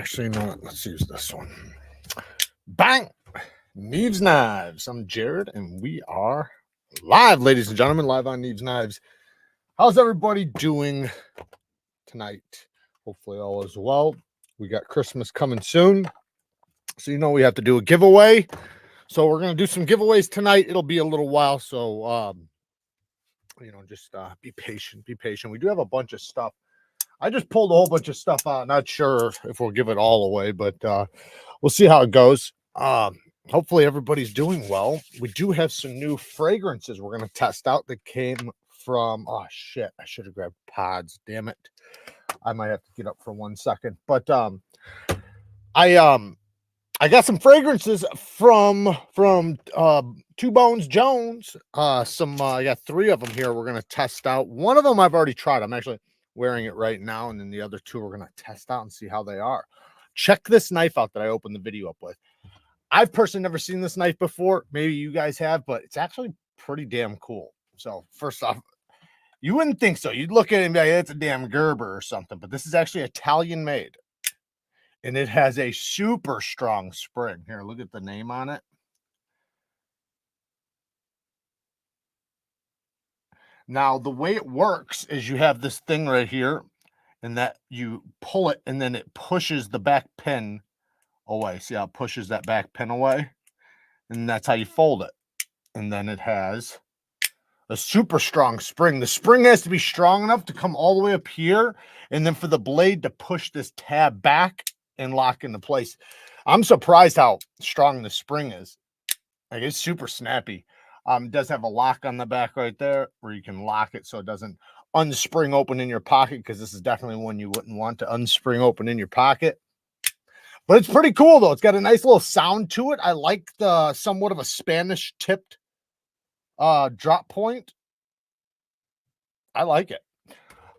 Actually, you know what? Let's use this one. Bang! Neevesknives. I'm Jared, and we are live, ladies and gentlemen, live on Neevesknives. How's everybody doing tonight? Hopefully all is well. We got Christmas coming soon, so you know we have to do a giveaway. So we're gonna do some giveaways tonight. It'll be a little while, so you know, just be patient. Be patient. We do have a bunch of stuff. I just pulled a whole bunch of stuff out. Not sure if we'll give it all away, but we'll see how it goes. Hopefully everybody's doing well. We do have some new fragrances we're going to test out that came from, oh shit, I should have grabbed pods. Damn it. I might have to get up for 1 second. But I got some fragrances from Two Bones Jones. I got 3 of them here we're going to test out. One of them I've already tried. I'm actually wearing it right now, and then the other 2 we're going to test out and see how they are. Check this knife out that I opened the video up with. I've personally never seen this knife before. Maybe you guys have, but it's actually pretty damn cool. So first off, you wouldn't think so. You'd look at it and be like, it's a damn Gerber or something, but this is actually Italian made, and it has a super strong spring. Here, look at the name on it. Now, the way it works is you have this thing right here, and that you pull it, and then it pushes the back pin away. See how it pushes that back pin away? And that's how you fold it. And then it has a super strong spring. The spring has to be strong enough to come all the way up here, and then for the blade to push this tab back and lock into place. I'm surprised how strong the spring is. Like, it's super snappy. It does have a lock on the back right there where you can lock it so it doesn't unspring open in your pocket, because this is definitely one you wouldn't want to unspring open in your pocket. But it's pretty cool, though. It's got a nice little sound to it. I like the somewhat of a Spanish tipped drop point. I like it.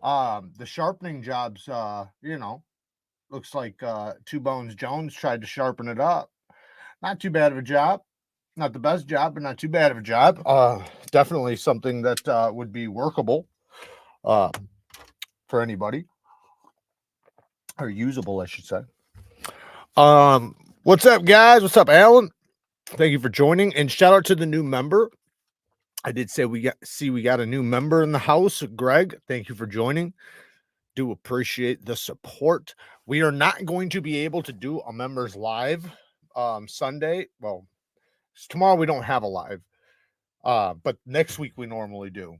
The sharpening jobs, you know, looks like Two Bones Jones tried to sharpen it up. Not too bad of a job. Not the best job, but not too bad of a job. Definitely something that would be workable for anybody, or usable, I should say. What's up, guys? What's up, Alan? Thank you for joining, and shout out to the new member. I did say we got a new member in the house, Greg. Thank you for joining. Do appreciate the support. We are not going to be able to do a members live Sunday. Well, tomorrow we don't have a live, but next week we normally do.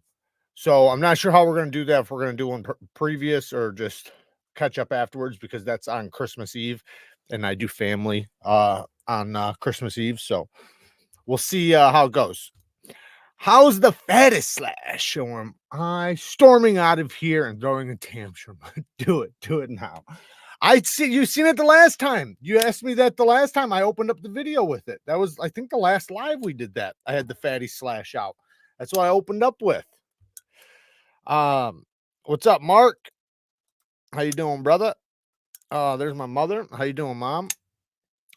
So I'm not sure how we're going to do that, if we're going to do one previous or just catch up afterwards, because that's on Christmas Eve, and I do family on Christmas Eve. So we'll see how it goes. How's the fattest slash? Or am I storming out of here and throwing a tantrum? Do it now. You seen it the last time. You asked me that the last time I opened up the video with it. That was, I think, the last live we did that. I had the fatty slash out. That's what I opened up with. What's up, Mark? How you doing, brother? There's my mother. How you doing, Mom?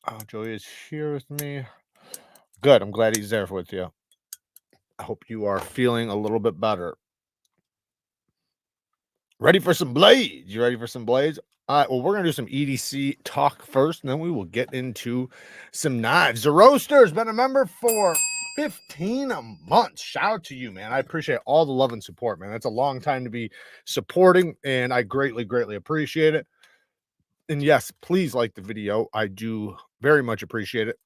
Oh, Joey is here with me. Good. I'm glad he's there with you. I hope you are feeling a little bit better. Ready for some blades? You ready for some blades? All right, well, we're going to do some EDC talk first, and then we will get into some knives. The Roaster's been a member for 15 months. Shout out to you, man. I appreciate all the love and support, man. That's a long time to be supporting, and I greatly, greatly appreciate it. And yes, please like the video. I do very much appreciate it.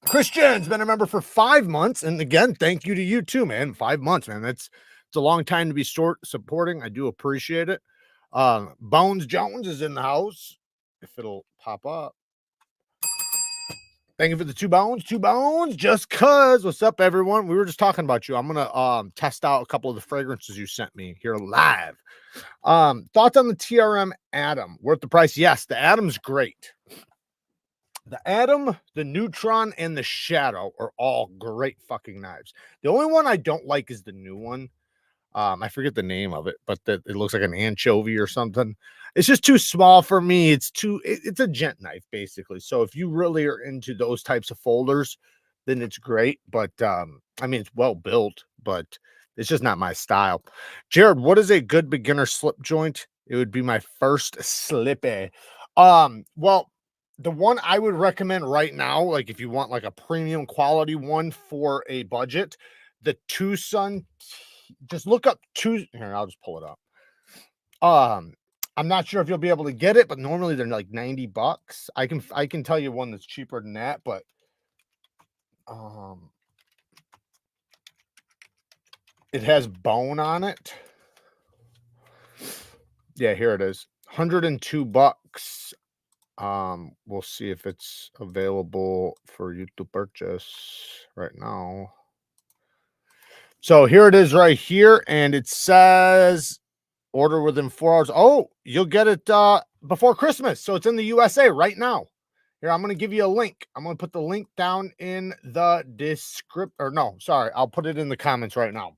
Christian's been a member for 5 months, and again, thank you to you too, man. 5 months, man. It's a long time to be supporting. I do appreciate it. Bones Jones is in the house, if it'll pop up. Thank you for the two bones just cuz. What's up, everyone? We were just talking about you. I'm gonna test out a couple of the fragrances you sent me here live. Thoughts on the TRM Atom? Worth the price? Yes, the Atom's great. The Atom, the Neutron, and the Shadow are all great fucking knives. The only one I don't like is the new one. I forget the name of it, but it looks like an anchovy or something. It's just too small for me. It's a gent knife, basically. So if you really are into those types of folders, then it's great. But I mean, it's well built, but it's just not my style. Jared, what is a good beginner slip joint? It would be my first slippy. Well, the one I would recommend right now, like if you want like a premium quality one for a budget, the TWOSUN, just look up here, I'll just pull it up. I'm not sure if you'll be able to get it, but normally they're like 90 bucks. I can tell you one that's cheaper than that, but it has bone on it. Yeah, here it is. 102 bucks. We'll see if it's available for you to purchase right now. So here it is right here, and it says order within 4 hours. Oh, you'll get it before Christmas. So it's in the USA right now. Here, I'm going to give you a link. I'm going to put the link down in the description. Or no, sorry, I'll put it in the comments right now.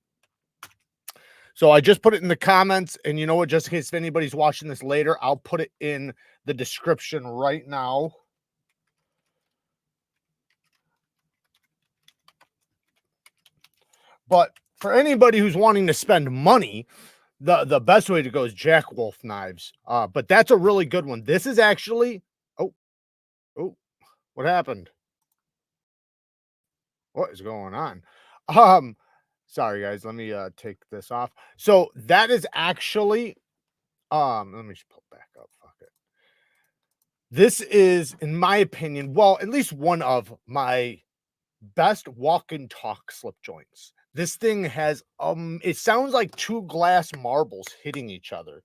So I just put it in the comments, and you know what, just in case if anybody's watching this later, I'll put it in the description right now. But for anybody who's wanting to spend money, the best way to go is Jack Wolf knives. But that's a really good one. This is actually, oh, what happened? What is going on? Sorry guys, let me take this off. So that is actually, let me just pull back up. Fuck it. This is, in my opinion, well, at least one of my best walk and talk slip joints. This thing has it sounds like two glass marbles hitting each other.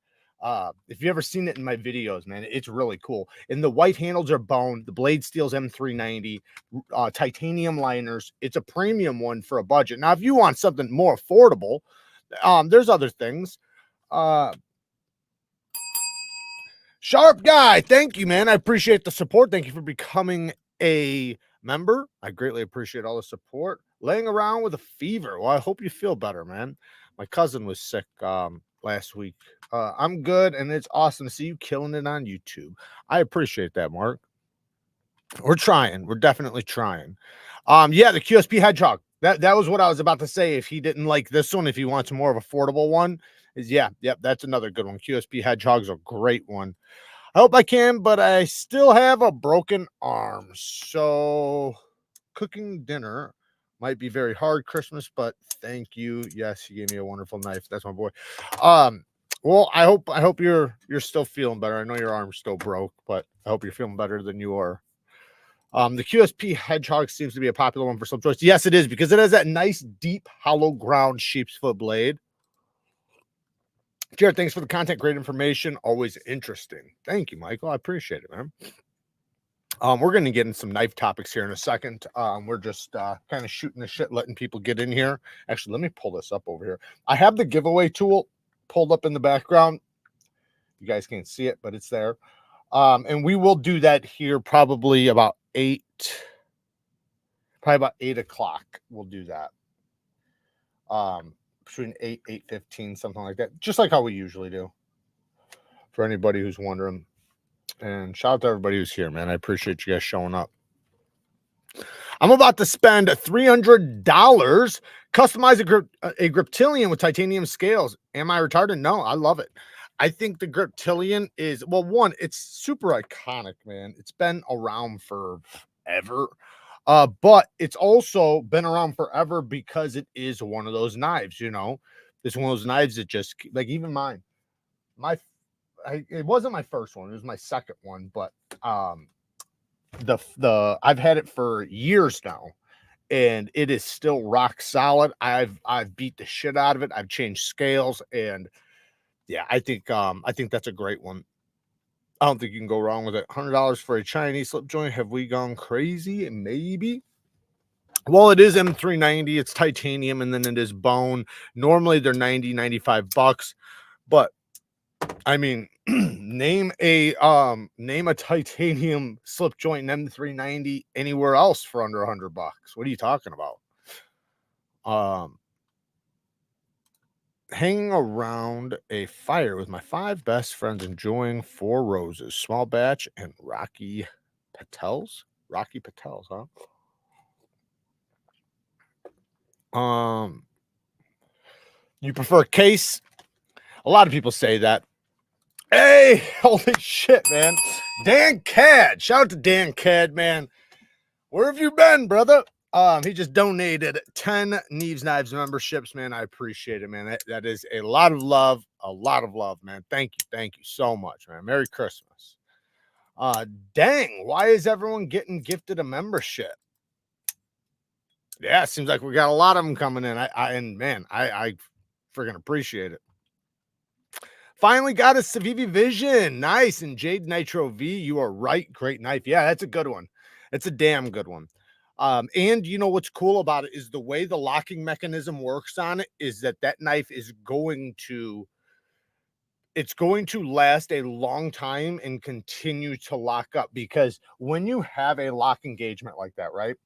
If you ever seen it in my videos, man, it's really cool. And the white handles are bone, the blade steel's M390, titanium liners. It's a premium one for a budget. Now if you want something more affordable, there's other things. Sharp guy, thank you, man. I appreciate the support. Thank you for becoming a member. I greatly appreciate all the support. Laying around with a fever. Well, I hope you feel better, man. My cousin was sick last week. I'm good, and it's awesome to see you killing it on YouTube. I appreciate that, Mark. We're trying. We're definitely trying. Yeah, the QSP Hedgehog. That was what I was about to say. If he didn't like this one, if he wants a more of affordable one, is yep, that's another good one. QSP Hedgehog's a great one. I hope I can, but I still have a broken arm. So cooking dinner might be very hard Christmas, but thank you. Yes, you gave me a wonderful knife. That's my boy. Well, I hope you're still feeling better. I know your arm's still broke, but I hope you're feeling better than you are. The QSP Hedgehog seems to be a popular one for some choice. Yes, it is, because it has that nice deep hollow ground sheep's foot blade. Jared, thanks for the content. Great information. Always interesting. Thank you, Michael. I appreciate it, man. We're going to get in some knife topics here in a second. We're just kind of shooting the shit, letting people get in here. Actually, let me pull this up over here. I have the giveaway tool pulled up in the background. You guys can't see it, but it's there. And we will do that here probably about 8 o'clock. We'll do that. Between 8:15, something like that, just like how we usually do, for anybody who's wondering. And shout out to everybody who's here, man. I appreciate you guys showing up. I'm about to spend $300 customize a Griptilian with titanium scales. Am I retarded? No, I love it. I think the Griptilian is, well, one, it's super iconic, man. It's been around forever. But it's also been around forever because it is one of those knives, you know. It's one of those knives that just, like, even mine, it wasn't my first one, it was my second one, but I've had it for years now, and it is still rock solid. I've beat the shit out of it. I've changed scales, and yeah, I think that's a great one. I don't think you can go wrong with it. $100 for a Chinese slip joint. Have we gone crazy? Maybe. Well, it is M390. It's titanium, and then it is bone. Normally they're 95 bucks, but I mean, name a titanium slip joint M390 anywhere else for under 100 bucks. What are you talking about? Hanging around a fire with my 5 best friends, enjoying 4 roses, small batch, and Rocky Patels, huh? You prefer case? A lot of people say that. Hey, holy shit, man. Dan Cad. Shout out to Dan Cad, man. Where have you been, brother? He just donated 10 Neevesknives memberships, man. I appreciate it, man. That is a lot of love, man. Thank you so much, man. Merry Christmas. Dang, why is everyone getting gifted a membership? Yeah, it seems like we got a lot of them coming in. I freaking appreciate it. Finally got a Civivi Vision. Nice. And Jade Nitro V, you are right. Great knife. Yeah, that's a good one. It's a damn good one. And you know what's cool about it is the way the locking mechanism works on it is that knife is going to last a long time and continue to lock up, because when you have a lock engagement like that, right?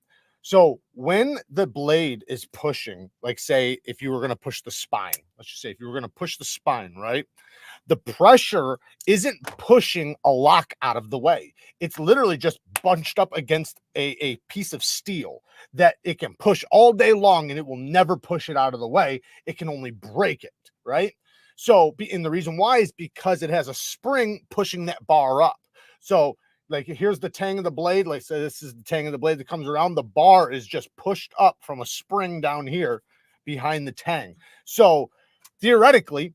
So when the blade is pushing, like say if you were going to push the spine, let's just say if you were going to push the spine, right? The pressure isn't pushing a lock out of the way. It's literally just bunched up against a piece of steel that it can push all day long and it will never push it out of the way. It can only break it, right? So, and the reason why is because it has a spring pushing that bar up. So, like, here's the tang of the blade. Like, say this is the tang of the blade that comes around. The bar is just pushed up from a spring down here behind the tang. So, theoretically,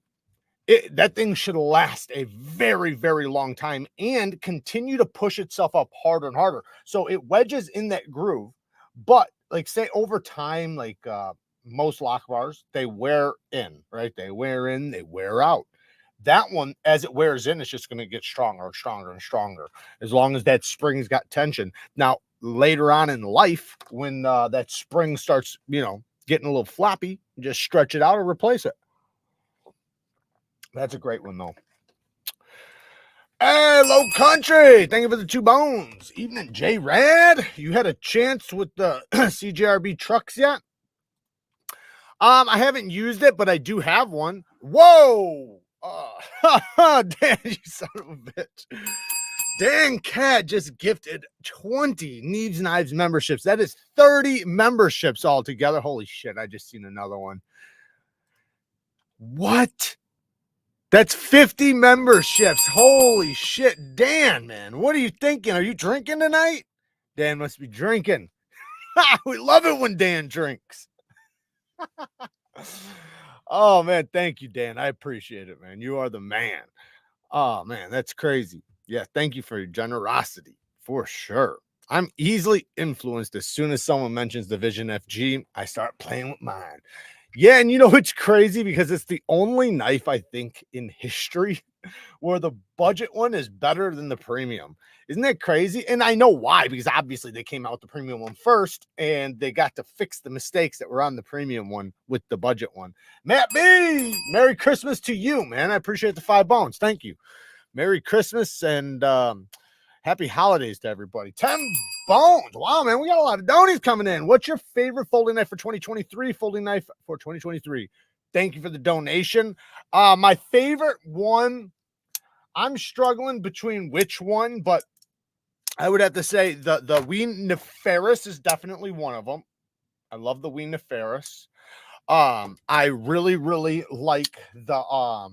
that thing should last a very, very long time and continue to push itself up harder and harder. So it wedges in that groove, but like say over time, like most lock bars, they wear in, right? They wear in, they wear out. That one, as it wears in, it's just going to get stronger and stronger and stronger as long as that spring's got tension. Now, later on in life, when that spring starts, getting a little floppy, just stretch it out or replace it. That's a great one, though. Hey, Low Country, thank you for the 2 bones. Evening, JERAD. You had a chance with the CJRB trucks yet? I haven't used it, but I do have one. Whoa! Dan, you son of a bitch. Dan Cat just gifted 20 Neevesknives memberships. That is 30 memberships altogether. Holy shit, I just seen another one. What? That's 50 memberships. Holy shit. Dan, man, what are you thinking? Are you drinking tonight? Dan must be drinking. We love it when Dan drinks. Oh, man, thank you, Dan. I appreciate it, man. You are the man. Oh, man, that's crazy. Yeah, thank you for your generosity, for sure. I'm easily influenced. As soon as someone mentions the Vision FG, I start playing with mine. Yeah, and you know, it's crazy because it's the only knife, I think, in history where the budget one is better than the premium. Isn't that crazy? And I know why, because obviously they came out with the premium one first and they got to fix the mistakes that were on the premium one with the budget one. Matt B, Merry Christmas to you, man. I appreciate the 5 bones. Thank you. Merry Christmas and happy holidays to everybody. 10 bones. Wow, man, we got a lot of donies coming in. What's your favorite folding knife for 2023? Folding knife for 2023. Thank you for the donation. My favorite one, I'm struggling between which one, but I would have to say the Wien Neferis is definitely one of them. I love the Wien Neferis. I really, really like the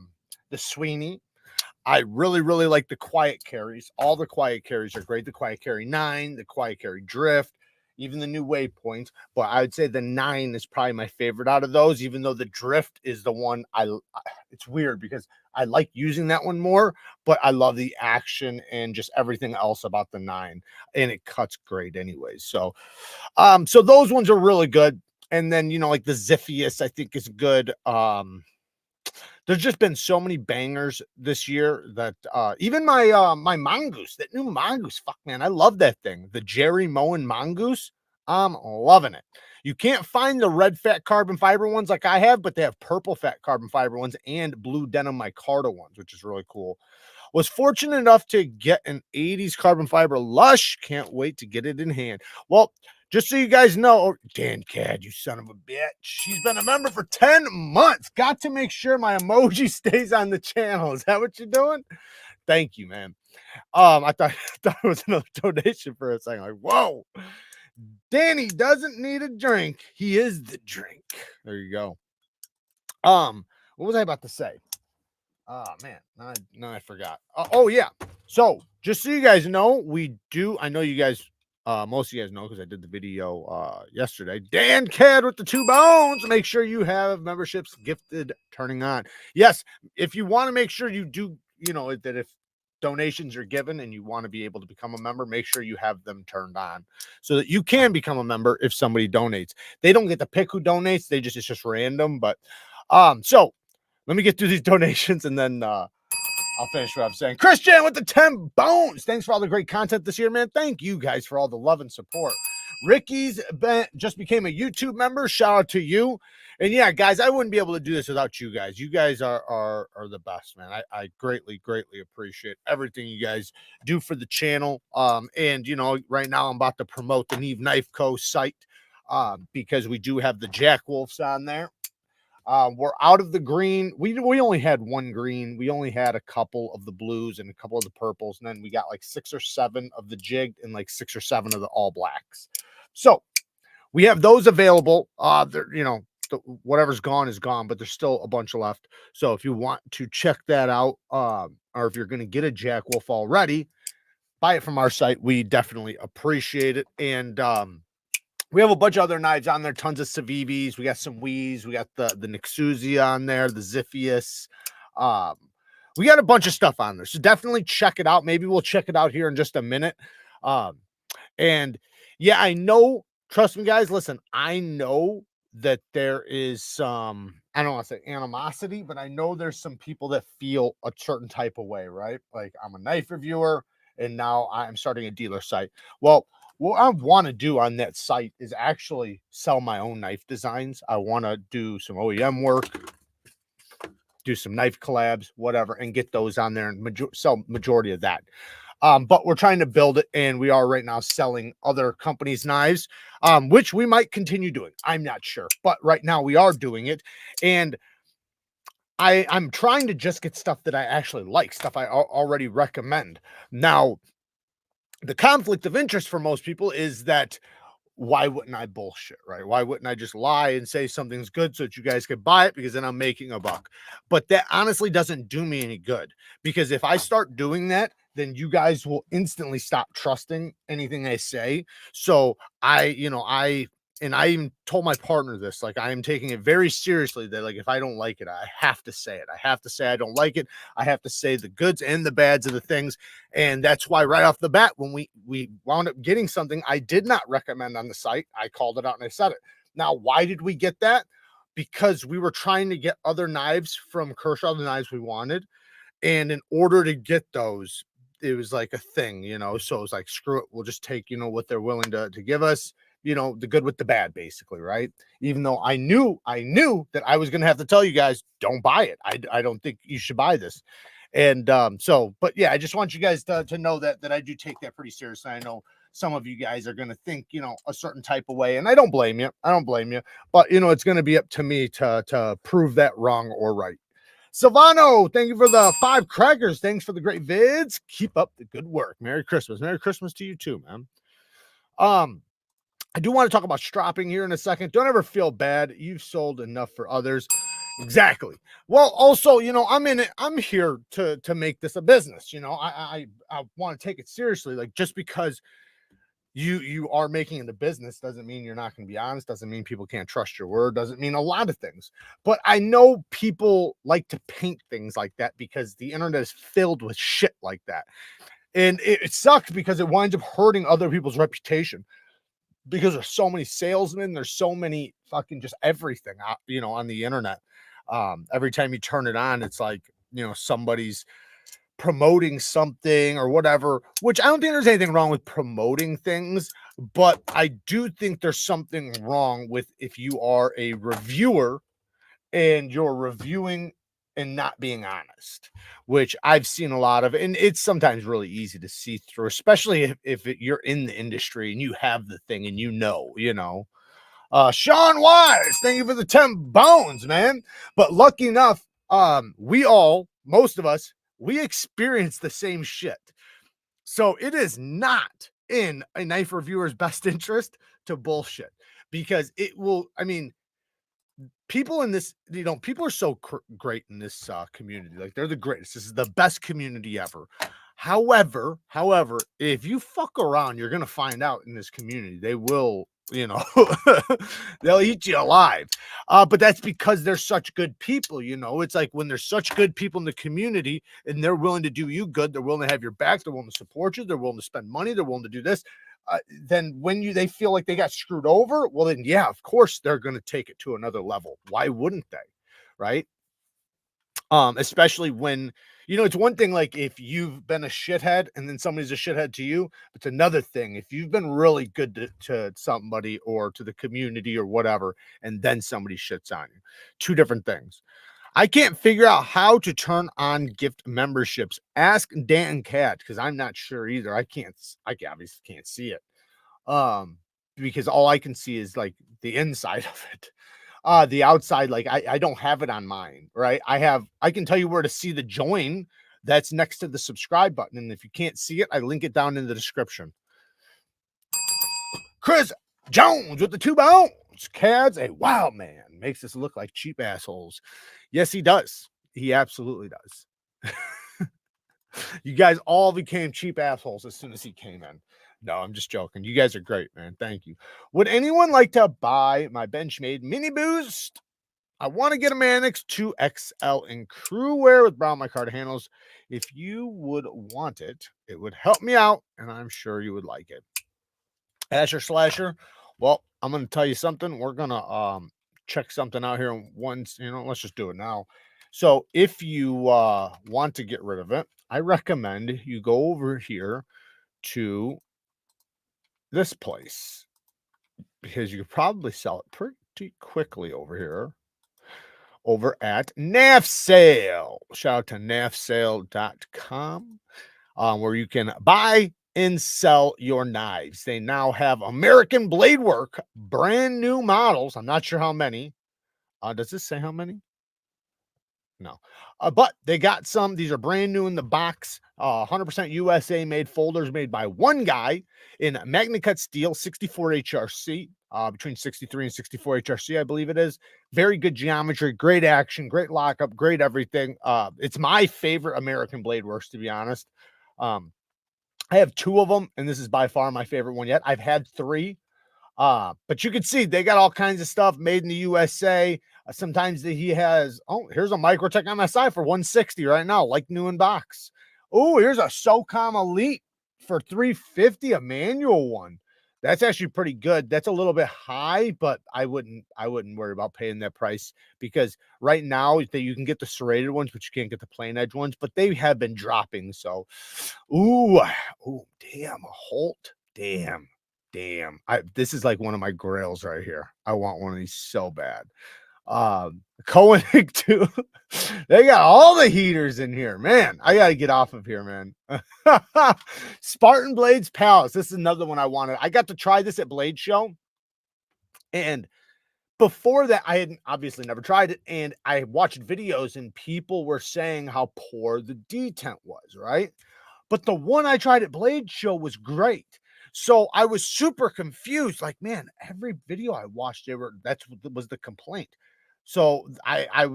Sweeney. I really, really like the quiet carries. All the quiet carries are great. The quiet carry 9, the quiet carry drift, even the new waypoints. But I would say the 9 is probably my favorite out of those, even though the drift is the one it's weird because I like using that one more, but I love the action and just everything else about the 9, and it cuts great anyways. So, so those ones are really good. And then, like the Ziphius, I think is good. There's just been so many bangers this year that even my my mongoose, that new mongoose, fuck man, I love that thing. The Jerry Moen mongoose, I'm loving it. You can't find the red fat carbon fiber ones like I have, but they have purple fat carbon fiber ones and blue denim micarta ones, which is really cool. Was fortunate enough to get an 80s carbon fiber Lush. Can't wait to get it in hand. Well, just so you guys know, Dan Cad, you son of a bitch. She's been a member for 10 months. Got to make sure my emoji stays on the channel. Is that what you're doing? Thank you, man. I thought it was another donation for a second. Like, whoa. Danny doesn't need a drink. He is the drink. There you go. What was I about to say? Oh man, now I forgot. Oh yeah. So just so you guys know, we do. I know you guys. Most of you guys know because I did the video yesterday. Dan Cad with the 2 bones. Make sure you have memberships gifted turning on. Yes, if you want to make sure you do, you know, that if donations are given and you want to be able to become a member, make sure you have them turned on so that you can become a member if somebody donates. They don't get to pick who donates. It's just random. But so let me get through these donations and then I'll finish what I'm saying. Christian with the 10 bones. Thanks for all the great content this year, man. Thank you guys for all the love and support. Ricky's just became a YouTube member. Shout out to you. And yeah, guys, I wouldn't be able to do this without you guys. You guys are the best, man. I greatly appreciate everything you guys do for the channel. And you know, right now I'm about to promote the NEEVEKNIVECO site because we do have the Jack Wolves on there. We're out of the green. We only had 1 green. We only had a couple of the blues and a couple of the purples. And then we got like 6 or 7 of the jigged and like 6 or 7 of the all blacks. So we have those available. You know, whatever's gone is gone, but there's still a bunch left. So if you want to check that out, or if you're going to get a Jack Wolf already, buy it from our site. We definitely appreciate it. And, we have a bunch of other knives on there, tons of Civivis. We got some Wees. We got the Nixuzi on there, the Ziphius. We got a bunch of stuff on there. So definitely check it out. Maybe we'll check it out here in just a minute. And yeah, I know, trust me, guys, listen, I know that there is some, I don't want to say animosity, but I know there's some people that feel a certain type of way, right? Like I'm a knife reviewer and now I'm starting a dealer site. Well, what I want to do on that site is actually sell my own knife designs. I want to do some OEM work, do some knife collabs, whatever, and get those on there and sell majority of that. But we're trying to build it, and we are right now selling other companies' knives, which we might continue doing. I'm not sure, but right now we are doing it, and I'm trying to just get stuff that I actually like, stuff I already recommend. Now, the conflict of interest for most people is that why wouldn't I bullshit, right? Why wouldn't I just lie and say something's good so that you guys could buy it because then I'm making a buck? But that honestly doesn't do me any good because if I start doing that, then you guys will instantly stop trusting anything I say. So I even told my partner this, like I am taking it very seriously that like if I don't like it, I have to say it. I have to say I don't like it. I have to say the goods and the bads of the things. And that's why right off the bat, when we wound up getting something I did not recommend on the site, I called it out and I said it. Now, why did we get that? Because we were trying to get other knives from Kershaw, the knives we wanted. And in order to get those, it was like a thing, you know, so it was like, screw it. We'll just take, you know, what they're willing to give us, you know, the good with the bad, basically. Right. Even though I knew that I was going to have to tell you guys, don't buy it. I don't think you should buy this. And so, but yeah, I just want you guys to know that I do take that pretty seriously. I know some of you guys are going to think, you know, a certain type of way, and I don't blame you. I don't blame you, but you know, it's going to be up to me to prove that wrong or right. Silvano, thank you for the 5 crackers. Thanks for the great vids. Keep up the good work. Merry Christmas. Merry Christmas to you too, man. I do want to talk about stropping here in a second. Don't ever feel bad. You've sold enough for others. Exactly. Well, also, you know, I'm in it. I'm here to make this a business. You know, I want to take it seriously. Like just because you are making it a business doesn't mean you're not going to be honest, doesn't mean people can't trust your word, doesn't mean a lot of things. But I know people like to paint things like that because the internet is filled with shit like that. And it sucks because it winds up hurting other people's reputation because there's so many salesmen, there's so many fucking just everything, you know, on the internet. Every time you turn it on, it's like, you know, somebody's promoting something or whatever, which I don't think there's anything wrong with promoting things, but I do think there's something wrong with if you are a reviewer and you're reviewing and not being honest, which I've seen a lot of, and it's sometimes really easy to see through, especially if you're in the industry and you have the thing and you know. Sean Wise, thank you for the 10 bones, man. But lucky enough, most of us, we experience the same shit. So it is not in a knife reviewer's best interest to bullshit because it will, I mean, people in this, you know, people are so great in this community. Like, they're the greatest. This is the best community ever. However, if you fuck around, you're gonna find out in this community. They will, you know, they'll eat you alive. But that's because they're such good people. You know, it's like when there's such good people in the community and they're willing to do you good, they're willing to have your back, they're willing to support you, they're willing to spend money, they're willing to do this. Then when they feel like they got screwed over, well, then yeah, of course they're going to take it to another level. Why wouldn't they? Right? Especially when, you know, it's one thing like if you've been a shithead and then somebody's a shithead to you. It's another thing if you've been really good to somebody or to the community or whatever, and then somebody shits on you. Two different things. I can't figure out how to turn on gift memberships. Ask Dan and Cat, because I'm not sure either. I obviously can't see it. Because all I can see is like the inside of it. The outside, like I don't have it on mine, right? I can tell you where to see the join. That's next to the subscribe button. And if you can't see it, I link it down in the description. Chris Jones with the 2 bones. Cad's a wild man. Makes us look like cheap assholes. Yes, he does. He absolutely does. You guys all became cheap assholes as soon as he came in. No, I'm just joking. You guys are great, man. Thank you. Would anyone like to buy my Benchmade Mini Boost? I want to get a Manix 2XL in crew wear with brown micarta handles. If you would want it, it would help me out, and I'm sure you would like it. Asher Slasher. Well, I'm going to tell you something. We're going to check something out here once, you know, let's just do it now. So if you want to get rid of it, I recommend you go over here to this place because you could probably sell it pretty quickly over here over at KNAFSALE. Shout out to KNAFSALE.com, where you can buy and sell your knives. They now have American blade work, brand new models. I'm not sure how many. Does this say how many? No. But they got some. These are brand new in the box. 100% USA made folders made by one guy in MagnaCut steel, 64 HRC, between 63 and 64 HRC, I believe it is. Very good geometry, great action, great lockup, great everything. It's my favorite American Blade Works, to be honest. I have 2 of them, and this is by far my favorite one yet. I've had 3. But you can see they got all kinds of stuff made in the USA. Sometimes he has, oh, here's a Microtech MSI for 160 right now, like new in box. Oh, here's a SOCOM Elite for 350, a manual one. That's actually pretty good. That's a little bit high, but I wouldn't worry about paying that price because right now you can get the serrated ones, but you can't get the plain edge ones, but they have been dropping. So, damn, a Holt. Damn. This is like one of my grails right here. I want one of these so bad. Koenig too. They got all the heaters in here, man. I gotta get off of here, man. Spartan Blades Palace. This is another one I wanted. I got to try this at Blade Show, and before that, I had obviously never tried it, and I watched videos, and people were saying how poor the detent was, right? But the one I tried at Blade Show was great. So I was super confused. Like, man, every video I watched, that's what was the complaint. So I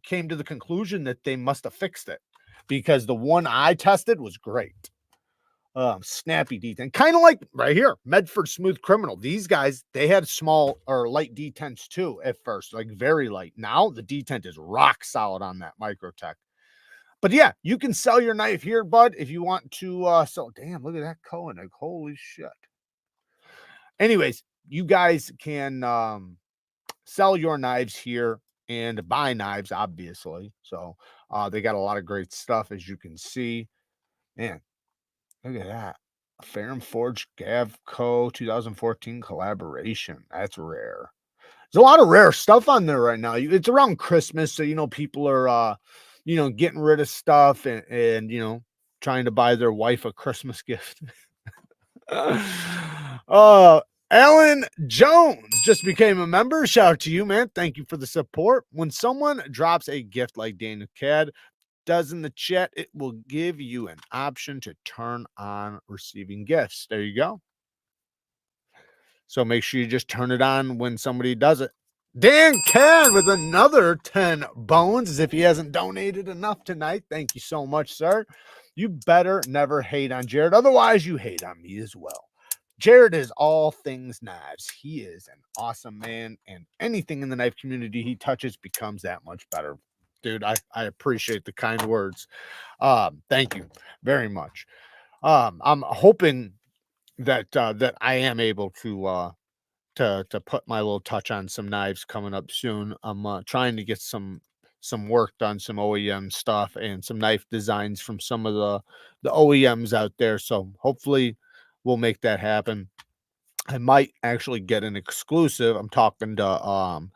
came to the conclusion that they must have fixed it because the one I tested was great. Snappy detent, kind of like right here, Medford Smooth Criminal. These guys, they had small or light detents too at first, like very light. Now the detent is rock solid on that Microtech. But yeah, you can sell your knife here, bud, if you want to sell. Damn, look at that Koenig. Holy shit. Anyways, you guys can sell your knives here and buy knives, obviously. So they got a lot of great stuff, as you can see. Man, look at that. Ferrum Forge Gavco 2014 collaboration. That's rare. There's a lot of rare stuff on there right now. It's around Christmas, so you know people are getting rid of stuff and trying to buy their wife a Christmas gift. Alan Jones just became a member. Shout out to you, man. Thank you for the support. When someone drops a gift like Daniel Cad does in the chat, it will give you an option to turn on receiving gifts. There you go. So make sure you just turn it on when somebody does it. Dan Can with another 10 bones, as if he hasn't donated enough tonight. Thank you so much, sir. You better never hate on Jared. Otherwise, you hate on me as well. Jared is all things knives. He is an awesome man, and anything in the knife community he touches becomes that much better. Dude, I appreciate the kind words. Thank you very much. I'm hoping that that I am able to put my little touch on some knives coming up soon. I'm trying to get some work done, some OEM stuff, and some knife designs from some of the OEMs out there. So hopefully we'll make that happen. I might actually get an exclusive. I'm talking to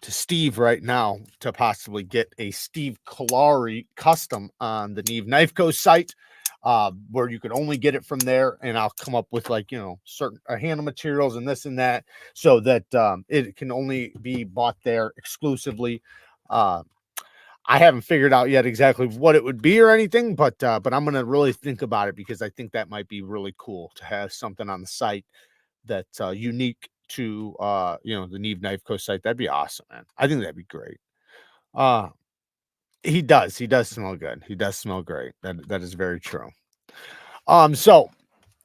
Steve right now to possibly get a Steve Collari custom on the NEEVEKNIVECO site, where you could only get it from there, and I'll come up with, like, you know, certain handle materials and this and that, so that it can only be bought there exclusively. I haven't figured out yet exactly what it would be or anything, but I'm gonna really think about it, because I think that might be really cool to have something on the site that's unique to you know, the NEEVEKNIVECO site. That'd be awesome, man. I think that'd be great. Uh he does smell good. He does smell great. That is very true. So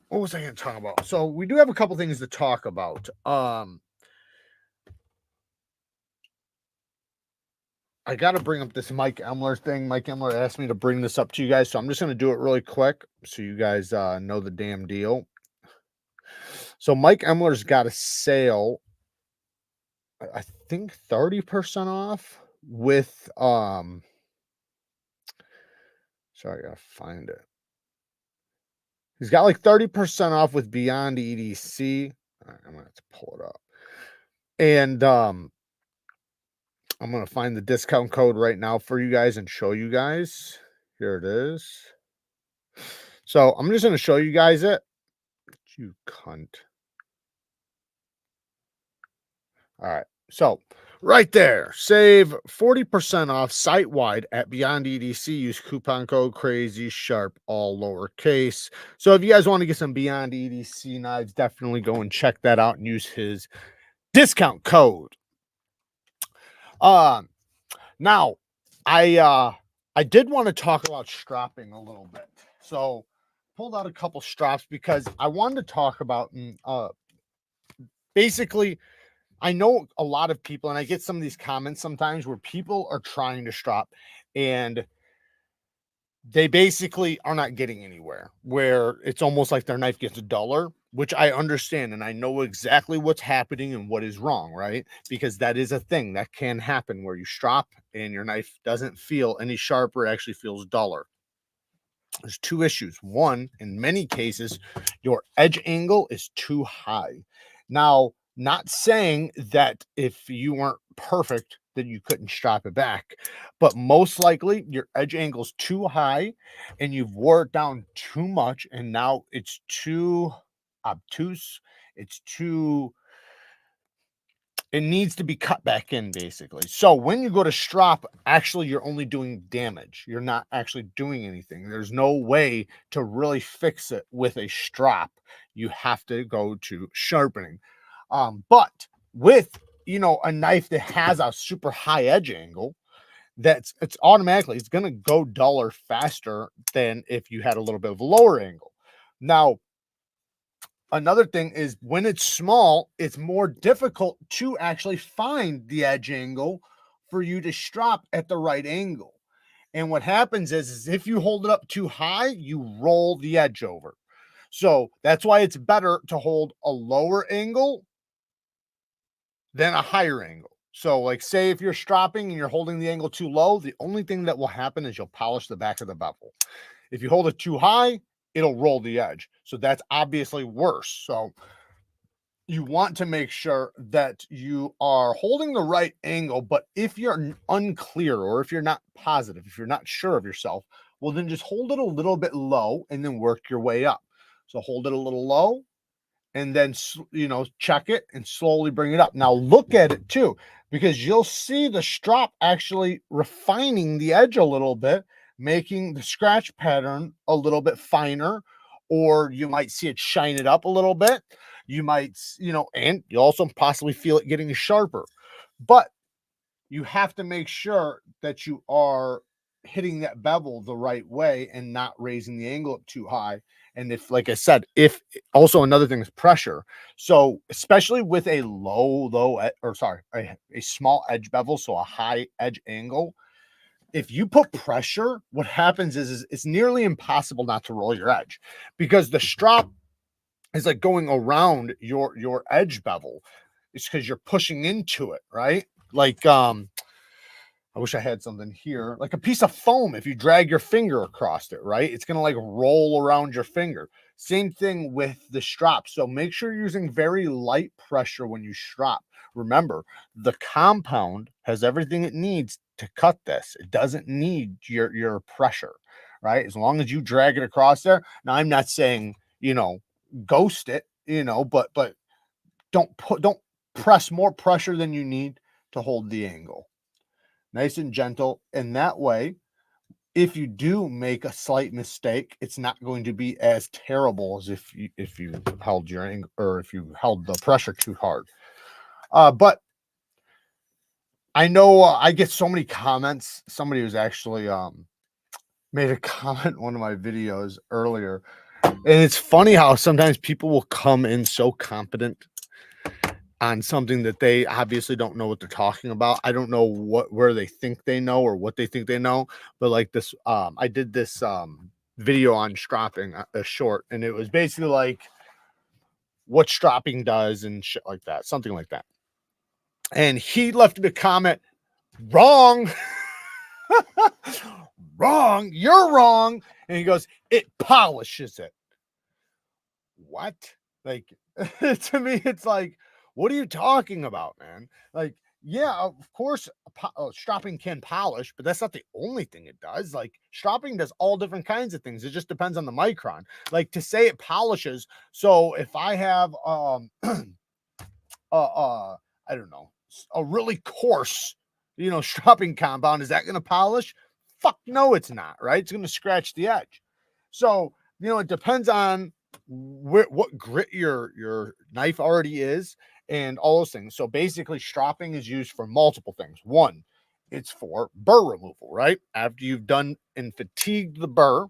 what was I gonna talk about? So we do have a couple things to talk about. I got to bring up this Mike Emler thing. Mike Emler asked me to bring this up to you guys, so I'm just going to do it really quick so you guys know the damn deal. So Mike Emler's got a sale, I think 30% off with sorry, I gotta find it. He's got like 30% off with Beyond EDC. All right, I'm gonna have to pull it up. And I'm gonna find the discount code right now for you guys and show you guys. Here it is. So I'm just gonna show you guys it. You cunt. All right. So right there, save 40% off site wide at Beyond EDC. Use coupon code Crazy Sharp, all lowercase. So if you guys want to get some Beyond EDC knives, definitely go and check that out and use his discount code. Now I did want to talk about stropping a little bit. So pulled out a couple strops because I wanted to talk about basically, I know a lot of people, and I get some of these comments sometimes where people are trying to strop and they basically are not getting anywhere, where it's almost like their knife gets duller, which I understand. And I know exactly what's happening and what is wrong, right? Because that is a thing that can happen where you strop and your knife doesn't feel any sharper, actually feels duller. There's two issues. One, in many cases, your edge angle is too high. Now, not saying that if you weren't perfect, that you couldn't strap it back, but most likely your edge angle's too high and you've wore it down too much, and now it's too obtuse. It's too, it needs to be cut back in, basically. So when you go to strop, actually you're only doing damage. You're not actually doing anything. There's no way to really fix it with a strop. You have to go to sharpening. But with, you know, a knife that has a super high edge angle, it's automatically, it's going to go duller faster than if you had a little bit of a lower angle. Now, another thing is when it's small, it's more difficult to actually find the edge angle for you to strop at the right angle. And what happens is if you hold it up too high, you roll the edge over. So that's why it's better to hold a lower angle than a higher angle. So, like, say if you're stropping and you're holding the angle too low, the only thing that will happen is you'll polish the back of the bevel. If you hold it too high, it'll roll the edge. So that's obviously worse. So you want to make sure that you are holding the right angle. But if you're unclear, or if you're not positive, if you're not sure of yourself, well, then just hold it a little bit low and then work your way up. So hold it a little low and then, you know, check it and slowly bring it up. Now look at it too, because you'll see the strop actually refining the edge a little bit, making the scratch pattern a little bit finer, or you might see it shine it up a little bit. You might, you know, and you also possibly feel it getting sharper. But you have to make sure that you are hitting that bevel the right way and not raising the angle up too high. And if, like I said, if also another thing is pressure. So especially with a a small edge bevel, so a high edge angle, if you put pressure, what happens is it's nearly impossible not to roll your edge, because the strop is like going around your edge bevel. It's because you're pushing into it, right? Like I wish I had something here, like a piece of foam. If you drag your finger across it, right, it's going to like roll around your finger. Same thing with the strop. So make sure you're using very light pressure when you strop. Remember, the compound has everything it needs to cut this. It doesn't need your pressure, right? As long as you drag it across there. Now, I'm not saying, you know, ghost it, you know, but don't press more pressure than you need to hold the angle. Nice and gentle. And that way, if you do make a slight mistake, it's not going to be as terrible as if you held your angle, or if you held the pressure too hard. But I know I get so many comments. Somebody was actually made a comment in one of my videos earlier, and it's funny how sometimes people will come in so competent on something that they obviously don't know what they're talking about. I don't know where they think they know or what they think they know, but like this, I did this video on stropping, a short, and it was basically like what stropping does and shit like that, something like that. And he left me a comment, wrong, wrong, you're wrong. And he goes, it polishes it. What? Like, to me, it's like, what are you talking about, man? Like, yeah, of course, stropping can polish, but that's not the only thing it does. Like, stropping does all different kinds of things. It just depends on the micron. Like, to say it polishes. So if I have, I don't know, a really coarse, you know, stropping compound, is that going to polish? Fuck no, it's not, right? It's going to scratch the edge. So, you know, it depends on what grit your knife already is and all those things. So basically, stropping is used for multiple things. One, it's for burr removal, right? After you've done and fatigued the burr.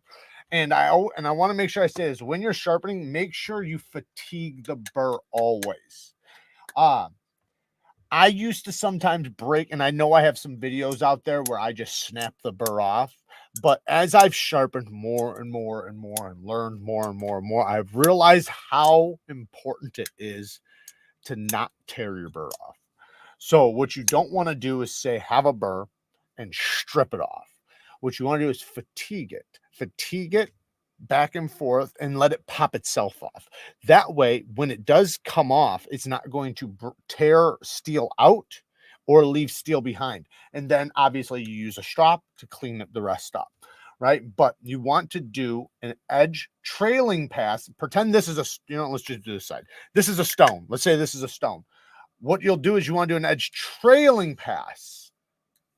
And I want to make sure I say this: when you're sharpening, make sure you fatigue the burr always. I used to sometimes break, and I know I have some videos out there where I just snap the burr off. But as I've sharpened more and more and more and learned more and more and more, I've realized how important it is to not tear your burr off. So what you don't want to do is say, have a burr and strip it off. What you want to do is fatigue it back and forth and let it pop itself off. That way, when it does come off, it's not going to tear steel out or leave steel behind. And then obviously you use a strop to clean the rest up, right? But you want to do an edge trailing pass. Pretend this is a, you know, let's just do this side. This is a stone. Let's say this is a stone. What you'll do is you want to do an edge trailing pass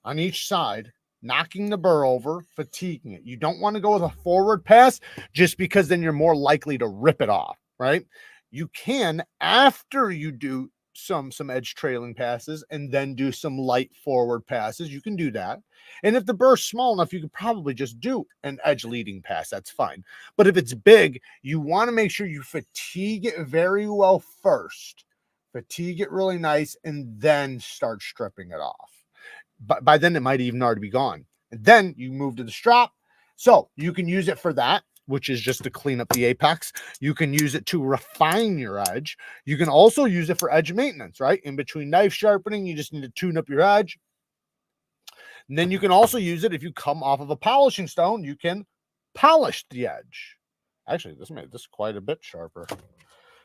on each side, knocking the burr over, fatiguing it. You don't want to go with a forward pass just because then you're more likely to rip it off, right? You can, after you do some edge trailing passes and then do some light forward passes, you can do that. And if the burr's small enough, you could probably just do an edge leading pass. That's fine. But if it's big, you want to make sure you fatigue it very well first. Fatigue it really nice and then start stripping it off. But by then it might even already be gone. And then you move to the strap. So you can use it for that, which is just to clean up the apex. You can use it to refine your edge. You can also use it for edge maintenance, right? In between knife sharpening, you just need to tune up your edge. And then you can also use it if you come off of a polishing stone, you can polish the edge. Actually, this made this quite a bit sharper.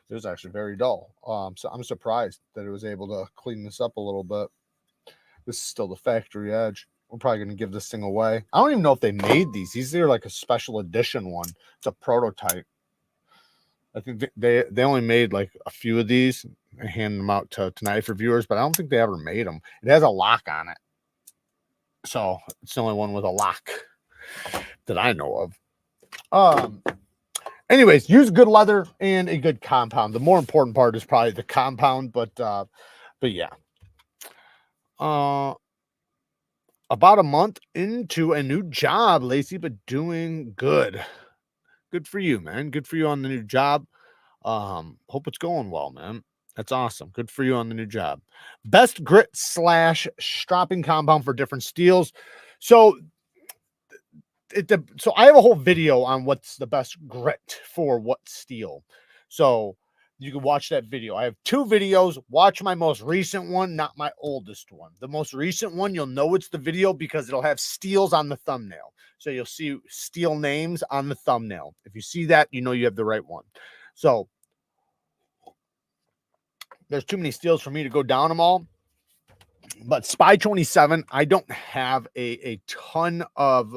It was actually very dull. So I'm surprised that it was able to clean this up a little bit. This is still the factory edge. We're probably going to give this thing away. I don't even know if they made these. These are like a special edition one. It's a prototype. I think they only made like a few of these and hand them out to knife reviewers, but I don't think they ever made them. It has a lock on it. So it's the only one with a lock that I know of. anyways, use good leather and a good compound. The more important part is probably the compound, but yeah. About a month into a new job, Lacey, but doing good. Good for you, man. Good for you on the new job. Hope it's going well, man. That's awesome. Good for you on the new job. Best grit / stropping compound for different steels. So so I have a whole video on what's the best grit for what steel. So you can watch that video. I have 2 videos. Watch my most recent one, not my oldest one. The most recent one, you'll know it's the video because it'll have steels on the thumbnail. So you'll see steel names on the thumbnail. If you see that, you know you have the right one. So there's too many steels for me to go down them all. But Spy 27, I don't have a ton of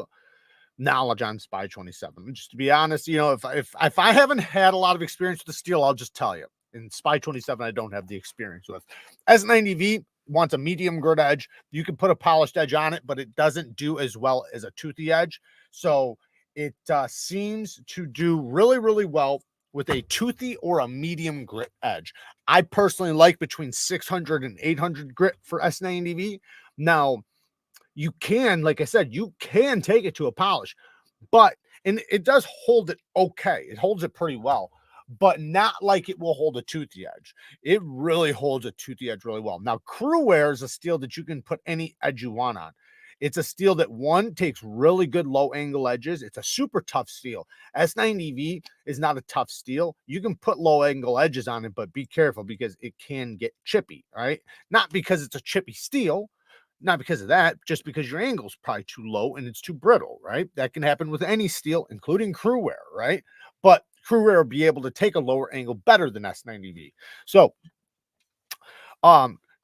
knowledge on Spy 27. Just to be honest, you know, if I haven't had a lot of experience with the steel, I'll just tell you. In Spy 27, I don't have the experience with. S90V wants a medium grit edge. You can put a polished edge on it, but it doesn't do as well as a toothy edge. So it seems to do really, really well with a toothy or a medium grit edge. I personally like between 600 and 800 grit for S90V. Now, you can, like I said, you can take it to a polish, but, and it does hold it okay. It holds it pretty well, but not like it will hold a toothy edge. It really holds a toothy edge really well. Now, Crewware is a steel that you can put any edge you want on. It's a steel that, one, takes really good low angle edges. It's a super tough steel. S90V is not a tough steel. You can put low angle edges on it, but be careful because it can get chippy, right? Not because it's a chippy steel, not because of that, just because your angle is probably too low and it's too brittle, right? That can happen with any steel, including Crewware, right? But Crewware will be able to take a lower angle better than S90V. So,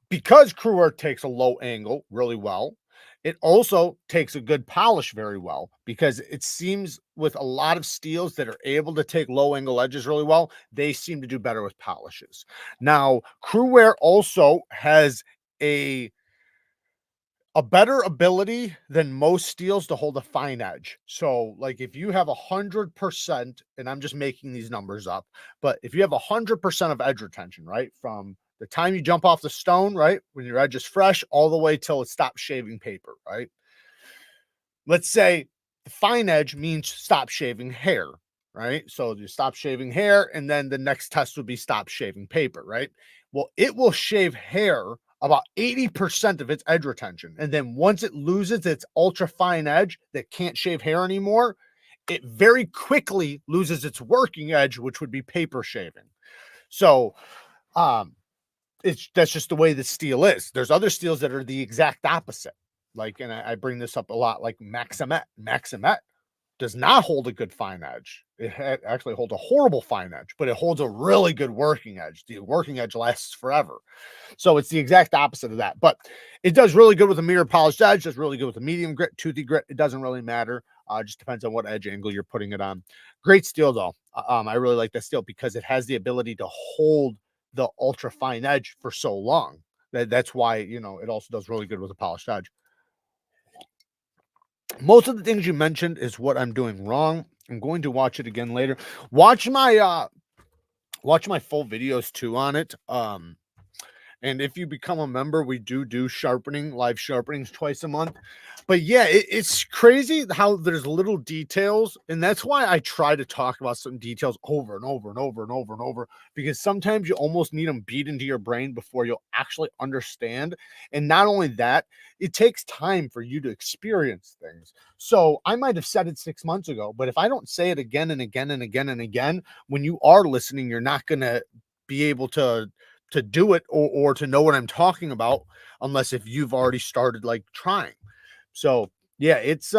because Crewware takes a low angle really well, it also takes a good polish very well, because it seems with a lot of steels that are able to take low angle edges really well, they seem to do better with polishes. Now, Crewware also has a better ability than most steels to hold a fine edge. So like if you have 100%, and I'm just making these numbers up, but if you have 100% of edge retention, right? From the time you jump off the stone, right? When your edge is fresh, all the way till it stops shaving paper, right? Let's say the fine edge means stop shaving hair, right? So you stop shaving hair, and then the next test would be stop shaving paper, right? Well, it will shave hair about 80% of its edge retention. And then once it loses its ultra fine edge that can't shave hair anymore, it very quickly loses its working edge, which would be paper shaving. So, that's just the way the steel is. There's other steels that are the exact opposite. Like, and I bring this up a lot, like Maxace. Maxace does not hold a good fine edge. It actually holds a horrible fine edge, but it holds a really good working edge. The working edge lasts forever. So it's the exact opposite of that. But it does really good with a mirror polished edge. Does really good with a medium grit, toothy grit. It doesn't really matter. Just depends on what edge angle you're putting it on. Great steel though. I really like that steel because it has the ability to hold the ultra fine edge for so long. That's why, you know, it also does really good with a polished edge. Most of the things you mentioned is what I'm doing wrong. I'm going to watch it again later. Watch my full videos too on it. And if you become a member, we do sharpening, live sharpenings twice a month. But yeah, it's crazy how there's little details. And that's why I try to talk about some details over and over and over and over and over, because sometimes you almost need them beat into your brain before you'll actually understand. And not only that, it takes time for you to experience things. So I might have said it 6 months ago, but if I don't say it again and again and again and again, when you are listening, you're not going to be able to do it or to know what I'm talking about unless if you've already started like trying. So yeah, it's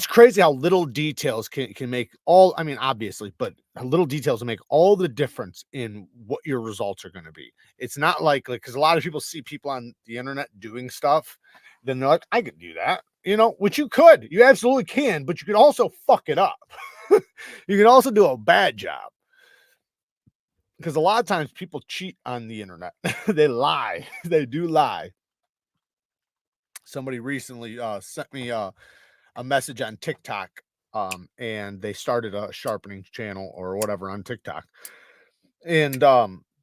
crazy how little details can make all, I mean, obviously, but little details make all the difference in what your results are going to be. It's not like because a lot of people see people on the internet doing stuff, then they're like, I could do that, you know, which you could, you absolutely can, but you could also fuck it up. You can also do a bad job. Because a lot of times people cheat on the internet. They lie. They do lie. Somebody recently sent me a message on TikTok and they started a sharpening channel or whatever on TikTok. And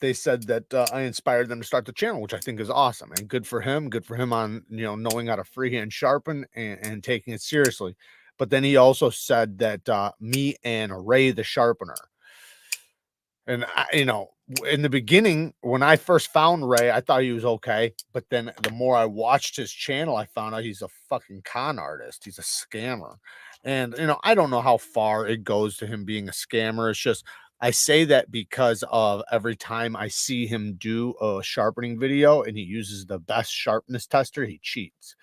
they said that I inspired them to start the channel, which I think is awesome and good for him. Good for him on, you know, knowing how to freehand sharpen and taking it seriously. But then he also said that me and Ray the sharpener. And you know, in the beginning, when I first found Ray, I thought he was okay. But then the more I watched his channel, I found out he's a fucking con artist. He's a scammer. And, you know, I don't know how far it goes to him being a scammer. It's just, I say that because of every time I see him do a sharpening video and he uses the best sharpness tester, he cheats.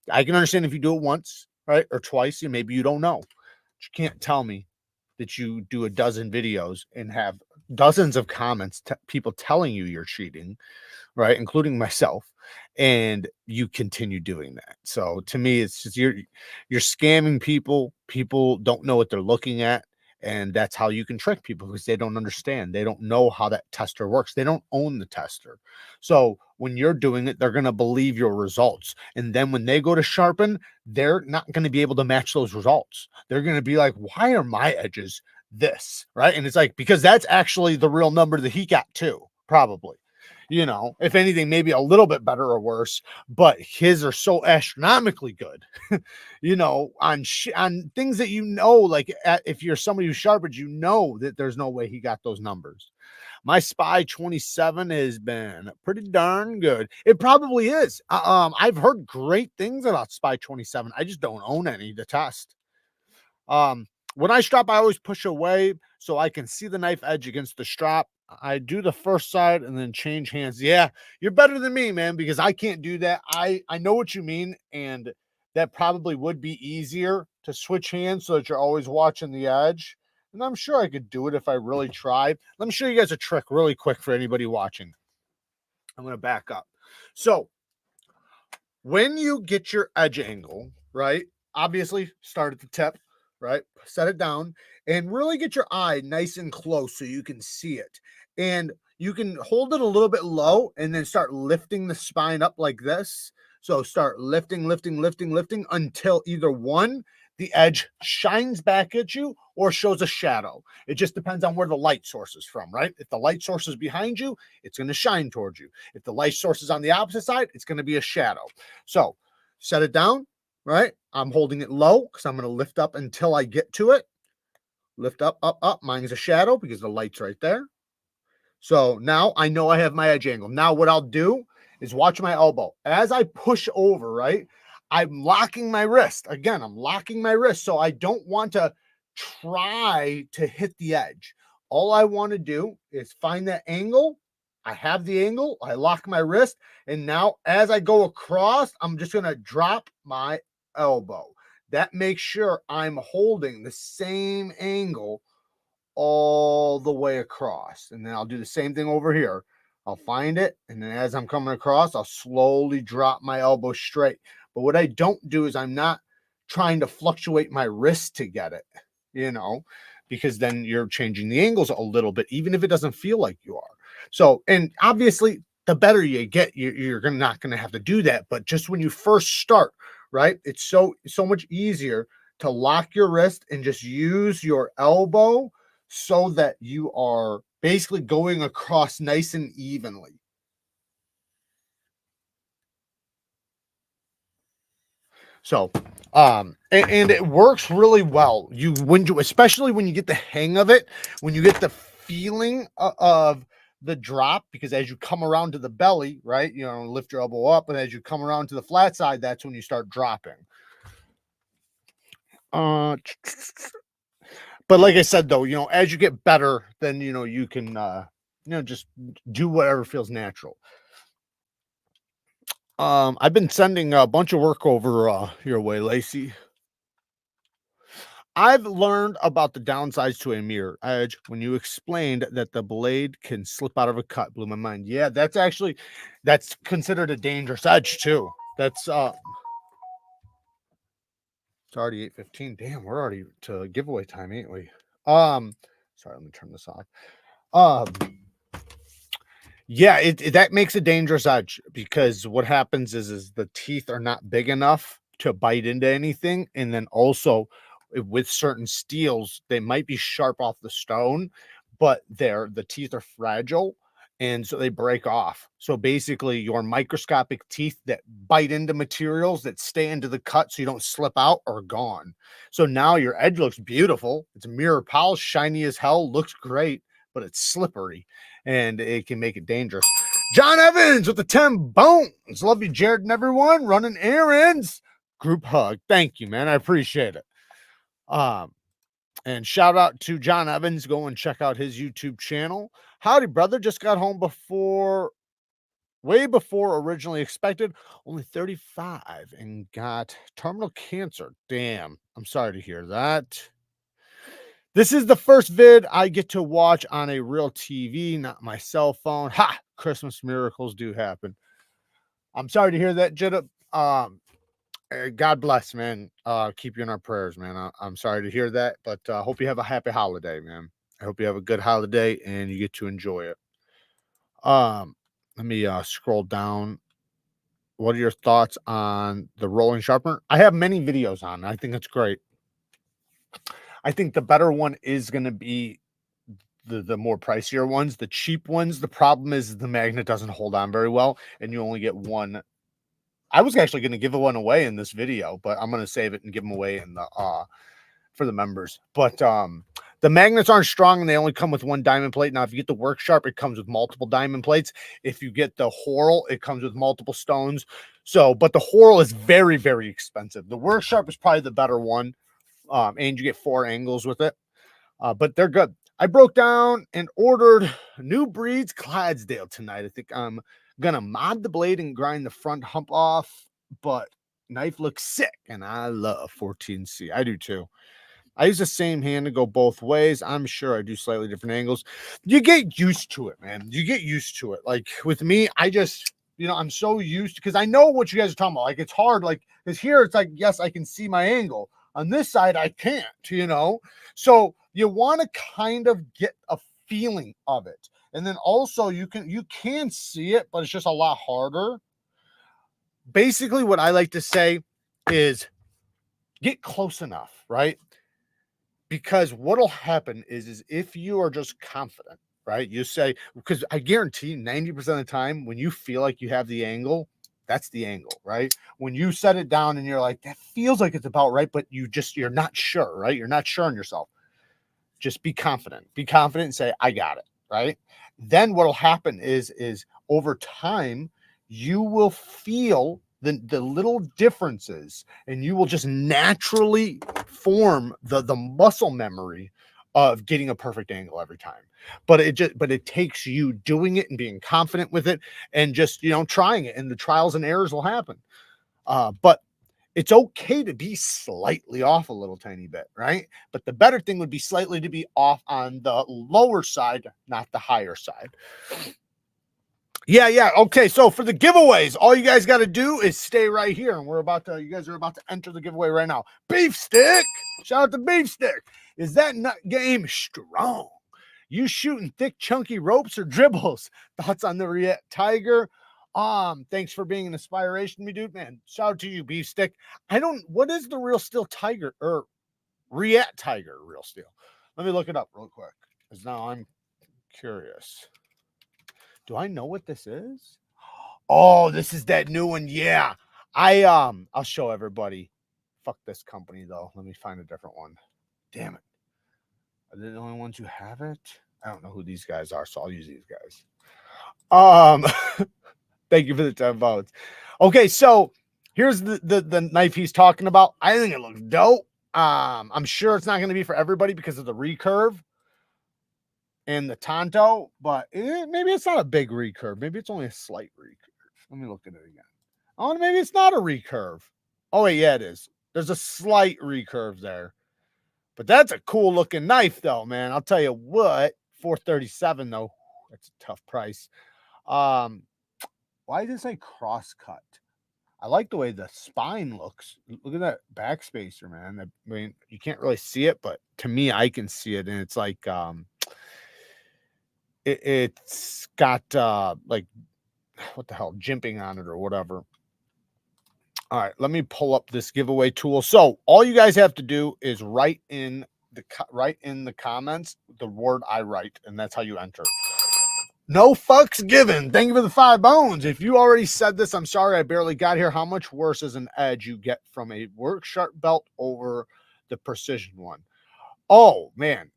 I can understand if you do it once, right? Or twice, and maybe you don't know. But you can't tell me that you do a dozen videos and have dozens of comments, people telling you you're cheating, right? Including myself, and you continue doing that. So to me, it's just you're scamming people. People don't know what they're looking at. And that's how you can trick people, because they don't understand. They don't know how that tester works. They don't own the tester. So when you're doing it, they're going to believe your results. And then when they go to sharpen, they're not going to be able to match those results. They're going to be like, why are my edges this? Right. And it's like, because that's actually the real number that he got too, probably. You know, if anything, maybe a little bit better or worse, but his are so astronomically good, you know, on things that, you know, like if you're somebody who sharpens, you know that there's no way he got those numbers. My SPY 27 has been pretty darn good. It probably is. I've heard great things about SPY 27. I just don't own any to test. When I strap, I always push away so I can see the knife edge against the strap. I do the first side and then change hands. Yeah, you're better than me, man, because I can't do that. I know what you mean, and that probably would be easier to switch hands so that you're always watching the edge. And I'm sure I could do it if I really tried. Let me show you guys a trick really quick for anybody watching. I'm going to back up. So when you get your edge angle, right, obviously start at the tip, right, set it down and really get your eye nice and close so you can see it. And you can hold it a little bit low and then start lifting the spine up like this. So start lifting, lifting, lifting, lifting until either one, the edge shines back at you or shows a shadow. It just depends on where the light source is from, right? If the light source is behind you, it's going to shine towards you. If the light source is on the opposite side, it's going to be a shadow. So set it down, right? I'm holding it low because I'm going to lift up until I get to it. Lift up, up, up. Mine's a shadow because the light's right there. So now I know I have my edge angle. Now what I'll do is watch my elbow. As I push over, right, I'm locking my wrist. Again, I'm locking my wrist, so I don't want to try to hit the edge. All I want to do is find that angle. I have the angle. I lock my wrist. And now as I go across, I'm just going to drop my elbow. That makes sure I'm holding the same angle all the way across. And then I'll do the same thing over here. I'll find it, and then as I'm coming across, I'll slowly drop my elbow straight. But what I don't do is I'm not trying to fluctuate my wrist to get it, you know, because then you're changing the angles a little bit, even if it doesn't feel like you are. So, and obviously, the better you get, you're not going to have to do that. But just when you first start, right, it's so much easier to lock your wrist and just use your elbow so that you are basically going across nice and evenly. So, and it works really well. Especially when you get the hang of it, when you get the feeling of the drop, because as you come around to the belly, right, you know, lift your elbow up, and as you come around to the flat side, that's when you start dropping. But like I said, though, you know, as you get better, then, you know, you can, you know, just do whatever feels natural. I've been sending a bunch of work over your way, Lacey. I've learned about the downsides to a mirror edge when you explained that the blade can slip out of a cut. Blew my mind. Yeah, that's considered a dangerous edge too. That's it's already 8:15. Damn, we're already to giveaway time, ain't we? Sorry, let me turn this off. Yeah, that makes a dangerous edge, because what happens is the teeth are not big enough to bite into anything, and then also with certain steels, they might be sharp off the stone, but the teeth are fragile, and so they break off. So basically, your microscopic teeth that bite into materials that stay into the cut so you don't slip out are gone. So now your edge looks beautiful. It's mirror polish, shiny as hell, looks great, but it's slippery, and it can make it dangerous. John Evans with the 10 bones. Love you, Jared, and everyone running errands. Group hug. Thank you, man. I appreciate it. And shout out to John Evans. Go and check out his YouTube channel. Howdy, brother. Just got home way before originally expected. Only 35 and got terminal cancer. Damn. I'm sorry to hear that. This is the first vid I get to watch on a real TV, not my cell phone. Ha! Christmas miracles do happen. I'm sorry to hear that, Jetta. God bless, man. Keep you in our prayers, man. I'm sorry to hear that, but hope you have a happy holiday, man. I hope you have a good holiday and you get to enjoy it. Let me scroll down. What are your thoughts on the rolling sharpener? I have many videos on it. I think it's great. I think the better one is going to be the more pricier ones. The cheap ones, the problem is the magnet doesn't hold on very well, and you only get one. I was actually going to give one away in this video, but I'm going to save it and give them away in the for the members. But the magnets aren't strong, and they only come with one diamond plate. Now, if you get the work sharp, it comes with multiple diamond plates. If you get the whorl, it comes with multiple stones. So, but the whorl is very, very expensive. The work sharp is probably the better one, and you get 4 angles with it. But they're good. I broke down and ordered new breeds Clydesdale tonight. I think I'm gonna mod the blade and grind the front hump off, but knife looks sick, and I love 14C. I do too. I use the same hand to go both ways. I'm sure I do slightly different angles. You get used to it, man. You get used to it. Like with me, I just, I'm so used to, because I know what you guys are talking about. Like it's hard, like, because here it's like, yes, I can see my angle. On this side, I can't, So you want to kind of get a feeling of it. And then also you can see it, but it's just a lot harder. Basically, what I like to say is get close enough, right? Because what'll happen is if you are just confident, right? You say, because I guarantee 90% of the time when you feel like you have the angle, that's the angle, right? When you set it down and you're like, that feels like it's about right, but you're not sure, right? You're not sure on yourself. Just be confident and say, I got it, right? Then what'll happen is over time, you will feel the little differences, and you will just naturally form the muscle memory of getting a perfect angle every time. But it takes you doing it and being confident with it, and just trying it, and the trials and errors will happen. But it's okay to be slightly off a little tiny bit, right? But the better thing would be slightly to be off on the lower side, not the higher side. Yeah. Okay, so for the giveaways, all you guys got to do is stay right here, and you guys are about to enter the giveaway right now. Beef Stick, shout out to Beef Stick. Is that nut game strong? You shooting thick, chunky ropes or dribbles? Thoughts on the Riet Tiger? Thanks for being an inspiration to me, dude, man. Shout out to you, Beef Stick. What is the Real Steel Tiger or Riet Tiger Real Steel? Let me look it up real quick, because now I'm curious. Do I know what this is? Oh, this is that new one. Yeah. I'll show everybody. Fuck this company though. Let me find a different one. Damn it. Are they the only ones who have it? I don't know who these guys are, so I'll use these guys. Thank you for the 10 votes. Okay, so here's the knife he's talking about. I think it looks dope. I'm sure it's not going to be for everybody because of the recurve and the Tonto, but maybe it's not a big recurve. Maybe it's only a slight recurve. Let me look at it again. Oh, maybe it's not a recurve. Oh, wait, yeah, it is. There's a slight recurve there. But that's a cool looking knife, though, man. I'll tell you what. $437, though. That's a tough price. Why does it say crosscut? I like the way the spine looks. Look at that back spacer, man. I mean, you can't really see it, but to me, I can see it, and it's like it's got like, what the hell, jimping on it or whatever. All right, let me pull up this giveaway tool. So all you guys have to do is write in the comments the word I write, and that's how you enter. No fucks given. Thank you for the 5 bones. If you already said this, I'm sorry I barely got here. How much worse is an edge you get from a work sharp belt over the precision one? Oh man,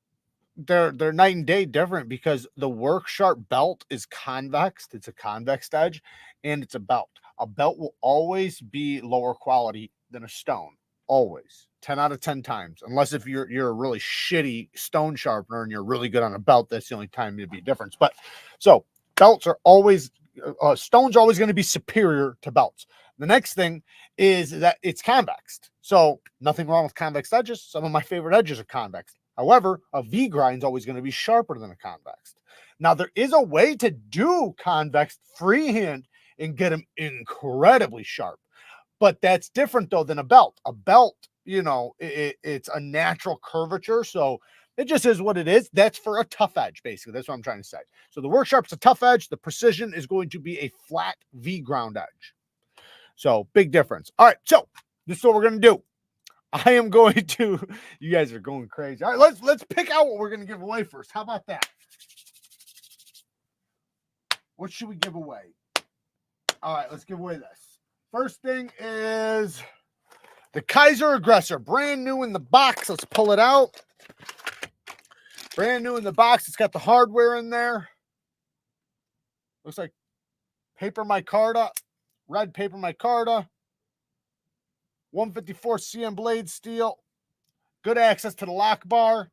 they're night and day different, because the work sharp belt is convex. It's a convex edge, and it's a belt. A belt will always be lower quality than a stone. Always. 10 out of 10 times. Unless if you're a really shitty stone sharpener and you're really good on a belt, that's the only time it'd be a difference. But so belts are always stone's always going to be superior to belts. The next thing is that it's convexed. So nothing wrong with convex edges. Some of my favorite edges are convex. However, a V grind is always going to be sharper than a convex. Now, there is a way to do convex freehand and get them incredibly sharp. But that's different, though, than a belt. A belt, you know, it's a natural curvature. So it just is what it is. That's for a tough edge, basically. That's what I'm trying to say. So the work sharp's a tough edge. The precision is going to be a flat V ground edge. So big difference. All right, so this is what we're going to do. I am going to, you guys are going crazy. All right, let's pick out what we're going to give away first. How about that? What should we give away? All right, let's give away this. First thing is the Kizer Aggressor, brand new in the box. Let's pull it out. Brand new in the box. It's got the hardware in there. Looks like paper micarta, red paper micarta. 154 CM blade steel. Good access to the lock bar.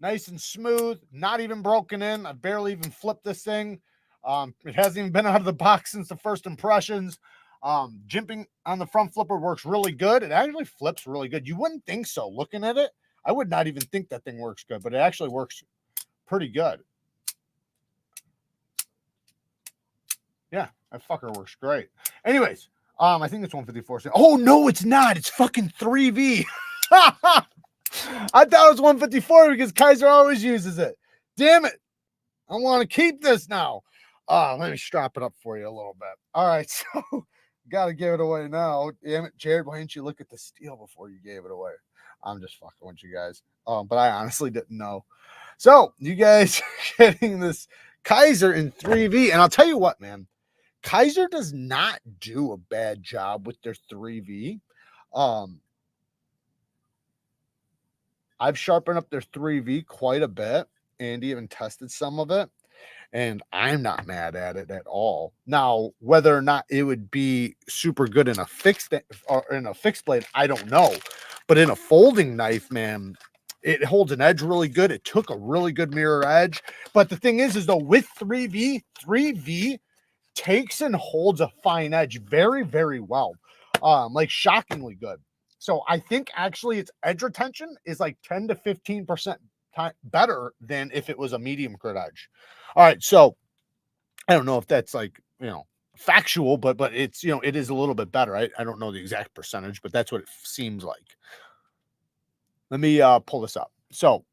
Nice and smooth. Not even broken in. I barely even flipped this thing. It hasn't even been out of the box since the first impressions. Jimping on the front flipper works really good. It actually flips really good. You wouldn't think so looking at it. I would not even think that thing works good, but it actually works pretty good. Yeah, that fucker works great. Anyways, I think it's 154. Oh, no, it's not. It's fucking 3V. I thought it was 154 because Kizer always uses it. Damn it. I want to keep this now. Let me strap it up for you a little bit. All right, so got to give it away now. Damn it, Jared, why didn't you look at the steel before you gave it away? I'm just fucking with you guys. But I honestly didn't know. So you guys are getting this Kizer in 3V. And I'll tell you what, man. Kizer does not do a bad job with their 3V. I've sharpened up their 3V quite a bit and even tested some of it, and I'm not mad at it at all. Now, whether or not it would be super good in a fixed blade, I don't know. But in a folding knife, man, it holds an edge really good. It took a really good mirror edge. But the thing is though, with 3V takes and holds a fine edge very, very well. Like shockingly good. So I think actually its edge retention is like 10 to 15% better than if it was a medium crit edge. All right, so I don't know if that's like, you know, factual, but it's, you know, it is a little bit better. I don't know the exact percentage, but that's what it seems like. Let me pull this up. So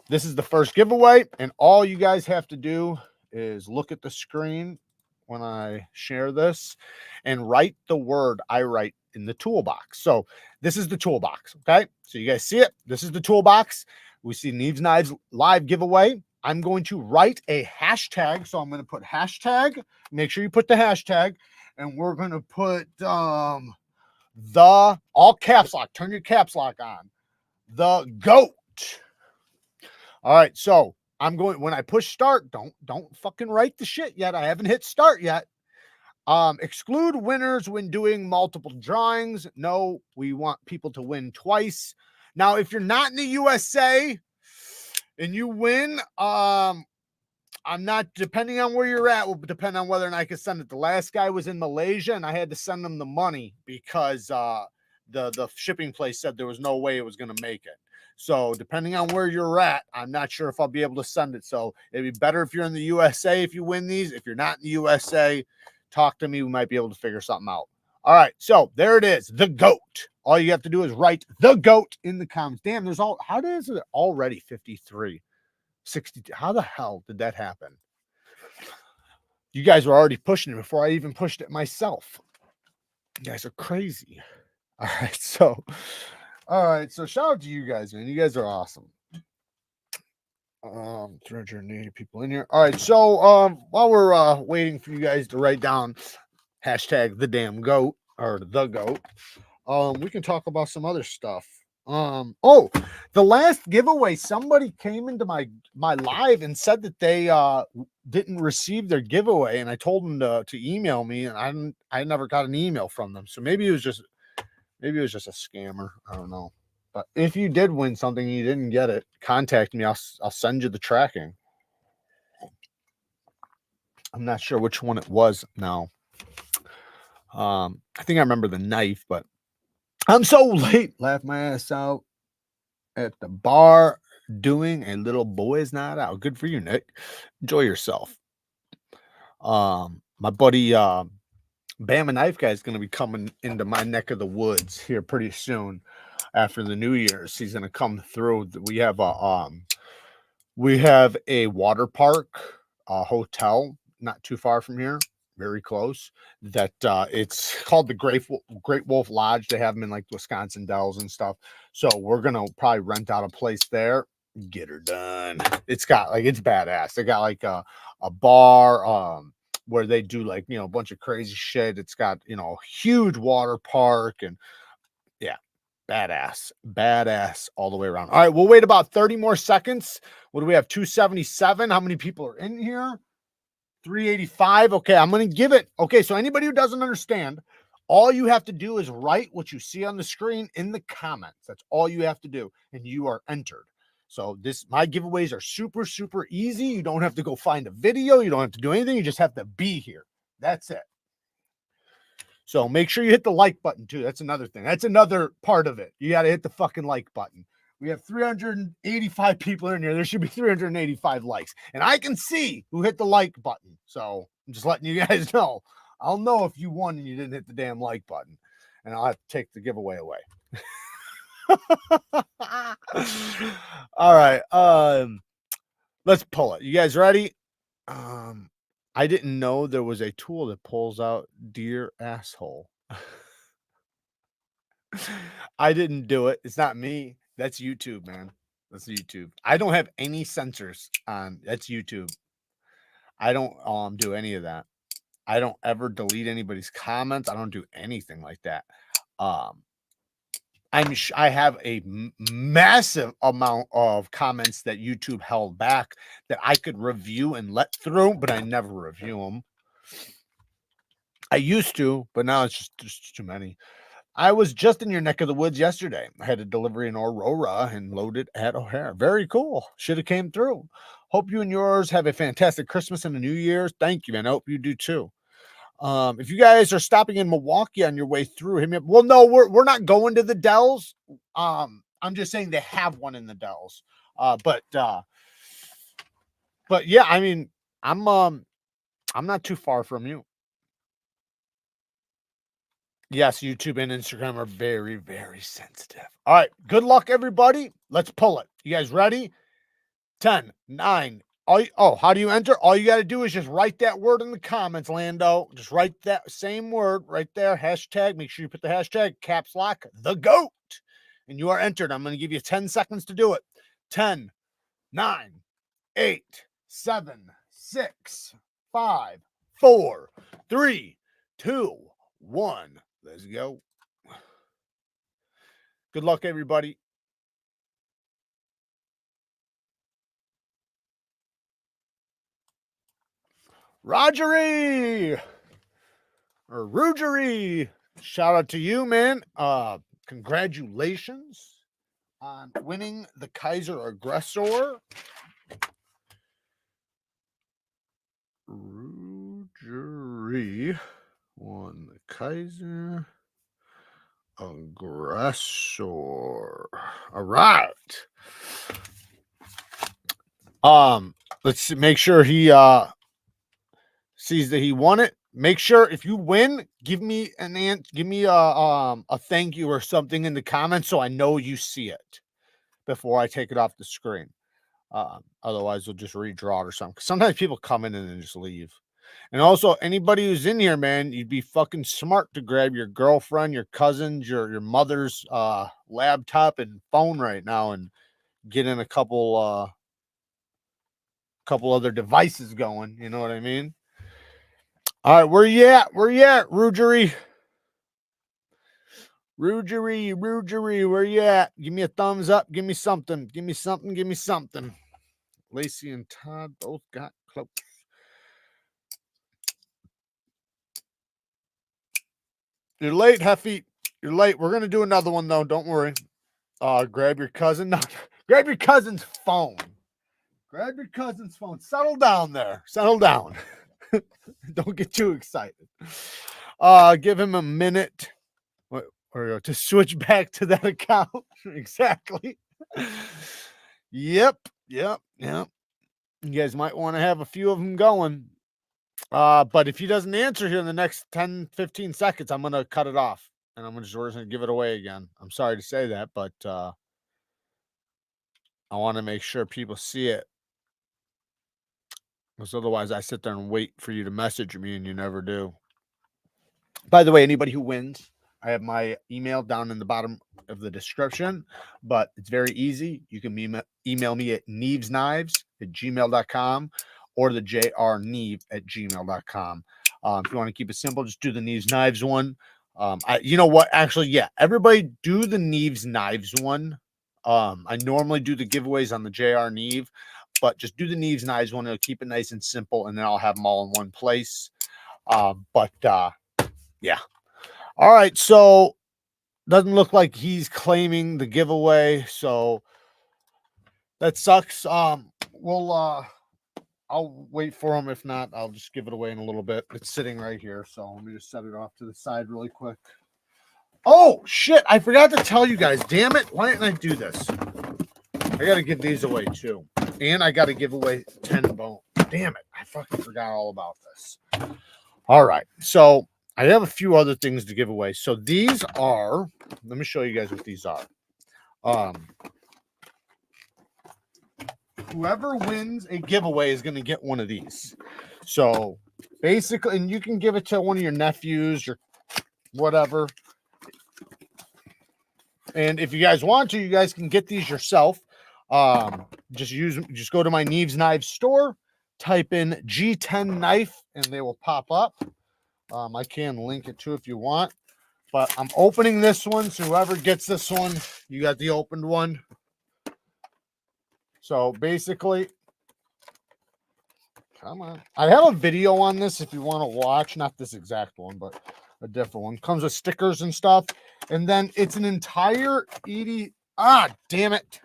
this is the first giveaway, and all you guys have to do is look at the screen when I share this and write the word I write in the toolbox. So this is the toolbox. Okay. So you guys see it. This is the toolbox. We see Neevesknives live giveaway. I'm going to write a hashtag. So I'm going to put hashtag. Make sure you put the hashtag, and we're going to put the all caps lock. Turn your caps lock on. The GOAT. All right. So I'm going, when I push start, don't fucking write the shit yet. I haven't hit start yet. Exclude winners when doing multiple drawings. No, we want people to win twice. Now, if you're not in the USA and you win, I'm not, depending on where you're at, will depend on whether or not I can send it. The last guy was in Malaysia, and I had to send him the money because the shipping place said there was no way it was going to make it. So depending on where you're at, I'm not sure if I'll be able to send it. So it'd be better if you're in the USA if you win these. If you're not in the USA, talk to me. We might be able to figure something out. All right. So there it is. The GOAT. All you have to do is write the GOAT in the comments. Damn, there's all, how is it already 53, 62? How the hell did that happen? You guys were already pushing it before I even pushed it myself. You guys are crazy. All right, so shout out to you guys, man. You guys are awesome. 380 people in here. All right, so while we're waiting for you guys to write down hashtag the damn goat or the goat, we can talk about some other stuff. Oh, the last giveaway, somebody came into my live and said that they didn't receive their giveaway, and I told them to email me, and I never got an email from them. So maybe it was just a scammer. I don't know. But if you did win something and you didn't get it, contact me. I'll send you the tracking. I'm not sure which one it was now. I think I remember the knife, but I'm so late. Laugh my ass out at the bar doing a little boys' night out. Good for you, Nick. Enjoy yourself. My buddy Bama Knife Guy is going to be coming into my neck of the woods here pretty soon. After the New Year's, he's going to come through. We have a water park, a hotel not too far from here, very close. That it's called the Great Wolf Lodge. They have them in like Wisconsin Dells and stuff. So we're gonna probably rent out a place there. Get her done. It's got like, it's badass. They got like a bar where they do like, you know, a bunch of crazy shit. It's got, you know, a huge water park, and yeah, badass all the way around. All right, we'll wait about 30 more seconds. What do we have? 277. How many people are in here? 385. Okay, I'm going to give it. Okay, so anybody who doesn't understand, all you have to do is write what you see on the screen in the comments. That's all you have to do, and you are entered. So my giveaways are super, super easy. You don't have to go find a video. You don't have to do anything. You just have to be here. That's it. So make sure you hit the like button too. That's another thing. That's another part of it. You got to hit the fucking like button. We have 385 people in here. There should be 385 likes. And I can see who hit the like button. So I'm just letting you guys know. I'll know if you won and you didn't hit the damn like button. And I'll have to take the giveaway away. All right. Let's pull it. You guys ready? I didn't know there was a tool that pulls out deer asshole. I didn't do it. It's not me. That's YouTube, man. That's YouTube. I don't have any sensors on. That's YouTube. I don't do any of that. I don't ever delete anybody's comments. I don't do anything like that. I have a massive amount of comments that YouTube held back that I could review and let through, but I never review them. I used to, but now it's just too many. I was just in your neck of the woods yesterday. I had a delivery in Aurora and loaded at O'Hare. Very cool. Should have came through. Hope you and yours have a fantastic Christmas and a New Year's. Thank you, man. I hope you do too. If you guys are stopping in Milwaukee on your way through, hit me up. Well, no, we're not going to the Dells. I'm just saying they have one in the Dells. But yeah, I mean, I'm not too far from you. Yes, YouTube and Instagram are very, very sensitive. All right, good luck, everybody. Let's pull it. You guys ready? 10, 9. How do you enter? All you got to do is just write that word in the comments, Lando. Just write that same word right there. Hashtag. Make sure you put the hashtag caps lock the goat, and you are entered. I'm going to give you 10 seconds to do it. 10, 9, 8, 7, 6, 5, 4, 3, 2, 1. Let's go. Good luck, everybody. Rogery or Rugery, shout out to you, man. Congratulations on winning the Kizer Aggressor. Rugery won the Kizer Aggressor. All right. Let's make sure he sees that he won it. Make sure if you win, give me a thank you or something in the comments so I know you see it before I take it off the screen. Otherwise we'll just redraw it or something. Sometimes people come in and then just leave. And also, anybody who's in here, man, you'd be fucking smart to grab your girlfriend, your cousins, your mother's laptop and phone right now and get in a couple other devices going. You know what I mean? All right, where you at? Where you at, Rougery? Rougery, where you at? Give me a thumbs up. Give me something. Give me something. Give me something. Lacey and Todd both got close. You're late, Heffy. You're late. We're going to do another one, though. Don't worry. Grab your cousin. No, grab your cousin's phone. Grab your cousin's phone. Settle down there. Settle down. Don't get too excited. Give him a minute to switch back to that account. Exactly. Yep. You guys might want to have a few of them going. But if he doesn't answer here in the next 10, 15 seconds, I'm going to cut it off. And I'm just going to give it away again. I'm sorry to say that, but I want to make sure people see it. Because otherwise I sit there and wait for you to message me and you never do. By the way, anybody who wins, I have my email down in the bottom of the description, but it's very easy. You can email me at neevesknives@gmail.com or the jrneve@gmail.com. If you want to keep it simple, just do the Neevesknives one. You know what? Actually, yeah, everybody do the Neevesknives one. I normally do the giveaways on the JR Neve, but just do the Neevesknives one. It'll keep it nice and simple, and then I'll have them all in one place. Yeah. All right, so doesn't look like he's claiming the giveaway, so that sucks. I'll wait for him. If not, I'll just give it away in a little bit. It's sitting right here, so let me just set it off to the side really quick. Oh shit, I forgot to tell you guys. Damn it, why didn't I do this? I gotta give these away too, and I gotta give away 10 bone. Damn it, I fucking forgot all about this. All right, so I have a few other things to give away. So these are, let me show you guys what these are. Whoever wins a giveaway is going to get one of these. So basically, and you can give it to one of your nephews or whatever. And if you guys want to, you guys can get these yourself. Just go to my Neevesknives store, type in G10 knife, and they will pop up. I can link it too if you want, but I'm opening this one. So whoever gets this one, you got the opened one. So basically, come on. I have a video on this if you want to watch, not this exact one, but a different one. Comes with stickers and stuff. And then it's an entire damn it.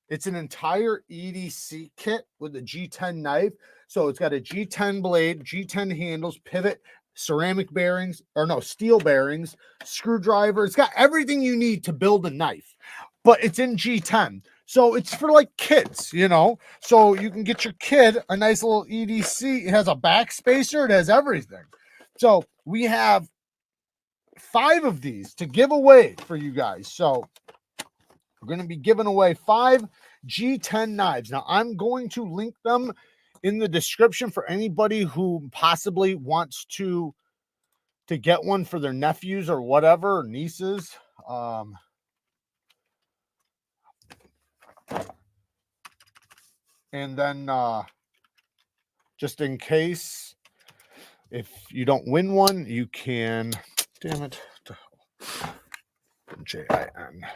It's an entire EDC kit with a G10 knife. So it's got a G10 blade, G10 handles, pivot, ceramic bearings, or no, steel bearings, screwdriver. It's got everything you need to build a knife, but it's in G10. So it's for like kids, you know? So you can get your kid a nice little EDC. It has a back spacer. It has everything. So we have 5 of these to give away for you guys. So we're going to be giving away 5 G10 knives. Now, I'm going to link them in the description for anybody who possibly wants to get one for their nephews or whatever, or nieces. And then just in case, if you don't win one, you can, damn it, JIN.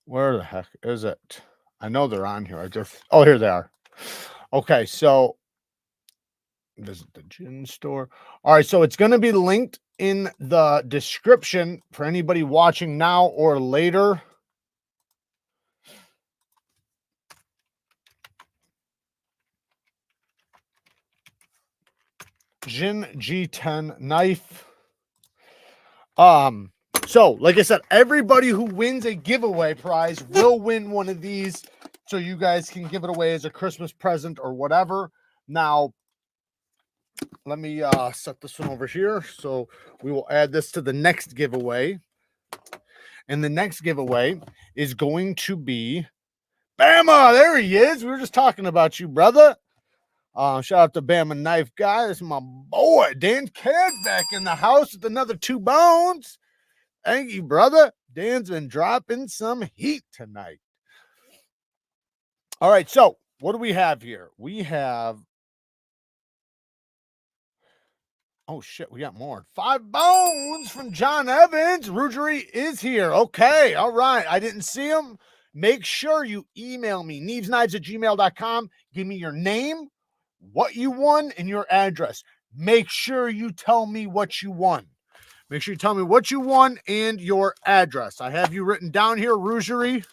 Where the heck is it? I know they're on here. Oh, here they are. Okay, so visit the gin store. All right, so it's going to be linked in the description for anybody watching now or later. Gin G10 knife. So like I said, everybody who wins a giveaway prize will win one of these, so you guys can give it away as a Christmas present or whatever. Now, let me set this one over here. So we will add this to the next giveaway. And the next giveaway is going to be Bama. There he is. We were just talking about you, brother. Shout out to Bama Knife Guy. This is my boy. Dan Cad's back in the house with another 2 bones. Thank you, brother. Dan's been dropping some heat tonight. All right, so what do we have here? We have, oh shit, we got more. 5 bones from John Evans. Rougerie is here. Okay, all right. I didn't see him. Make sure you email me, neevesknives@gmail.com. Give me your name, what you won, and your address. Make sure you tell me what you won. Make sure you tell me what you won and your address. I have you written down here, Rougerie.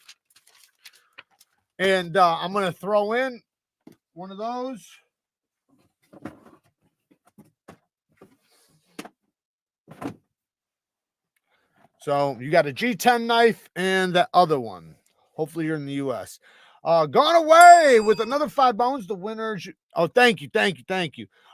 And I'm going to throw in one of those. So you got a G10 knife and that other one. Hopefully you're in the U.S. Gone away with another 5 bones. The winners. Oh, thank you.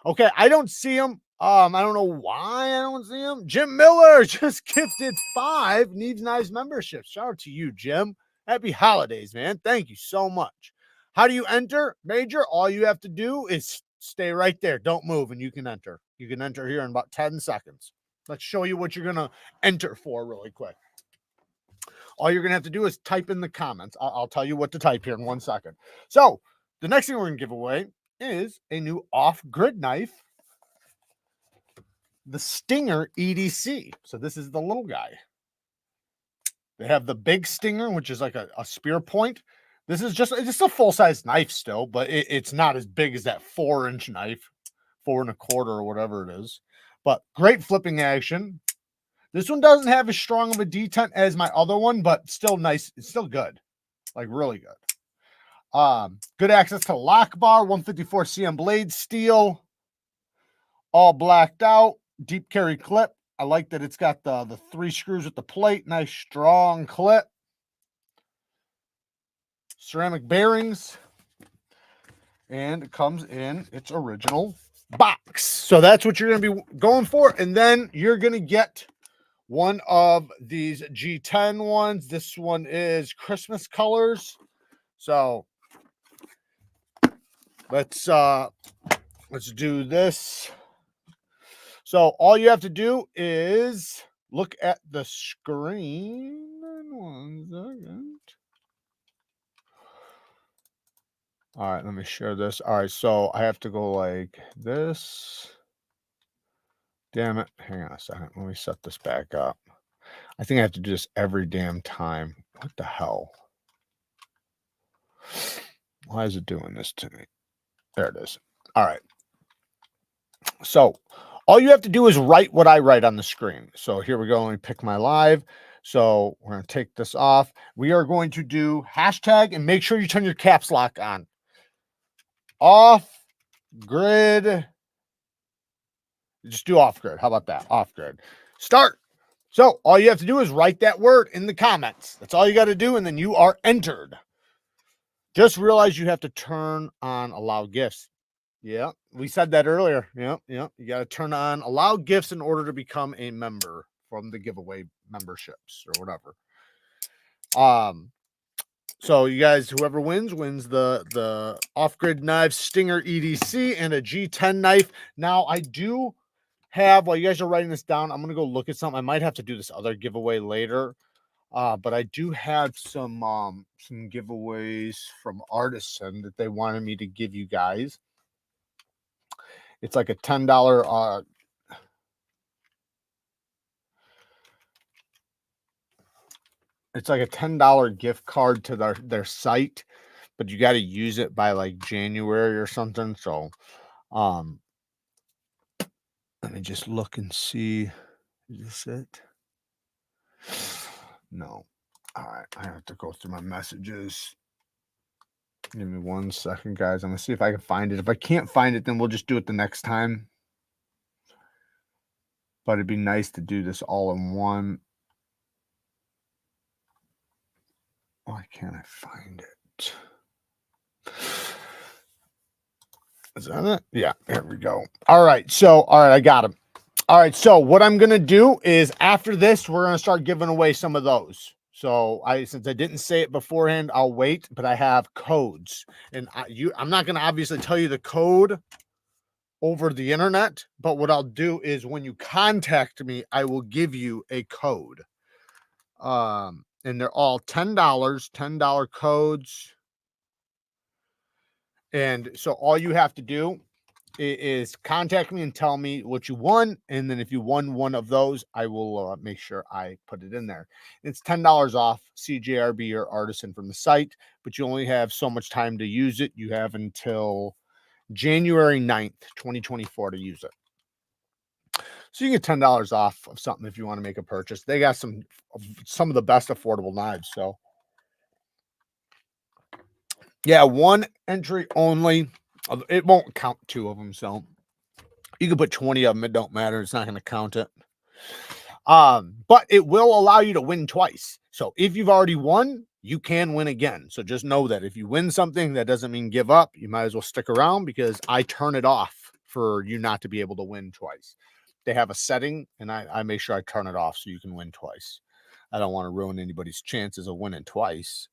Okay, I don't see him. I don't know why I don't see him. Jim Miller just gifted 5 Neevesknives memberships. Shout out to you, Jim. Happy holidays, man. Thank you so much. How do you enter, Major? All you have to do is stay right there. Don't move, and you can enter. You can enter here in about 10 seconds. Let's show you what you're going to enter for really quick. All you're going to have to do is type in the comments. I'll tell you what to type here in 1 second. So the next thing we're going to give away is a new off-grid knife, the Stinger EDC. So this is the little guy. They have the big Stinger, which is like a spear point. This is just a full-size knife still, but it's not as big as that 4-inch knife, 4 1/4 or whatever it is. But great flipping action. This one doesn't have as strong of a detent as my other one, but still nice. It's still good, like really good. Good access to lock bar, 154 cm blade steel, all blacked out, deep carry clip. I like that it's got the 3 screws with the plate. Nice strong clip. Ceramic bearings. And it comes in its original box. So that's what you're going to be going for. And then you're going to get one of these G10 ones. This one is Christmas colors. So let's do this. So all you have to do is look at the screen. 1 second. All right, let me share this. All right, so I have to go like this. Damn it. Hang on a second. Let me set this back up. I think I have to do this every damn time. What the hell? Why is it doing this to me? There it is. All right. So all you have to do is write what I write on the screen. So here we go. Let me pick my live. So we're going to take this off. We are going to do hashtag and make sure you turn your caps lock on. Off grid. Just do off grid. How about that? Off grid. Start. So all you have to do is write that word in the comments. That's all you got to do. And then you are entered. Just realize you have to turn on allow gifts. Yeah, we said that earlier. Yeah. You got to turn on allow gifts in order to become a member from the giveaway memberships or whatever. So you guys, whoever wins the off-grid knives Stinger EDC and a G10 knife. Now I do have, while you guys are writing this down, I'm gonna go look at something. I might have to do this other giveaway later. But I do have some giveaways from Artisan that they wanted me to give you guys. It's like a $10 it's like a $10 gift card to their site, but you got to use it by like January or something. So let me just look and see. Is this it? No. All right, I have to go through my messages. Give me 1 second, guys. I'm gonna see if I can find it. If I can't find it, then we'll just do it the next time. But it'd be nice to do this all in one. Why can't I find it? Is that it? Yeah, there we go. All right. So, all right, I got him. All right, so what I'm gonna do is after this, we're gonna start giving away some of those. So since I didn't say it beforehand, I'll wait, but I have codes, and I'm not gonna obviously tell you the code over the internet, but what I'll do is when you contact me, I will give you a code. And they're all $10 codes. And so all you have to do is contact me and tell me what you won, and then if you won one of those, I will make sure I put it in there. It's $10 off CJRB or Artisan from the site, but you only have so much time to use it. You have until January 9th, 2024 to use it. So you get $10 off of something if you want to make a purchase. They got some of the best affordable knives. So yeah, one entry only. It won't count 2 of them, so you can put 20 of them. It don't matter. It's not going to count it. But it will allow you to win twice. So if you've already won, you can win again. So just know that if you win something, that doesn't mean give up. You might as well stick around because I turn it off for you not to be able to win twice. They have a setting, and I make sure I turn it off so you can win twice. I don't want to ruin anybody's chances of winning twice.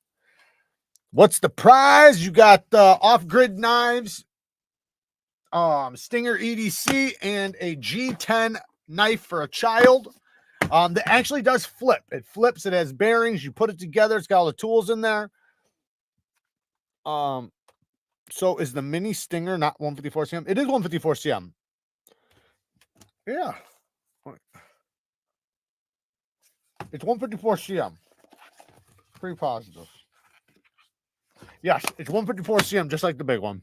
What's the prize? You got off-grid knives, Stinger EDC, and a G10 knife for a child. That actually does flip. It flips. It has bearings. You put it together. It's got all the tools in there. So is the mini Stinger not 154 cm? It is 154 cm. Yeah. It's 154 cm. Pretty positive. Yes, it's 154 cm, just like the big one.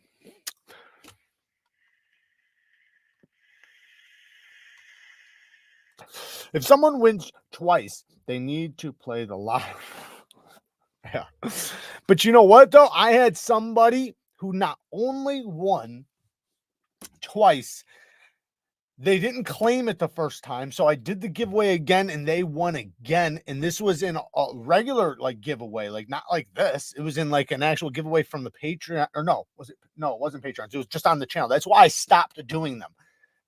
If someone wins twice, they need to play the lottery. Yeah. But you know what, though? I had somebody who not only won twice, they didn't claim it the first time. So I did the giveaway again and they won again. And this was in a regular like giveaway, like not like this. It was in like an actual giveaway from the Patreon. Or no, was it? No, it wasn't Patreon. It was just on the channel. That's why I stopped doing them.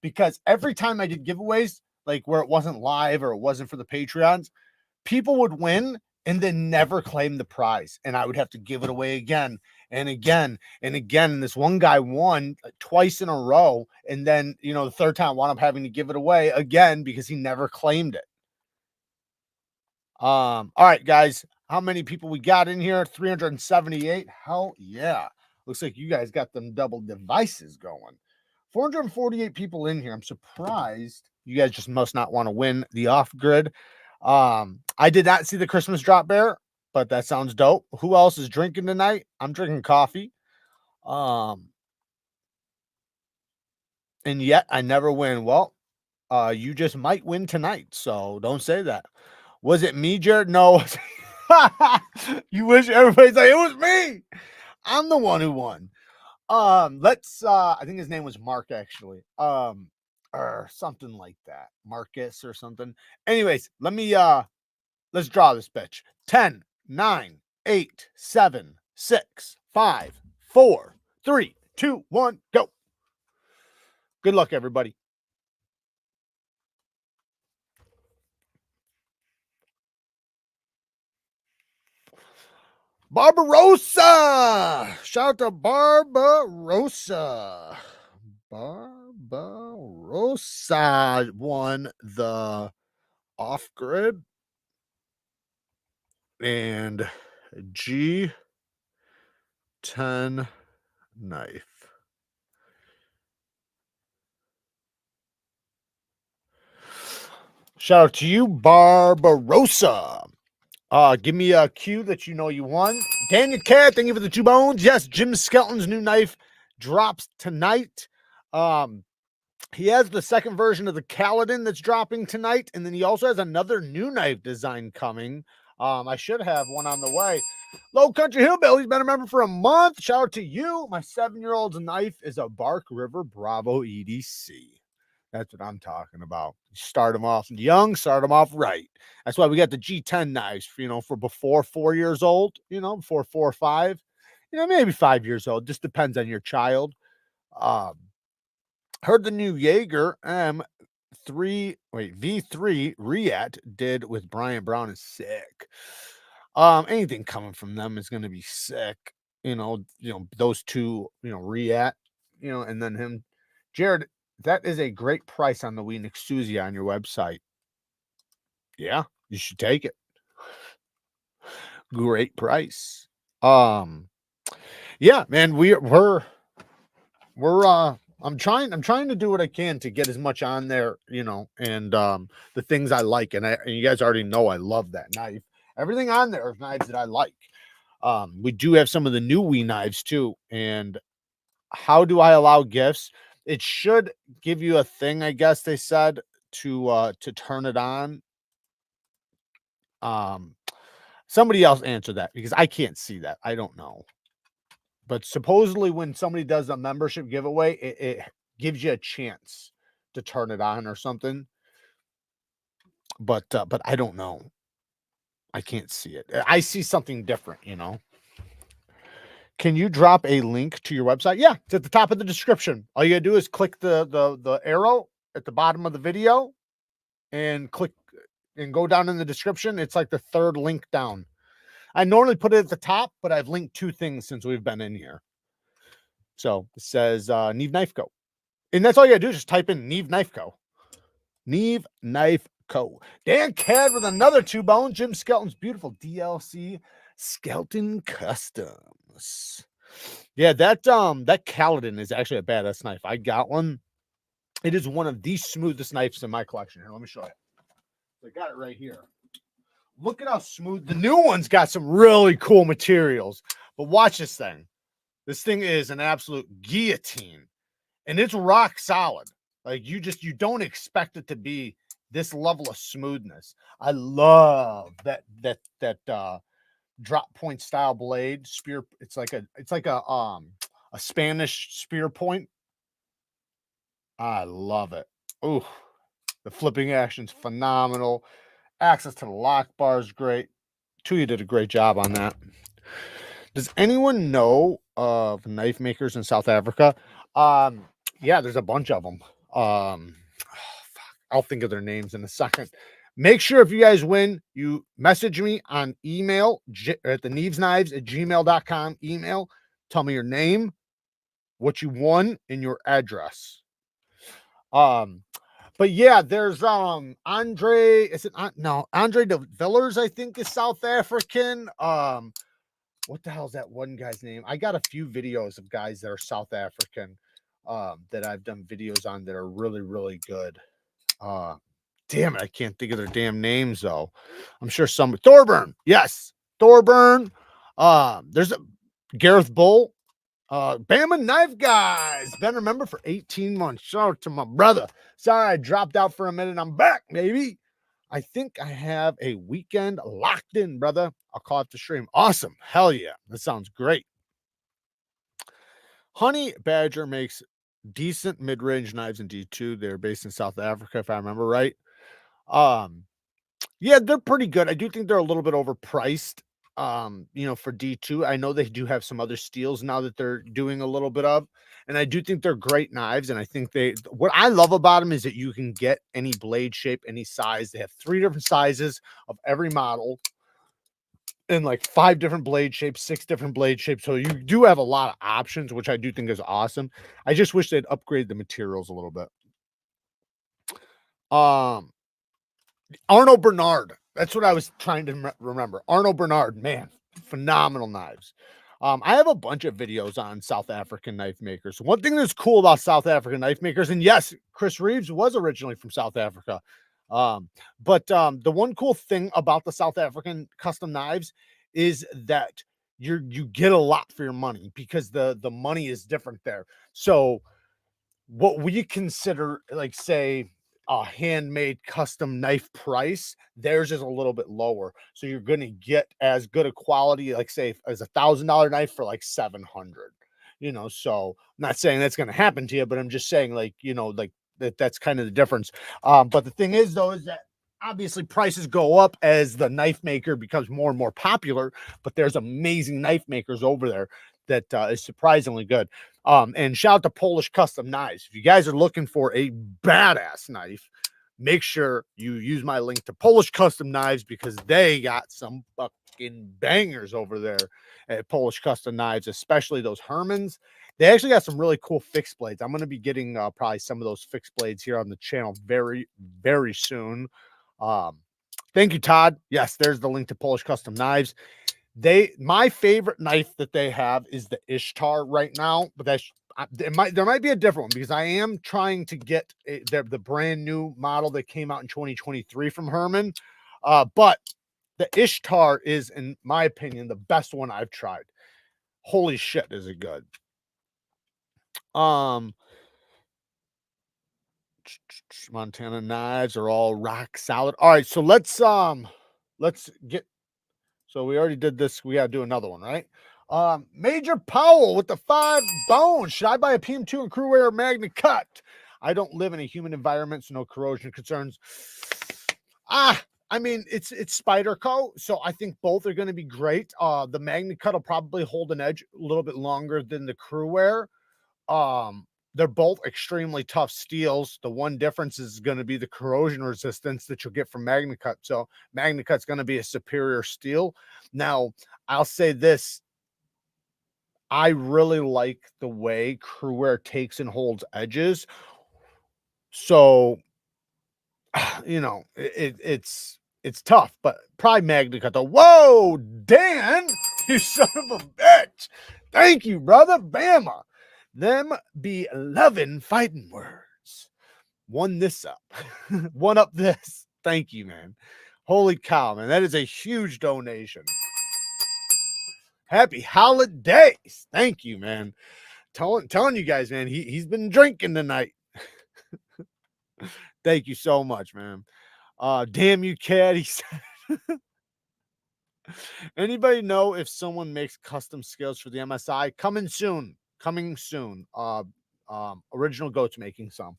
Because every time I did giveaways, like where it wasn't live or it wasn't for the Patreons, people would win and then never claim the prize. And I would have to give it away again and again and again. And this one guy won twice in a row. And then, you know, the third time I wound up having to give it away again because he never claimed it. All right, guys, how many people we got in here? 378. Hell yeah. Looks like you guys got them double devices going. 448 people in here. I'm surprised. You guys just must not want to win the off-grid. I did not see the Christmas drop bear, but that sounds dope. Who else is drinking tonight? I'm drinking coffee. And yet I never win. Well, you just might win tonight, so don't say that. Was it me, Jared? No. You wish everybody's like, it was me. I'm the one who won. I think his name was Mark, actually. Or something like that. Marcus or something. Anyways, let's draw this bitch. 10, 9, 8, 7, 6, 5, 4, 3, 2, 1, go. Good luck, everybody. Barbarossa! Shout out to Barbarossa. Barbarossa won the off-grid and G10 knife. Shout out to you, Barbarossa. Give me a cue that you know you won. Daniel Cat, thank you for the 2 bones. Yes, Jim Skelton's new knife drops tonight. He has the second version of the Kaladin that's dropping tonight, and then he also has another new knife design coming. I should have one on the way. Low Country Hillbilly's been a member for a month. Shout out to you. My 7-year-old's knife is a Bark River Bravo EDC. That's what I'm talking about. Start them off young, start them off right. That's why we got the G10 knives, for before 4 years old, before 4 or 5, maybe 5 years old. Just depends on your child. Heard the new Jaeger V3 Riat did with Brian Brown is sick. Anything coming from them is going to be sick. Those two, Riat, and then him, Jared. That is a great price on the Wii Nixuzia on your website. Yeah, you should take it. Great price. Yeah, man, we're I'm trying to do what I can to get as much on there, and the things I like, and you guys already know I love that knife. Everything on there is knives that I like. We do have some of the new Wii knives too. And how do I allow gifts? It should give you a thing, I guess they said, to turn it on. Somebody else answer that because I can't see that. I don't know. But supposedly when somebody does a membership giveaway, it gives you a chance to turn it on or something. But I don't know. I can't see it. I see something different, Can you drop a link to your website? Yeah, it's at the top of the description. All you gotta do is click the arrow at the bottom of the video and click and go down in the description. It's like the third link down. I normally put it at the top, but I've linked 2 things since we've been in here. So it says NEEVEKNIVECO. And that's all you gotta do is just type in NEEVEKNIVECO. NEEVEKNIVECO. Dan Cad with another 2 bone. Jim Skelton's beautiful DLC Skelton Customs. Yeah, that Kaladin is actually a badass knife. I got one. It is one of the smoothest knives in my collection. Here, let me show you. I got it right here. Look at how smooth. The new one's got some really cool materials. But watch this thing. This thing is an absolute guillotine. And it's rock solid. Like you don't expect it to be this level of smoothness. I love that drop point style blade spear. It's like a Spanish spear point. I love it. Oh, the flipping action's phenomenal. Access to the lock bar is great. Tuya did a great job on that. Does anyone know of knife makers in South Africa? Yeah, there's a bunch of them. I'll think of their names in a second. Make sure if you guys win, you message me on email at the neevesknives@gmail.com email. Tell me your name, what you won, and your address. But yeah, there's Andre. Is it Andre de Villers? I think is South African. What the hell is that one guy's name? I got a few videos of guys that are South African that I've done videos on that are really, really good. Damn it, I can't think of their damn names though. I'm sure some Thorburn. Yes, Thorburn. There's a Gareth Bull. Bama Knife Guys. Been a member for 18 months. Shout out to my brother. Sorry, I dropped out for a minute. I'm back, maybe. I think I have a weekend locked in, brother. I'll call it the stream. Awesome. Hell yeah. That sounds great. Honey Badger makes decent mid-range knives in D2. They're based in South Africa, if I remember right. Yeah, they're pretty good. I do think they're a little bit overpriced. For D2. I know they do have some other steels now that they're doing a little bit of, and I do think they're great knives. And I think what I love about them is that you can get any blade shape, any size. They have 3 different sizes of every model and like 5 different blade shapes, 6 different blade shapes. So you do have a lot of options, which I do think is awesome. I just wish they'd upgrade the materials a little bit. Arno Bernard. That's what I was trying to remember. Arno Bernard, man, phenomenal knives. I have a bunch of videos on South African knife makers. One thing that's cool about South African knife makers, and yes, Chris Reeves was originally from South Africa. But the one cool thing about the South African custom knives is that you get a lot for your money because the money is different there. So what we consider, like, say, a handmade custom knife price, theirs is a little bit lower. So you're going to get as good a quality, like say as $1,000 knife for like 700, so I'm not saying that's going to happen to you, but I'm just saying like that's kind of the difference. But the thing is though, is that obviously prices go up as the knife maker becomes more and more popular, but there's amazing knife makers over there that is surprisingly good. And shout out to Polish Custom Knives. If you guys are looking for a badass knife, make sure you use my link to Polish Custom Knives because they got some fucking bangers over there at Polish Custom Knives, especially those Hermans. They actually got some really cool fixed blades. I'm going to be getting probably some of those fixed blades here on the channel very, very soon. Thank you, Todd. Yes, there's the link to Polish Custom Knives. My favorite knife that they have is the Ishtar right now, but there might be a different one because I am trying to get the brand new model that came out in 2023 from Herman. But the Ishtar is, in my opinion, the best one I've tried. Holy shit, is it good? Montana knives are all rock solid. All right, so let's get. So we already did this. We got to do another one, right? Major Powell with the 5 bones. Should I buy a PM2 and Crew Wear Magna Cut? I don't live in a humid environment, so no corrosion concerns. I mean, it's Spyderco, so I think both are going to be great. The Magna Cut will probably hold an edge a little bit longer than the Crew Wear. They're both extremely tough steels. The one difference is going to be the corrosion resistance that you'll get from Magna Cut. So Magna Cut's going to be a superior steel. Now, I'll say this. I really like the way Crew Wear takes and holds edges. So, you know, it's tough, but probably Magna Cut though. Whoa, Dan, you son of a bitch. Thank you, brother. Bama. Them be loving fighting words. One this up. One up this. Thank you, man. Holy cow, man. That is a huge donation. Happy holidays. Thank you, man. Telling you guys, man, he's been drinking tonight. Thank you so much, man. Damn you, cat. He said. Anybody know if someone makes custom scales for the MSI? Coming soon. Original Goats making some.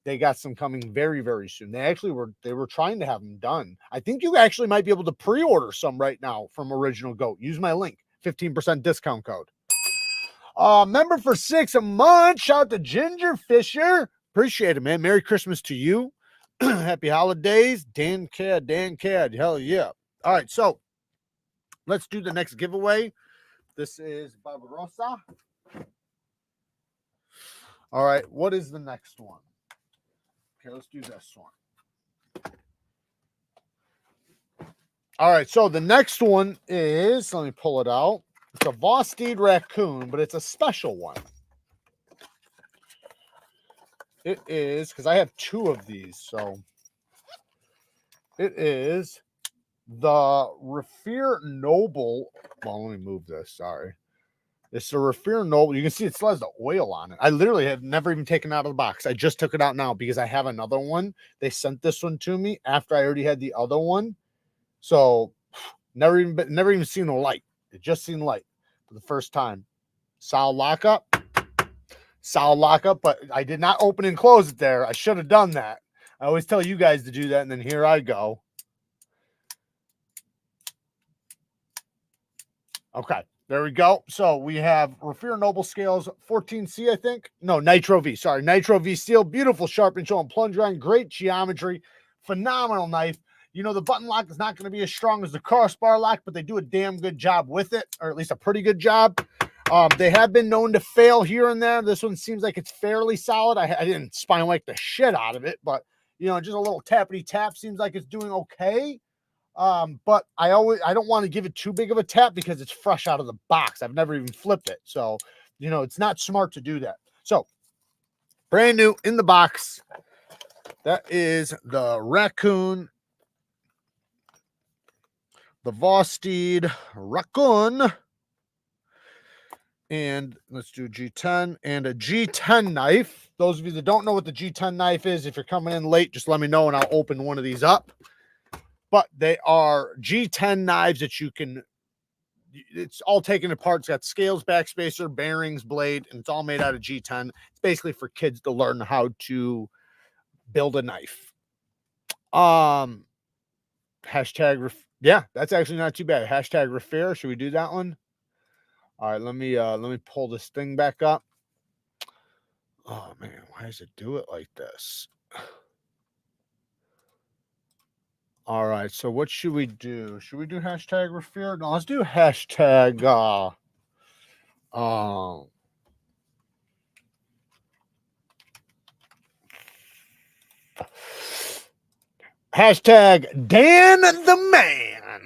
They got some coming very, very soon. They were trying to have them done. I think you actually might be able to pre-order some right now from Original Goat. Use my link, 15% discount code. Member for 6 a month. Shout out to Ginger Fisher. Appreciate it, man. Merry Christmas to you. Happy holidays. Dan Cad. Hell yeah. All right, so let's do the next giveaway. This is Barbarossa. All right, what is the next one? Okay, let's do this one. All right, so the next one is, let me pull it out. It's a VOSTEED raccoon, but it's a special one. It is, because I have 2 of these, so it is the Rafir Noble. Well, let me move this, sorry. It's a Rafir Noble. You can see it still has the oil on it. I literally have never even taken it out of the box. I just took it out now because I have another one. They sent this one to me after I already had the other one. So never even seen the light. It just seen light for the first time. Solid lockup, but I did not open and close it there. I should have done that. I always tell you guys to do that, and then here I go. Okay, there we go. So we have Rafir Noble scales 14C, I think. No, Nitro V. Sorry, Nitro V steel. Beautiful sharpening, showing plunge line. Great geometry. Phenomenal knife. You know, the button lock is not going to be as strong as the crossbar lock, but they do a damn good job with it, or at least a pretty good job. They have been known to fail here and there. This one seems like it's fairly solid. I didn't spine like the shit out of it, but, you know, just a little tappity tap seems like it's doing okay. But I don't want to give it too big of a tap because it's fresh out of the box. I've never even flipped it. So, you know, it's not smart to do that. So, brand new in the box. That is the raccoon. The VOSTEED raccoon. And let's do G10 and a G10 knife. Those of you that don't know what the G10 knife is, if you're coming in late, just let me know and I'll open one of these up. But they are G10 knives that you can, it's all taken apart. It's got scales, backspacer, bearings, blade, and it's all made out of G10. It's basically for kids to learn how to build a knife. Hashtag, yeah, that's actually not too bad. Hashtag refair. Should we do that one? All right, let me pull this thing back up. Oh man, why does it do it like this? All right, so what should we do? Should we do hashtag refer? No, let's do hashtag hashtag Dan the Man.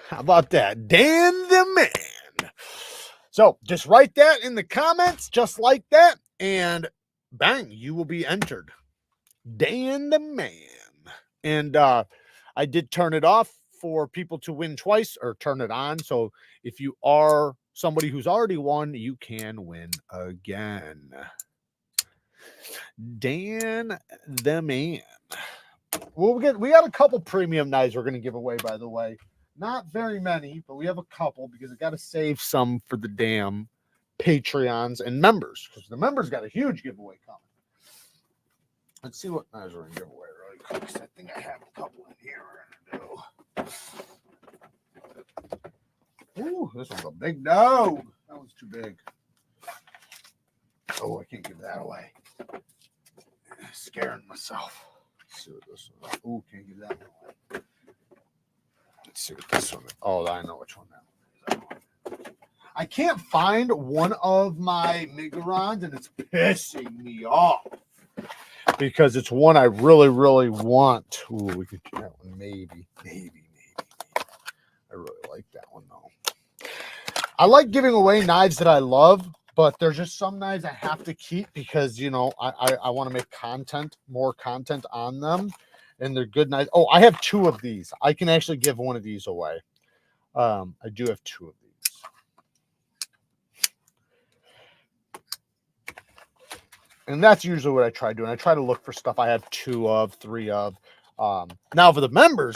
How about that? Dan the Man. So just write that in the comments, just like that, and bang, you will be entered. Dan the Man. And I did turn it off for people to win twice, or turn it on. So if you are somebody who's already won, you can win again. Dan the Man. We got a couple premium knives we're going to give away, by the way. Not very many, but we have a couple because I got to save some for the damn Patreons and members, because the members got a huge giveaway coming. Let's see what knives we're going to give away really quick, because I think I have a couple in here we're going to do. Ooh, this one's a big no. That one's too big. Oh, I can't give that away. Scaring myself. Let's see what this one is. Ooh, can't give that one away. Let's see what this one is. Oh, I know which one that one is. I can't find one of my Migarons, and it's pissing me off because it's one I really, really want. Ooh, we could do that one. Maybe. I really like that one, though. I like giving away knives that I love, but there's just some knives I have to keep because, you know, I want to make more content on them, and they're good knives. Oh, I have two of these. I can actually give one of these away. I do have two of these. And that's usually what I try doing. I try to look for stuff I have 2 of, 3 of. Now for the members,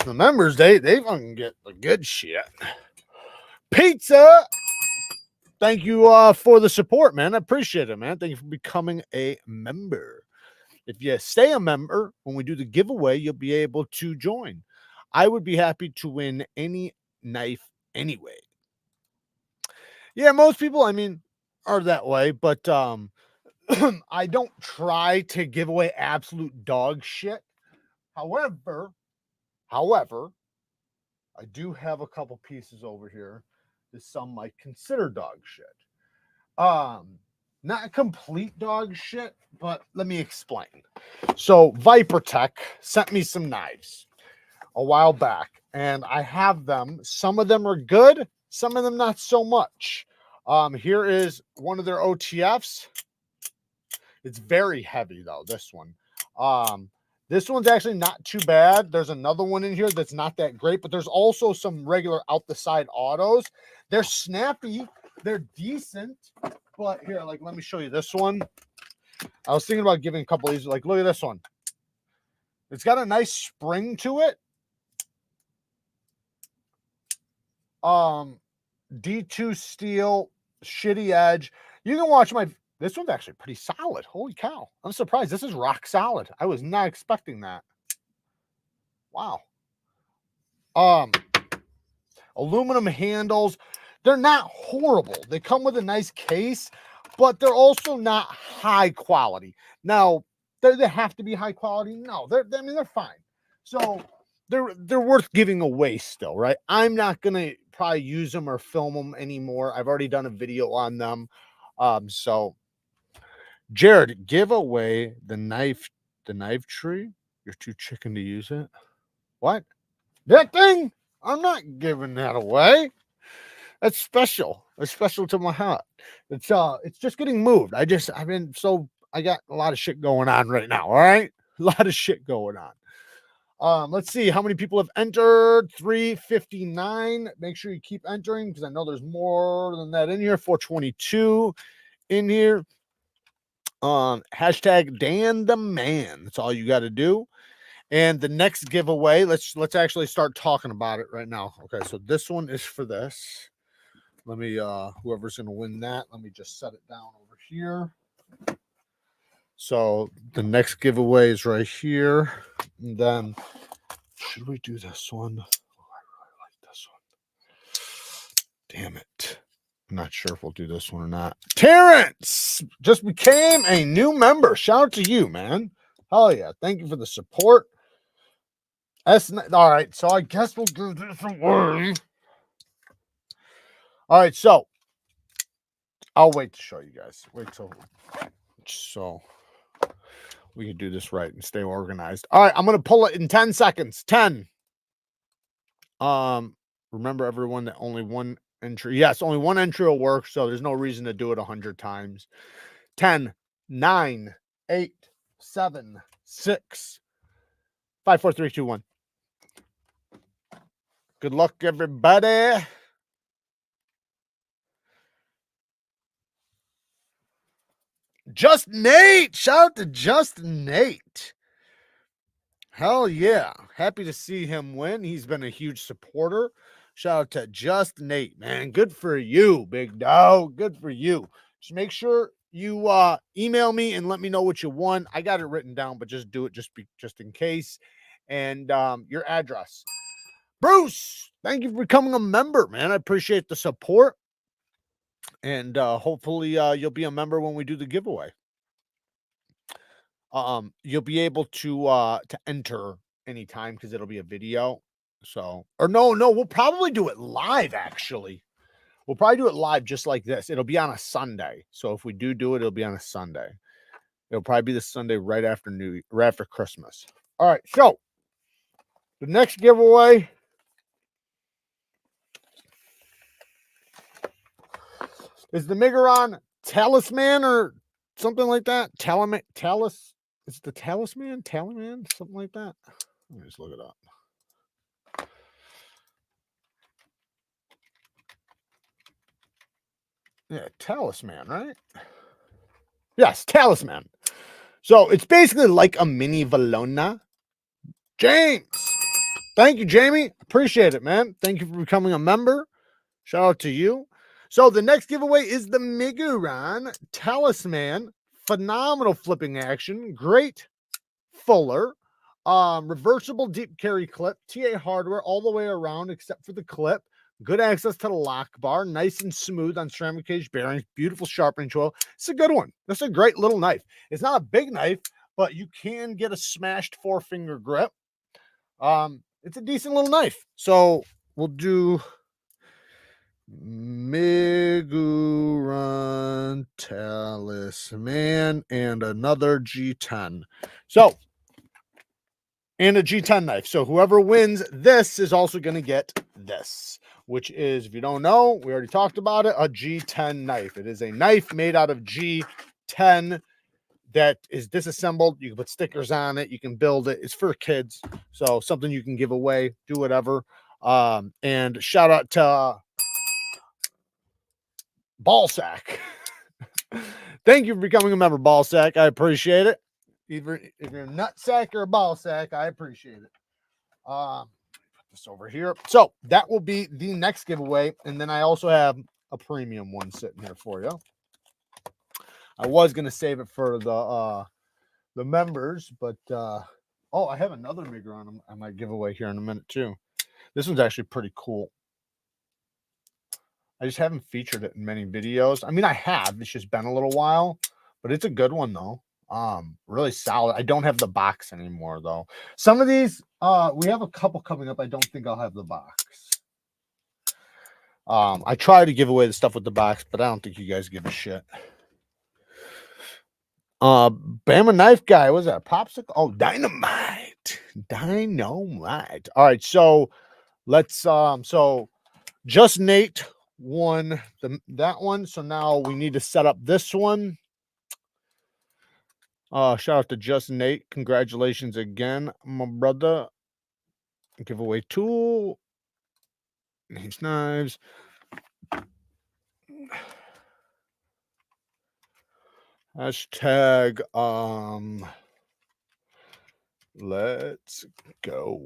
they fucking get the good shit. Pizza. Thank you for the support, man. I appreciate it, man. Thank you for becoming a member. If you stay a member, when we do the giveaway, you'll be able to join. I would be happy to win any knife anyway. Yeah, most people, I mean, are that way, but I don't try to give away absolute dog shit. However, I do have a couple pieces over here that some might consider dog shit. Not complete dog shit, but let me explain. So ViperTech sent me some knives a while back, and I have them. Some of them are good, some of them not so much. Here is one of their OTFs. It's very heavy though, this one. This one's actually not too bad. There's another one in here that's not that great, but there's also some regular out the side autos. They're snappy, they're decent, but here, like, let me show you this one. I was thinking about giving a couple of these. Like, look at this one. It's got a nice spring to it. D2 steel, shitty edge. You can watch my... This one's actually pretty solid. Holy cow. I'm surprised. This is rock solid. I was not expecting that. Wow. Aluminum handles. They're not horrible. They come with a nice case, but they're also not high quality. Now, do they have to be high quality? No, they're fine. So they're worth giving away still, right? I'm not gonna probably use them or film them anymore. I've already done a video on them. So Jared, give away the knife tree. You're too chicken to use it. What? That thing? I'm not giving that away. That's special. It's special to my heart. It's just getting moved. I got a lot of shit going on right now. All right. A lot of shit going on. Let's see how many people have entered. 359. Make sure you keep entering because I know there's more than that in here. 422 in here. Hashtag Dan the Man. That's all you got to do. And the next giveaway, let's actually start talking about it right now. Okay, so this one is for this. Let me whoever's gonna win that, let me just set it down over here. So the next giveaway is right here. And then should we do this one? Oh, I really like this one. Damn it. I'm not sure if we'll do this one or not. Terrence just became a new member. Shout out to you, man. Hell yeah. Thank you for the support. All right, so I guess we'll do this away. All right, so I'll wait to show you guys. Wait till so we can do this right and stay organized. All right, I'm gonna pull it in 10 seconds. 10. Remember everyone that only one entry. Yes, only one entry will work, so there's no reason to do it 100 times. 10, 9, 8, 7, 6, 5, 4, 3, 2, 1. Good luck, everybody. Just Nate. Shout out to Just Nate. Hell yeah. Happy to see him win. He's been a huge supporter. Shout out to Just Nate, man. Good for you, big dog. Good for you. Just make sure you email me and let me know what you won. I got it written down, but just do it just in case. And your address. Bruce, thank you for becoming a member, man. I appreciate the support. And hopefully you'll be a member when we do the giveaway. You'll be able to enter anytime because it'll be a video. So, or no, we'll probably do it live. Actually, we'll probably do it live just like this. It'll be on a Sunday. So if we do it, it'll be on a Sunday. It'll probably be the Sunday right after Christmas. All right. So the next giveaway is the Migron Talisman or something like that. Is it the Talisman? Something like that. Let me just look it up. Yeah, Talisman, right? Yes, Talisman. So it's basically like a mini Valona. James, thank you, Jamie. Appreciate it, man. Thank you for becoming a member. Shout out to you. So the next giveaway is the Migron Talisman. Phenomenal flipping action. Great fuller. Reversible deep carry clip. TA hardware all the way around except for the clip. Good access to the lock bar. Nice and smooth on ceramic cage bearings. Beautiful sharpening tool. It's a good one. That's a great little knife. It's not a big knife, but you can get a smashed 4-finger grip. It's a decent little knife. So we'll do Migron Talisman and another G10. So, and a G10 knife. So whoever wins this is also going to get this, which is, if you don't know, we already talked about it, a G10 knife. It is a knife made out of G10 that is disassembled. You can put stickers on it. You can build it. It's for kids. So something you can give away, do whatever. And shout out to Ballsack. Thank you for becoming a member, Ballsack. I appreciate it. Either if you're a nutsack or a ballsack, I appreciate it. Put this over here. So that will be the next giveaway. And then I also have a premium one sitting here for you. I was going to save it for the members, but oh, I have another Migron I might give away here in a minute too. This one's actually pretty cool. I just haven't featured it in many videos. I mean, I have. It's just been a little while, but it's a good one though. Really solid. I don't have the box anymore though. Some of these, we have a couple coming up. I don't think I'll have the box. I try to give away the stuff with the box, but I don't think you guys give a shit. Bama Knife Guy, what was that? Popsicle? Oh, Dynamite. Dynamite. All right, so let's so Just Nate won that one. So now we need to set up this one. Shout out to Just Nate. Congratulations again, my brother. Giveaway tool. Neevesknives. Hashtag let's go.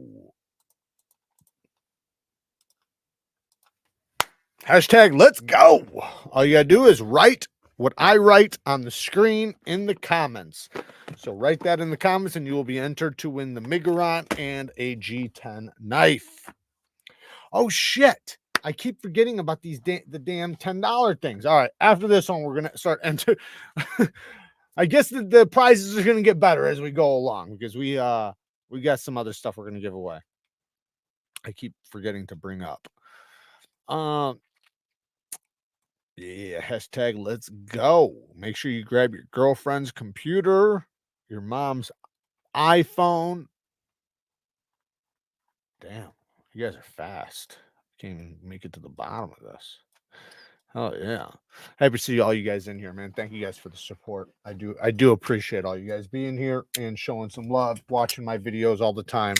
Hashtag let's go. All you gotta do is write what I write on the screen in the comments. So write that in the comments and you will be entered to win the Migron and a G10 knife. Oh shit. I keep forgetting about these the damn $10 things. All right, after this one, we're gonna start enter. I guess the prizes are gonna get better as we go along because we got some other stuff we're gonna give away. I keep forgetting to bring up. Yeah, hashtag let's go. Make sure you grab your girlfriend's computer, your mom's iPhone. Damn, you guys are fast. Can't even make it to the bottom of this. Oh yeah. Happy to see all you guys in here, man. Thank you guys for the support. I do appreciate all you guys being here and showing some love, watching my videos all the time.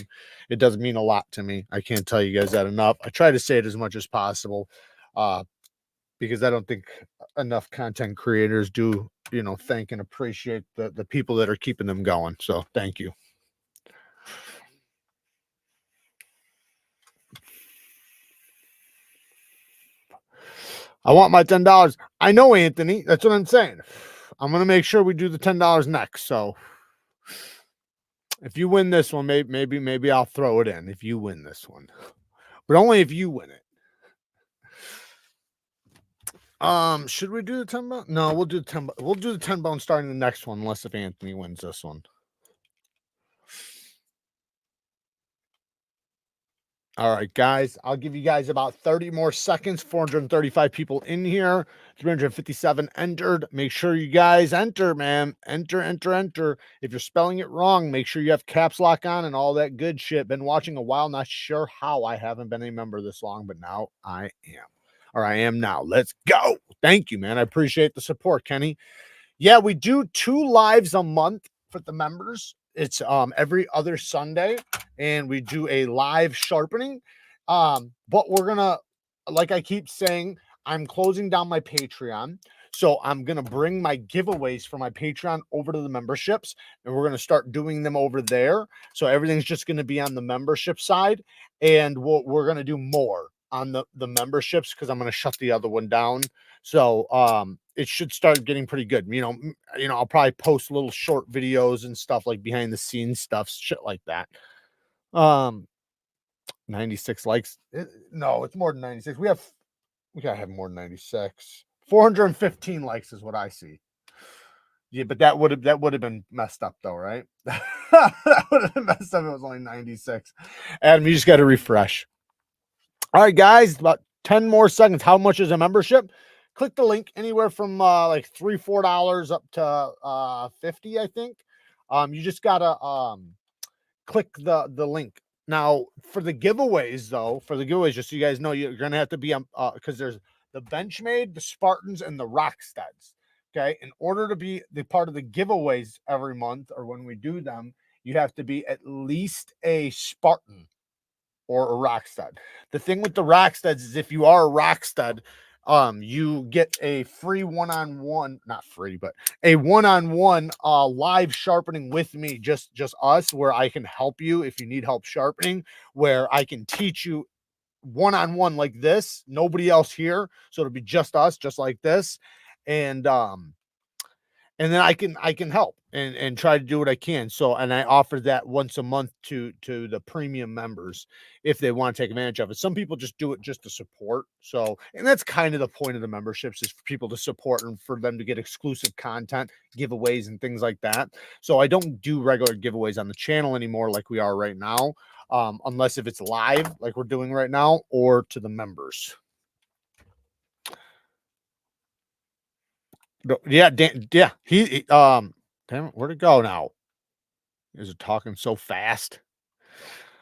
It does mean a lot to me. I can't tell you guys that enough. I try to say it as much as possible. Because I don't think enough content creators do, you know, thank and appreciate the people that are keeping them going. So thank you. I want my $10. I know, Anthony. That's what I'm saying. I'm gonna make sure we do the $10 next. So if you win this one, maybe I'll throw it in if you win this one, but only if you win it. Should we do the 10 bone? No, we'll do the 10. We'll do the 10 bone starting the next one, unless if Anthony wins this one. All right, guys, I'll give you guys about 30 more seconds. 435 people in here, 357 entered. Make sure you guys enter, man. Enter. If you're spelling it wrong, make sure you have caps lock on and all that good shit. Been watching a while, not sure how I haven't been a member this long, but now I am. Or I am now. Let's go. Thank you, man. I appreciate the support, Kenny. Yeah, we do 2 lives a month for the members. It's every other Sunday, and we do a live sharpening. But we're gonna, like I keep saying, I'm closing down my Patreon. So I'm gonna bring my giveaways for my Patreon over to the memberships, and we're gonna start doing them over there. So everything's just gonna be on the membership side, and we're gonna do more on the memberships because I'm gonna shut the other one down. So it should start getting pretty good. You know, I'll probably post little short videos and stuff like behind the scenes stuff, shit like that. 96 likes. No, it's more than 96. We gotta have more than 96. 415 likes is what I see. Yeah, but that would have been messed up though, right? That would have been messed up. It was only 96. Adam, you just got to refresh. All right, guys, about 10 more seconds. How much is a membership? Click the link anywhere from like $3-4 up to 50, I think. You just gotta click the link. Now for the giveaways, though, just so you guys know, you're gonna have to be on because there's the Benchmade, the Spartans, and the Rocksteads. Okay, in order to be the part of the giveaways every month or when we do them, you have to be at least a Spartan or a Rockstead. The thing with the Rocksteads is if you are a Rockstead, you get a free one-on-one, not free, but a one-on-one live sharpening with me, just us, where I can help you if you need help sharpening, where I can teach you one-on-one like this, nobody else here, so it'll be just us, just like this, and then I can help and try to do what I can. So, and I offer that once a month to the premium members if they want to take advantage of it. Some people just do it just to support. So, and that's kind of the point of the memberships, is for people to support and for them to get exclusive content, giveaways, and things like that. So I don't do regular giveaways on the channel anymore like we are right now, unless if it's live like we're doing right now, or to the members. Yeah, Dan, yeah, he damn it, where'd it go now? Is it talking so fast?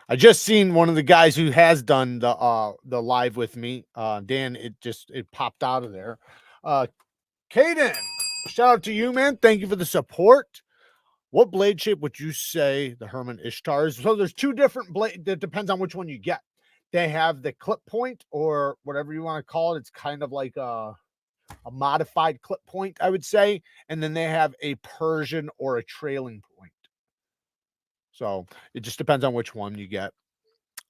I just seen one of the guys who has done the live with me, Dan. It popped out of there. Caden, shout out to you, man. Thank you for the support. What blade shape would you say the Herman Ishtar is? So there's 2 different blade. That depends on which one you get. They have the clip point, or whatever you want to call it. It's kind of like a modified clip point, I would say, and then they have a Persian or a trailing point. So it just depends on which one you get.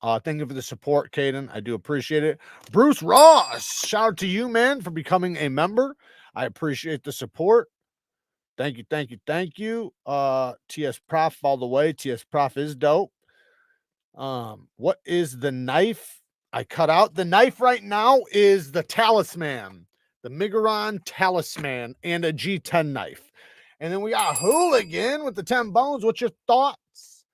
Thank you for the support, Caden. I do appreciate it. Bruce Ross, shout out to you, man, for becoming a member. I appreciate the support. Thank you. TS Prof all the way. TS Prof is dope. What is the knife I cut out? The knife right now is the Talisman. The Migaron Talisman, and a G10 knife. And then we got Hooligan with the 10 bones. What's your thoughts?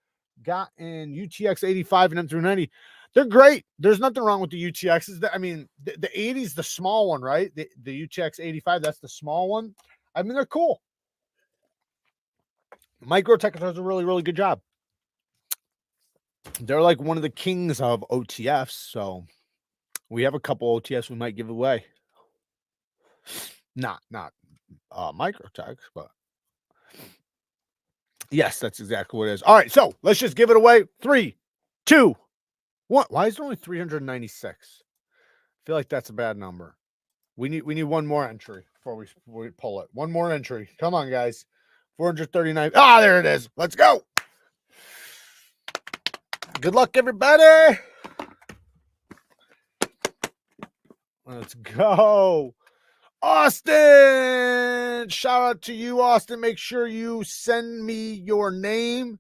Got in UTX 85 and M390. They're great. There's nothing wrong with the UTXs. I mean, the 80's the small one, right? The UTX 85, that's the small one. I mean, they're cool. Microtech does a really, really good job. They're like one of the kings of OTFs. So we have a couple OTFs we might give away. Not Microtech, but yes, that's exactly what it is. All right, so let's just give it away. 3, 2, 1. Why is it only 396? I feel like that's a bad number. We need one more entry before we pull it. One more entry. Come on, guys. 439. Ah, there it is. Let's go. Good luck, everybody. Let's go. Austin. Shout out to you, Austin. Make sure you send me your name,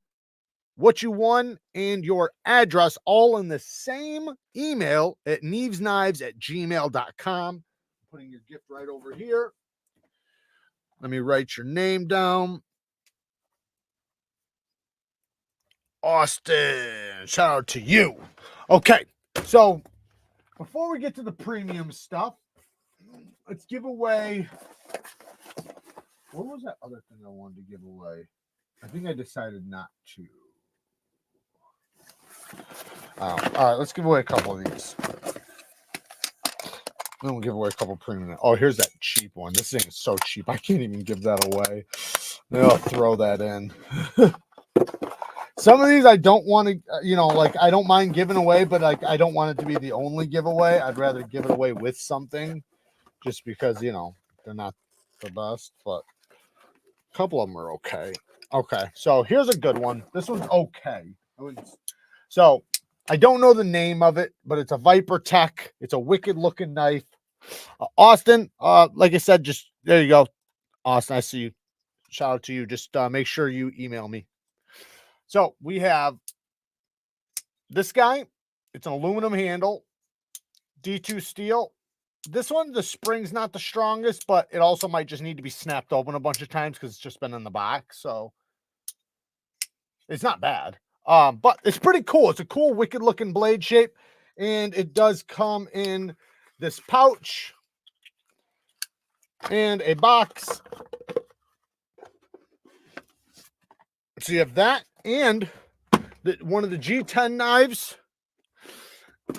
what you won, and your address all in the same email at neevesknives@gmail.com. Putting your gift right over here. Let me write your name down. Austin, shout out to you. Okay, so before we get to the premium stuff, let's give away. What was that other thing I wanted to give away? I think I decided not to. All right, let's give away a couple of these. Then we'll give away a couple premium. Oh, here's that cheap one. This thing is so cheap. I can't even give that away. Maybe I'll throw that in. Some of these I don't want to, like I don't mind giving away, but like I don't want it to be the only giveaway. I'd rather give it away with something just because, they're not the best, but a couple of them are okay. Okay, so here's a good one. This one's okay. So I don't know the name of it, but it's a Viper Tech. It's a wicked looking knife. Austin, like I said, just there you go. Austin, I see you. Shout out to you. Just make sure you email me. So we have this guy. It's an aluminum handle, D2 steel. This one, the spring's not the strongest, but it also might just need to be snapped open a bunch of times because it's just been in the box. So it's not bad. But it's pretty cool. It's a cool, wicked looking blade shape. And it does come in this pouch and a box. So you have that and one of the G10 knives.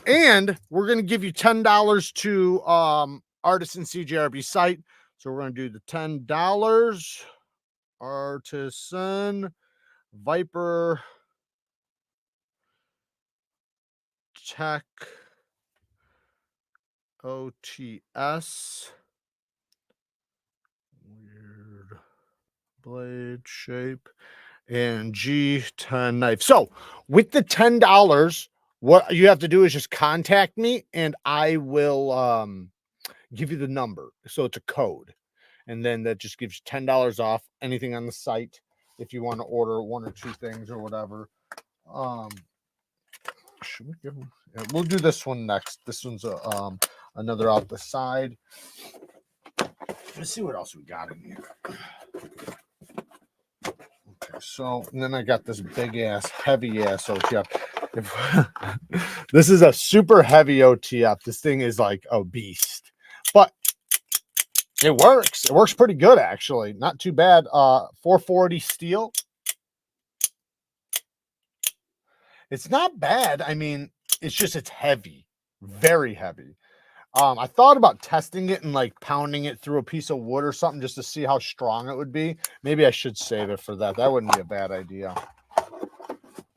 And we're going to give you $10 to Artisan CJRB site. So we're going to do the $10 Artisan Viper Tech OTS. Weird blade shape. And G10 knife. So with the $10, what you have to do is just contact me and I will give you the number. So it's a code. And then that just gives you $10 off anything on the site if you want to order one or two things or whatever. Should we give them? Yeah, we'll do this one next. This one's another out the side. Let's see what else we got in here. Okay, so and then I got this big ass, heavy ass OTF. This is a super heavy OTF. This thing is like a beast, but it works. It works pretty good, actually. Not too bad. 440 steel. It's not bad. I mean, it's heavy, very heavy. I thought about testing it and like pounding it through a piece of wood or something just to see how strong it would be. Maybe I should save it for that. That wouldn't be a bad idea.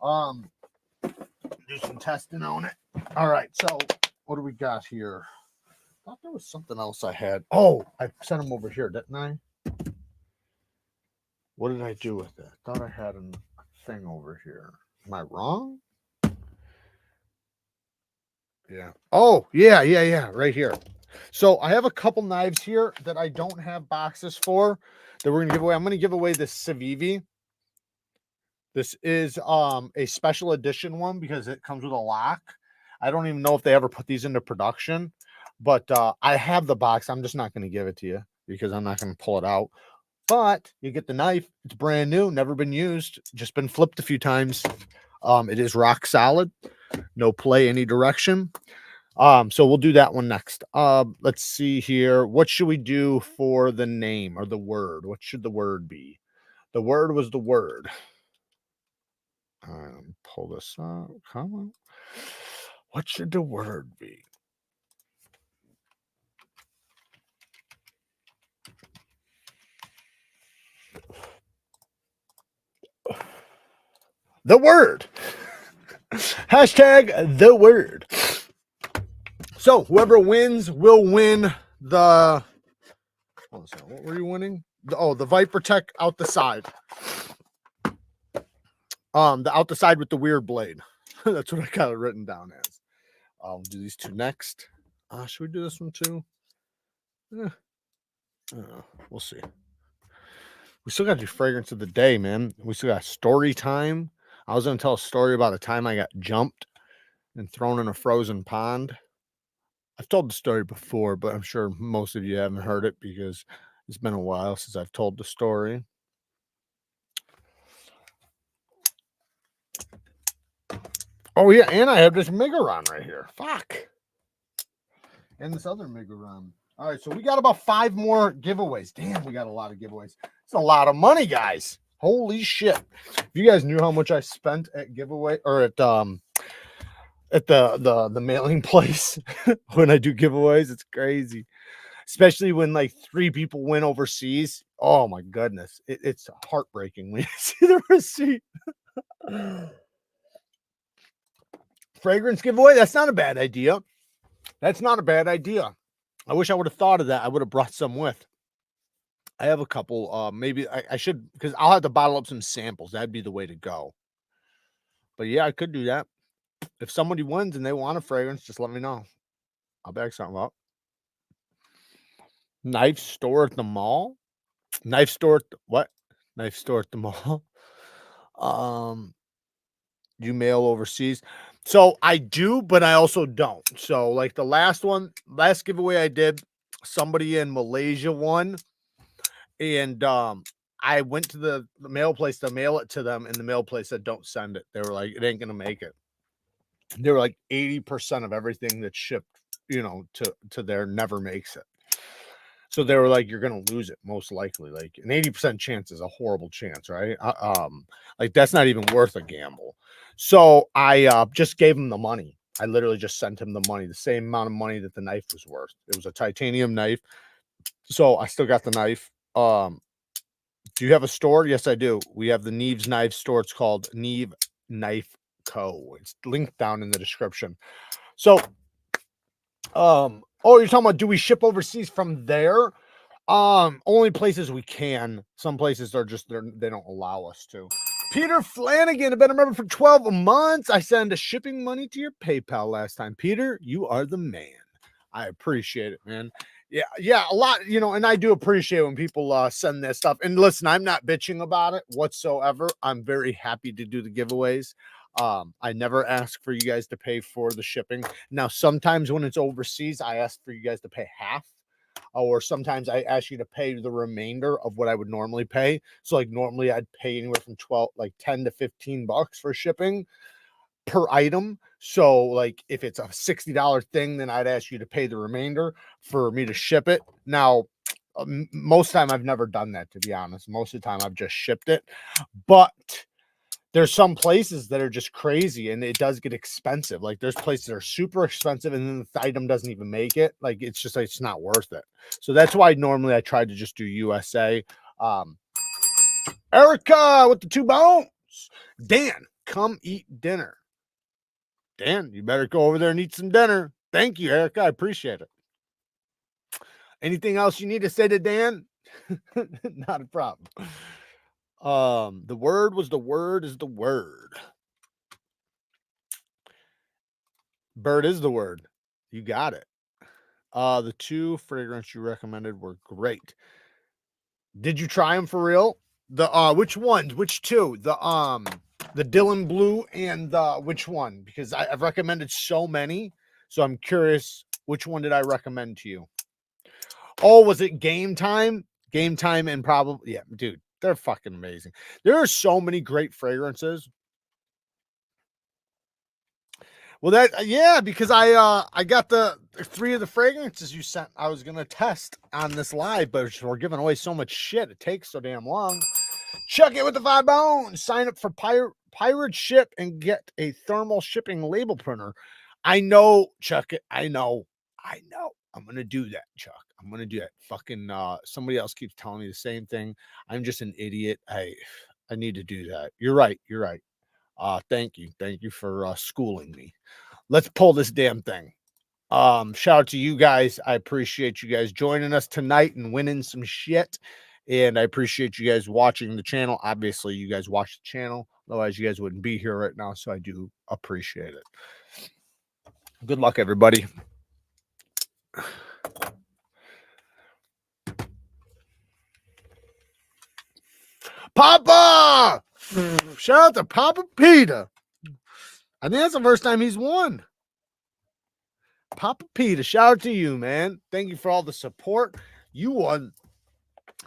Do some testing on it. All right, so what do we got here? I thought there was something else I had. Oh, I sent them over here, didn't I? What did I do with it? I thought I had a thing over here. Am I wrong? Yeah. Oh, yeah. Right here. So I have a couple knives here that I don't have boxes for that we're going to give away. I'm going to give away this Civivi. This is a special edition one because it comes with a lock. I don't even know if they ever put these into production, but I have the box. I'm just not going to give it to you because I'm not going to pull it out. But you get the knife. It's brand new, never been used, just been flipped a few times. It is rock solid. no play any direction. So we'll do that one next. Let's see here. What should we do for the name or the word? What should the word be? The word was the word. Pull this up. Come on. What should the word be? The word. Hashtag the word. So whoever wins will win the. What were you winning? The Viper Tech out the side. The out the side with the weird blade. That's what I got it written down as. I'll do these two next. Should we do this one too? We'll see. We still got to do fragrance of the day, man. We still got story time. I was going to tell a story about a time I got jumped and thrown in a frozen pond. I've told the story before, but I'm sure most of you haven't heard it because it's been a while since I've told the story. Oh, yeah, and I have this Megaron right here. Fuck. And this other Megaron. All right, so we got about 5 more giveaways. Damn, we got a lot of giveaways. It's a lot of money, guys. Holy shit. If you guys knew how much I spent at giveaway or at the mailing place when I do giveaways, it's crazy. Especially when like 3 people win overseas. Oh my goodness. It's heartbreaking when you see the receipt. Fragrance giveaway, that's not a bad idea. That's not a bad idea. I wish I would have thought of that. I would have brought some with. I have a couple. Maybe I should, because I'll have to bottle up some samples. That'd be the way to go. But yeah, I could do that. If somebody wins and they want a fragrance, just let me know. I'll bag something up. Knife store at the mall. Knife store at what? Knife store at the mall. You mail overseas. So I do, but I also don't. So like the last giveaway I did, somebody in Malaysia won. And I went to the mail place to mail it to them, and the mail place said, don't send it. They were like, it ain't gonna make it. They were like 80% of everything that's shipped, to there never makes it. So they were like, you're gonna lose it most likely. Like an 80% chance is a horrible chance, right? Like that's not even worth a gamble. So I just gave him the money. I literally just sent him the money, the same amount of money that the knife was worth. It was a titanium knife. So I still got the knife. Do you have a store? Yes, I do. We have the Neevesknives store. It's called NEEVEKNIVECO. It's linked down in the description. So, you're talking about, do we ship overseas from there? Only places we can. Some places are just, they don't allow us to. Peter Flanagan, I've been a member for 12 months. I sent a shipping money to your PayPal last time. Peter, you are the man. I appreciate it, man. Yeah, a lot, and I do appreciate when people send this stuff. And listen, I'm not bitching about it whatsoever. I'm very happy to do the giveaways. I never ask for you guys to pay for the shipping. Now, sometimes when it's overseas, I ask for you guys to pay half, or sometimes I ask you to pay the remainder of what I would normally pay. So like normally I'd pay anywhere from 10 to 15 bucks for shipping per item. So like if it's a $60 thing, then I'd ask you to pay the remainder for me to ship it. Now, most of the time I've never done that, to be honest. Most of the time I've just shipped it, but there's some places that are just crazy and it does get expensive. Like there's places that are super expensive and then the item doesn't even make it. Like it's just like, it's not worth it. So that's why normally I try to just do USA. Erica with the 2 bones. Dan, come eat dinner. Dan, you better go over there and eat some dinner. Thank you, Erica. I appreciate it. Anything else you need to say to Dan? Not a problem. The word was the word is the word. Bird is the word. You got it. The 2 fragrance you recommended were great. Did you try them for real? The which ones? Which 2? The Dylan Blue and the which one? Because I've recommended so many. So I'm curious, which one did I recommend to you? Oh, was it Game Time? Game Time and probably, yeah, dude, they're fucking amazing. There are so many great fragrances. Well, that yeah, because I got the 3 of the fragrances you sent. I was gonna test on this live, but we're giving away so much shit. It takes so damn long. Chuck it with the 5 bones. Sign up for Pirate Ship and get a thermal shipping label printer. I know, Chuck. I know. I'm gonna do that, Chuck. I'm gonna do that. Fucking somebody else keeps telling me the same thing. I'm just an idiot. I need to do that. You're right. You're right. Thank you for schooling me. Let's pull this damn thing. Shout out to you guys. I appreciate you guys joining us tonight and winning some shit. And I appreciate you guys watching the channel. Obviously, you guys watch the channel. Otherwise, you guys wouldn't be here right now. So I do appreciate it. Good luck, everybody. Papa! Shout out to Papa Peter. I think that's the first time he's won. Papa Peter, shout out to you, man. Thank you for all the support. You won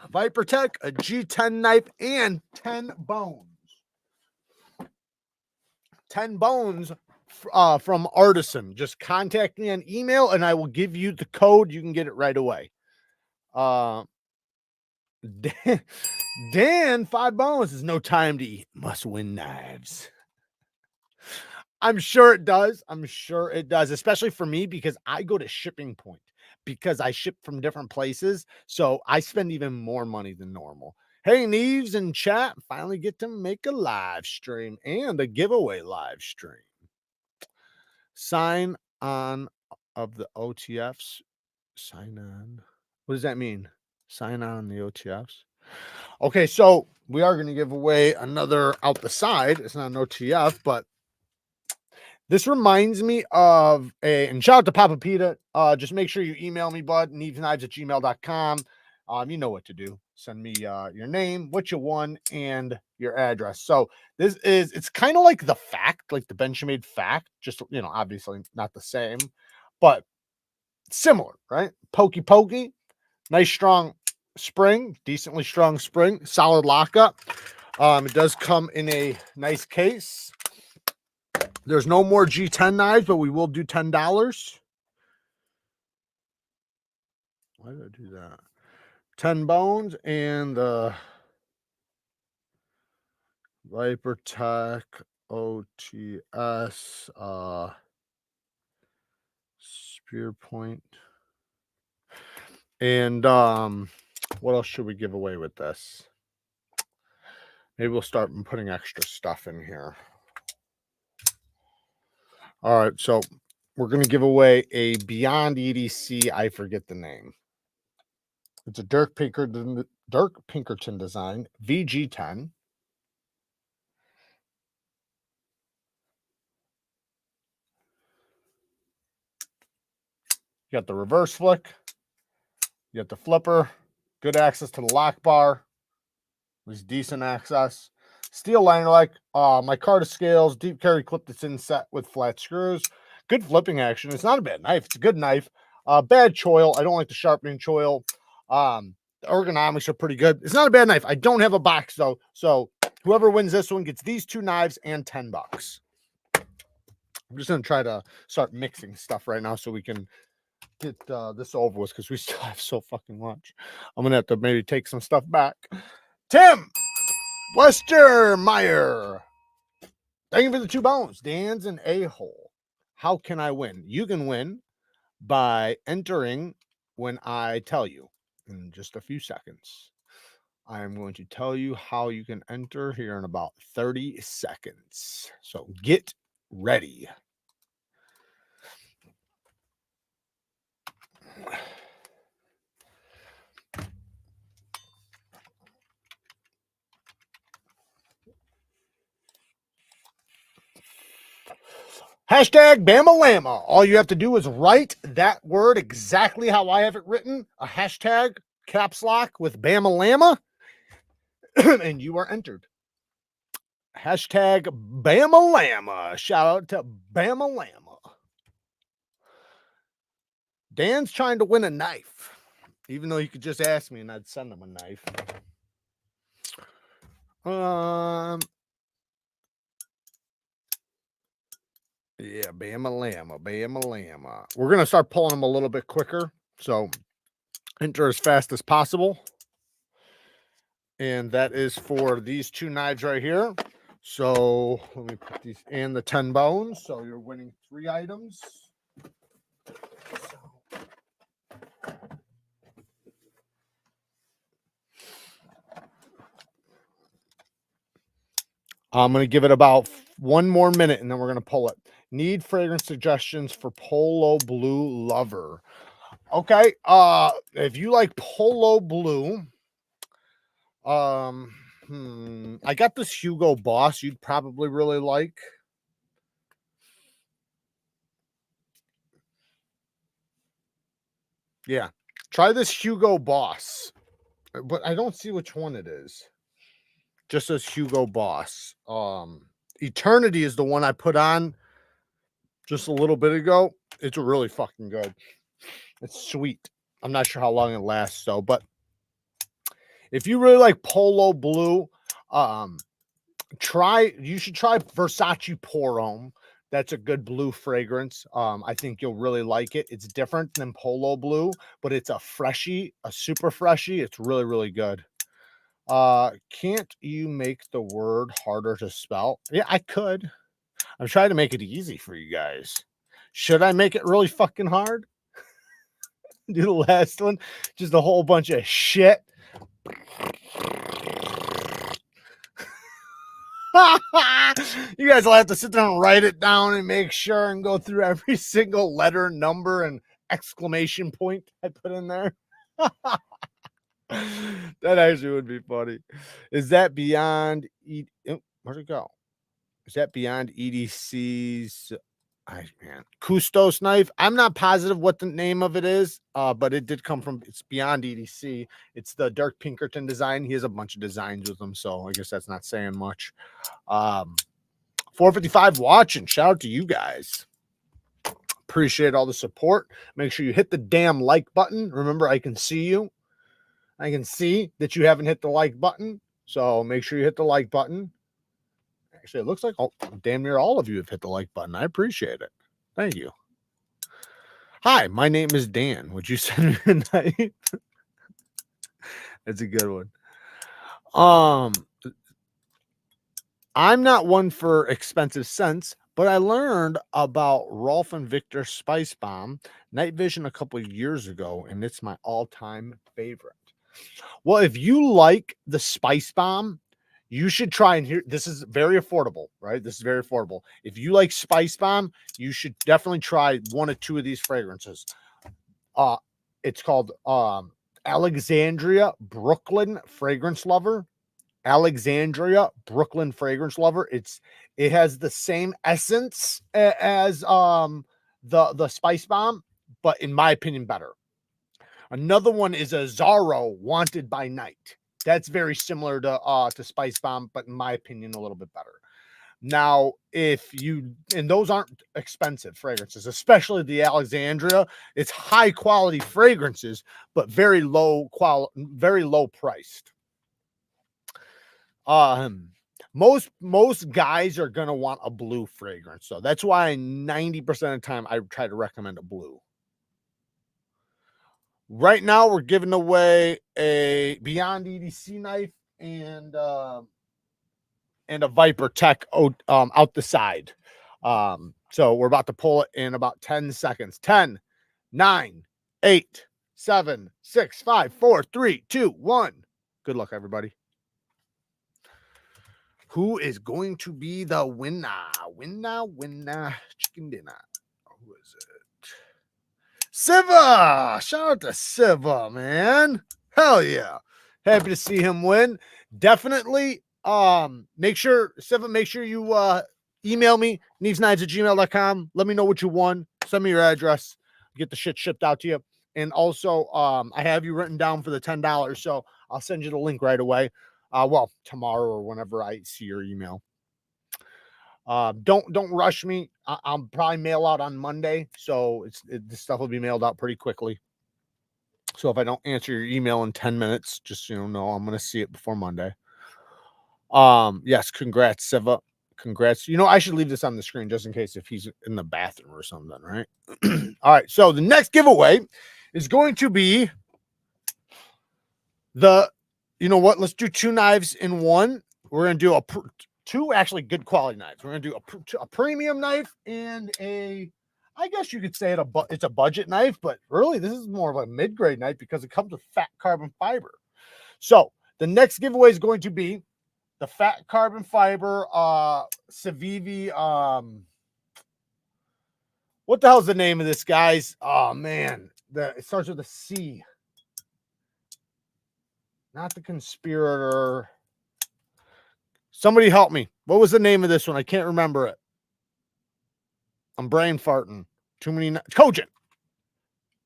a Viper Tech, a G10 knife, and 10 bones. 10 bones from Artisan. Just contact me on email and I will give you the code. You can get it right away. Dan, 5 bones is no time to eat. Must win knives. I'm sure it does. I'm sure it does, especially for me because I go to shipping point because I ship from different places. So I spend even more money than normal. Hey, Neeves in chat, finally get to make a live stream and a giveaway live stream. Sign on of the OTFs. Sign on. What does that mean? Sign on the OTFs. Okay, so we are going to give away another out the side. It's not an OTF, but this reminds me of and shout out to Papa Pita. Just make sure you email me, bud, neevesknives@gmail.com. You know what to do. Send me your name, what you won, and your address. So it's kind of like the fact, like the Benjamin fact, just, obviously not the same, but similar, right? Pokey, nice strong spring, decently strong spring, solid lockup. It does come in a nice case. There's no more G10 knives, but we will do $10. Why did I do that? 10 bones and the Viper Tech OTS spear point. And what else should we give away with this? Maybe we'll start putting extra stuff in here. All right, so we're going to give away a Beyond EDC. I forget the name. It's a Dirk Pinkerton design, VG10. You got the reverse flick. You got the flipper. Good access to the lock bar. At least decent access. Steel liner like my Carta scales, deep carry clip that's inset with flat screws. Good flipping action. It's not a bad knife. It's a good knife. Bad choil. I don't like the sharpening choil. The ergonomics are pretty good. It's not a bad knife. I don't have a box though. So whoever wins this one gets these 2 knives and $10. I'm just going to try to start mixing stuff right now so we can get this over with because we still have so fucking much. I'm going to have to maybe take some stuff back. Tim Westermeyer, thank you for the 2 bones. Dan's an a-hole. How can I win? You can win by entering when I tell you in just a few seconds. I am going to tell you how you can enter here in about 30 seconds. So get ready. Hashtag Bamalama. All you have to do is write that word exactly how I have it written. A hashtag caps lock with Bamalama. And you are entered. Hashtag Bamalama. Shout out to Bamalama. Dan's trying to win a knife. Even though he could just ask me and I'd send him a knife. Yeah, bam-a-llama, bam-a-llama. We're going to start pulling them a little bit quicker. So enter as fast as possible. And that is for these two knives right here. So let me put these in the 10 bones. So you're winning 3 items. I'm going to give it about 1 more minute and then we're going to pull it. Need fragrance suggestions for Polo Blue Lover. Okay. If you like Polo Blue, I got this Hugo Boss you'd probably really like. Yeah. Try this Hugo Boss. But I don't see which one it is. Just says Hugo Boss. Eternity is the one I put on just a little bit ago. It's really fucking good. It's sweet. I'm not sure how long it lasts though, but if you really like Polo Blue, you should try Versace Pour Homme. That's a good blue fragrance. I think you'll really like it. It's different than Polo Blue, but it's a freshie, a super freshie. It's really, really good. Can't you make the word harder to spell? Yeah, I could. I'm trying to make it easy for you guys. Should I make it really fucking hard? Do the last one, just a whole bunch of shit. You guys will have to sit down and write it down and make sure and go through every single letter, number, and exclamation point I put in there. That actually would be funny. Is that beyond where'd it go? Is that beyond EDC's Custos knife? I'm not positive what the name of it is, but it did come from, it's beyond EDC. It's the Dirk Pinkerton design. He has a bunch of designs with them, so I guess that's not saying much. 455 watching. Shout out to you guys. Appreciate all the support. Make sure you hit the damn like button. Remember, I can see you. I can see that you haven't hit the like button, so make sure you hit the like button. Actually, it looks like damn near all of you have hit the like button. I appreciate it. Thank you. Hi, my name is Dan. Would you send me a knife? That's a good one. I'm not one for expensive scents, but I learned about Rolf and Victor Spice Bomb Night Vision a couple of years ago, and it's my all-time favorite. Well, if you like the Spice Bomb, you should try and hear. This is very affordable, right? This is very affordable. If you like Spice Bomb, you should definitely try 1 or 2 of these fragrances. It's called Alexandria Brooklyn Fragrance Lover. Alexandria Brooklyn Fragrance Lover. It has the same essence as the Spice Bomb, but in my opinion, better. Another one is a Zorro Wanted by Night. That's very similar to Spice Bomb, but in my opinion, a little bit better. Now, and those aren't expensive fragrances, especially the Alexandria. It's high quality fragrances, but very low priced. Most guys are gonna want a blue fragrance, so that's why 90% of the time I try to recommend a blue. Right now, we're giving away a Beyond EDC knife and a Viper Tech out the side. So we're about to pull it in about 10 seconds. 10, 9, 8, 7, 6, 5, 4, 3, 2, 1. Good luck, everybody. Who is going to be the winner? Winner, chicken dinner. Who is it? Siva! Shout out to Siva, man. Hell yeah. Happy to see him win. Definitely make sure you email me, neevesknives@gmail.com. Let me know what you won. Send me your address. Get the shit shipped out to you. And also, I have you written down for the $10, so I'll send you the link right away. Well, tomorrow or whenever I see your email. Don't rush me. I'll probably mail out on Monday, so this stuff will be mailed out pretty quickly. So if I don't answer your email in 10 minutes, just know I'm gonna see it before Monday. Yes, congrats, Siva. congrats. You know, I should leave this on the screen just in case if he's in the bathroom or something, right? All right. So the next giveaway is going to be you know what? Let's do 2 knives in one. We're going to do two actually good quality knives. We're going to do a premium knife and I guess you could say it's a budget knife, but really this is more of a mid-grade knife because it comes with fat carbon fiber. So the next giveaway is going to be the fat carbon fiber Civivi. What the hell's the name of this, guys? Oh man, it starts with a C. Not the Conspirator. Somebody help me. What was the name of this one? I can't remember it. I'm brain farting. Too many. Cogent.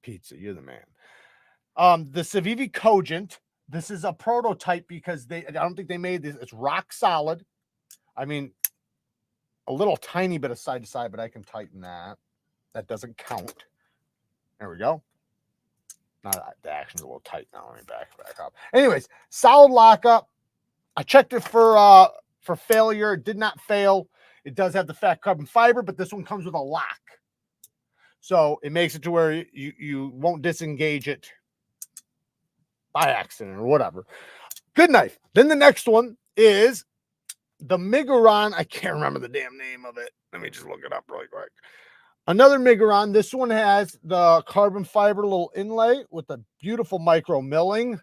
Pizza, you're the man. The Civivi Cogent. This is a prototype because I don't think they made this. It's rock solid. I mean, a little tiny bit of side to side, but I can tighten that. That doesn't count. There we go. The action's a little tight now. Let me back up. Anyways, solid lockup. I checked it for failure. It did not fail. It does have the fat carbon fiber, but this one comes with a lock. So it makes it to where you won't disengage it by accident or whatever. Good knife. Then the next one is the Miguron. I can't remember the damn name of it. Let me just look it up really quick. Another Miguron. This one has the carbon fiber little inlay with the beautiful micro milling.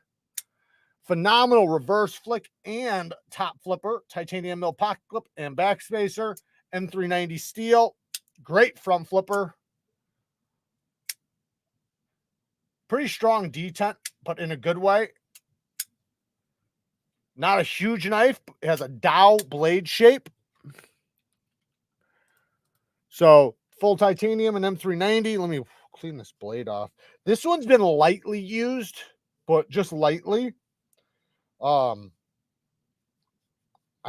Phenomenal reverse flick and top flipper. Titanium mill pocket clip and backspacer. M390 steel. Great front flipper. Pretty strong detent, but in a good way. Not a huge knife. It has a dowel blade shape. So full titanium and M390. Let me clean this blade off. This one's been lightly used, but just lightly. I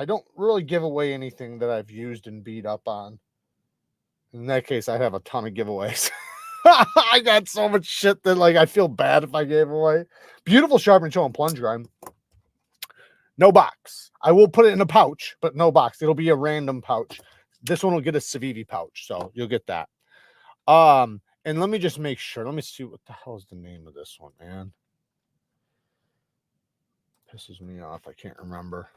don't really give away anything that I've used and beat up on. In that case, I have a ton of giveaways. I got so much shit that like I feel bad if I gave away. Beautiful sharpening tool and plunge grind. No box. I will put it in a pouch, but no box. It'll be a random pouch. This one will get a Civivi pouch, so you'll get that. And let me just make sure. Let me see what the hell is the name of this one, man. Pisses me off. I can't remember.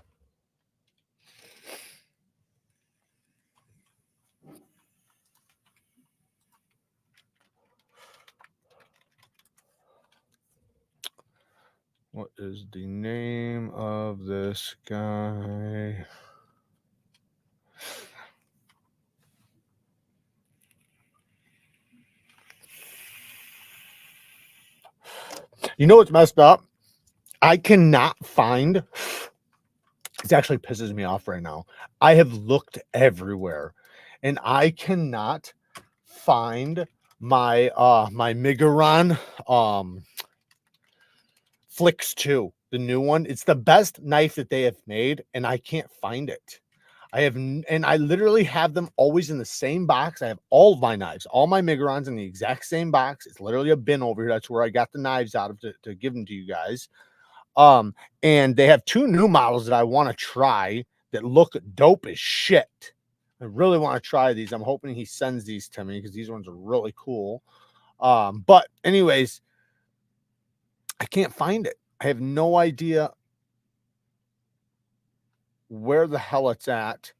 What is the name of this guy? You know what's messed up? I cannot find. It actually pisses me off right now. I have looked everywhere, and I cannot find my my Miguron Flix 2, the new one. It's the best knife that they have made, and I can't find it. And I literally have them always in the same box. I have all of my knives, all my Migurons in the exact same box. It's literally a bin over here. That's where I got the knives out of to give them to you guys. And they have 2 new models that I want to try that look dope as shit. I really want to try these. I'm hoping he sends these to me because these ones are really cool. But anyways, I can't find it. I have no idea where the hell it's at.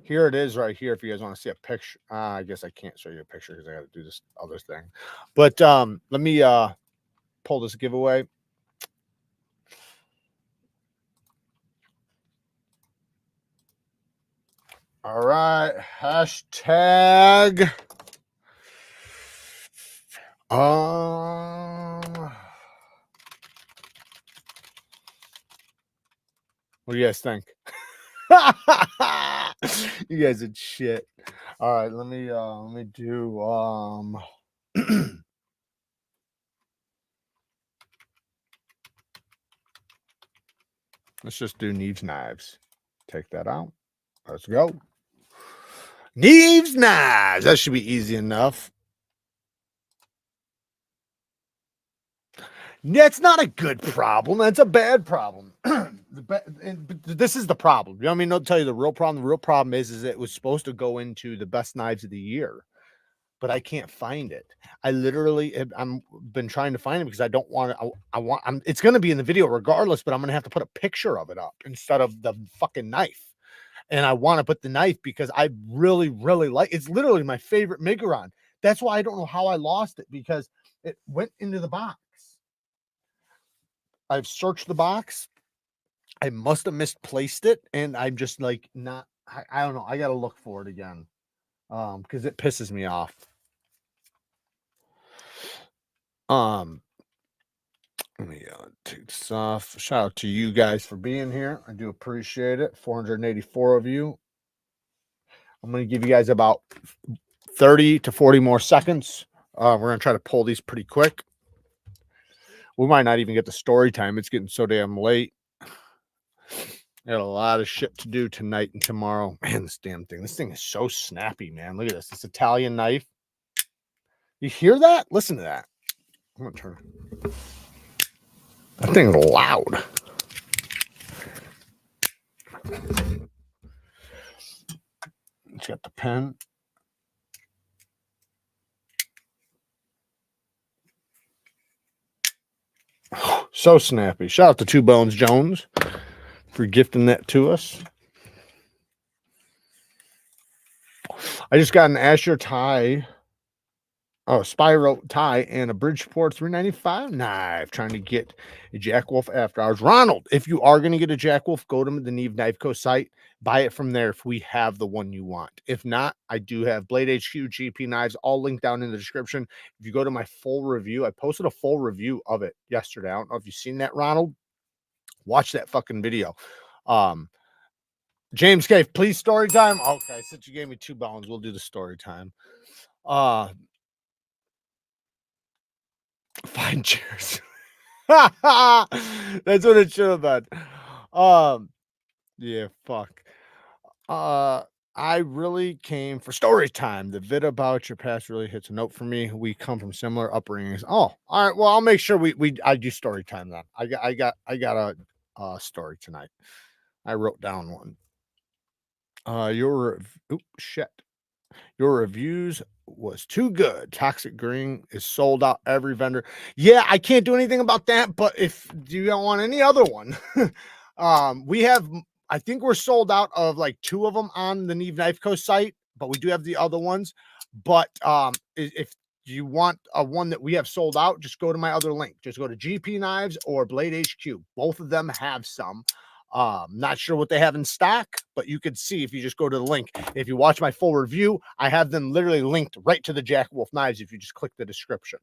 Here it is right here. If you guys want to see a picture, I guess I can't show you a picture because I got to do this other thing. But let me pull this giveaway. All right, hashtag. What do you guys think? You guys are shit. All right, let me do let's just do Neevesknives. Take that out. Let's go. Neevesknives. That should be easy enough. That's not a good problem. That's a bad problem. This is the problem. You know what I mean? I'll tell you the real problem. The real problem is it was supposed to go into the best knives of the year, but I can't find it. I literally, I'm been trying to find it because I don't want to. It's going to be in the video regardless, but I'm going to have to put a picture of it up instead of the fucking knife. And I want to put the knife because I really, really like. It's literally my favorite Miguron. That's why I don't know how I lost it, because it went into the box. I've searched the box. I must have misplaced it, and I'm just like not. I don't know. I got to look for it again, because it pisses me off. Let me take this off. Shout out to you guys for being here. I do appreciate it. 484 of you. I'm going to give you guys about 30 to 40 more seconds. We're going to try to pull these pretty quick. We might not even get the story time. It's getting so damn late. I got a lot of shit to do tonight and tomorrow. Man, this damn thing. This thing is so snappy, man. Look at this. This Italian knife. You hear that? Listen to that. I'm going to turn it. That thing's loud. It's got the pen. So snappy. Shout out to Two Bones Jones for gifting that to us. I just got an Asher tie. Oh, Spyro tie and a Bridgeport 395 knife. Trying to get a Jack Wolf after hours. Ronald, if you are going to get a Jack Wolf, go to the NEEVEKNIVECO site. Buy it from there if we have the one you want. If not, I do have Blade HQ, GP knives, all linked down in the description. If you go to my full review, I posted a full review of it yesterday. I don't know if you've seen that, Ronald. Watch that fucking video. James Cave, please story time. Okay, since you gave me 2 bones, we'll do the story time. Fine chairs. That's what it should have been. Yeah, fuck. I really came for story time. The vid about your past really hits a note for me. We come from similar upbringings. Oh, all right. Well, I'll make sure I do story time then. I got a story tonight. I wrote down one. Your reviews was too good. Toxic Green is sold out every vendor. Yeah, I can't do anything about that, but if you don't want any other one, we have, I think we're sold out of like 2 of them on the NEEVEKNIVECO site, but we do have the other ones. But if you want a one that we have sold out, just go to my other link. Just go to GP Knives or Blade HQ. Both of them have some. Not sure what they have in stock, but you could see if you just go to the link. If you watch my full review, I have them literally linked right to the Jack Wolf knives if you just click the description.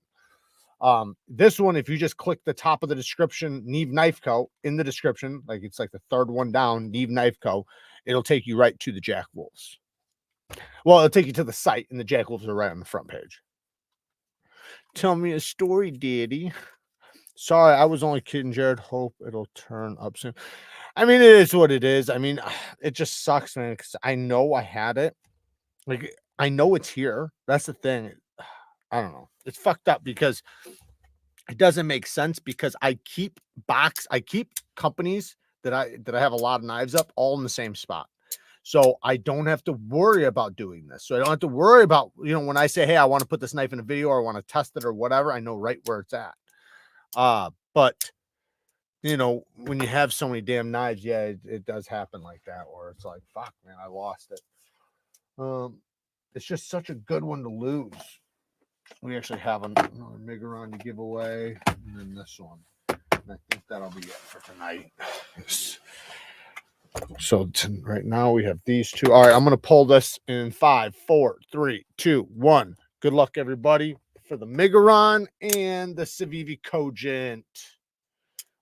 This one, if you just click the top of the description, NEEVEKNIVECO in the description, like it's like the 3rd one down, NEEVEKNIVECO, it'll take you right to the Jack Wolves. Well, it'll take you to the site, and the Jack Wolves are right on the front page. Tell me a story, Daddy. Sorry, I was only kidding, Jared. Hope it'll turn up soon. I mean, it is what it is. I mean, it just sucks, man, because I know I had it. Like, I know it's here. That's the thing. I don't know. It's fucked up because it doesn't make sense, because I keep companies that I have a lot of knives up all in the same spot. So I don't have to worry about doing this. So I don't have to worry about, you know, when I say, hey, I want to put this knife in a video or I want to test it or whatever, I know right where it's at. But you know, when you have so many damn knives, yeah, it does happen like that, or it's like, fuck, man, I lost it. It's just such a good one to lose. We actually have another Miguron to give away, and then this one. And I think that'll be it for tonight. So right now we have these 2. All right, I'm gonna pull this in 5, 4, 3, 2, 1. Good luck, everybody, for the Miguron and the Civivi Cogent.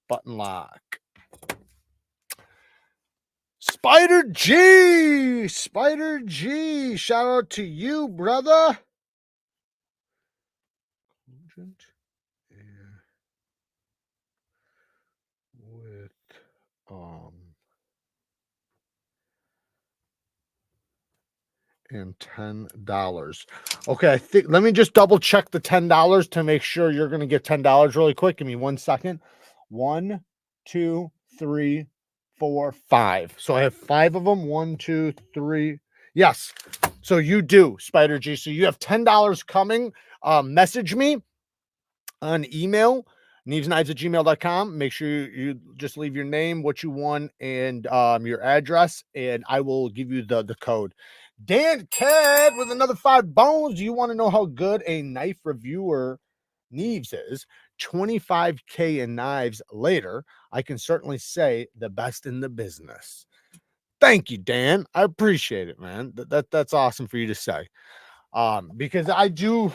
Button lock. Spider G, shout out to you, brother. With and $10. Okay, I think, let me just double check the $10 to make sure you're gonna get $10 really quick. Give me 1 second. 1, 2, 3, 4, 5. So I have 5 of them. 1, 2, 3. Yes. So you do, Spider G. So you have $10 coming. Message me on email, neevesknives@gmail.com. Make sure you just leave your name, what you won, and your address, and I will give you the code. Dan Cad with another 5 bones. Do you want to know how good a knife reviewer Neeves is? 25K in knives later, I can certainly say the best in the business. Thank you, Dan. I appreciate it, man. That's awesome for you to say. Because I do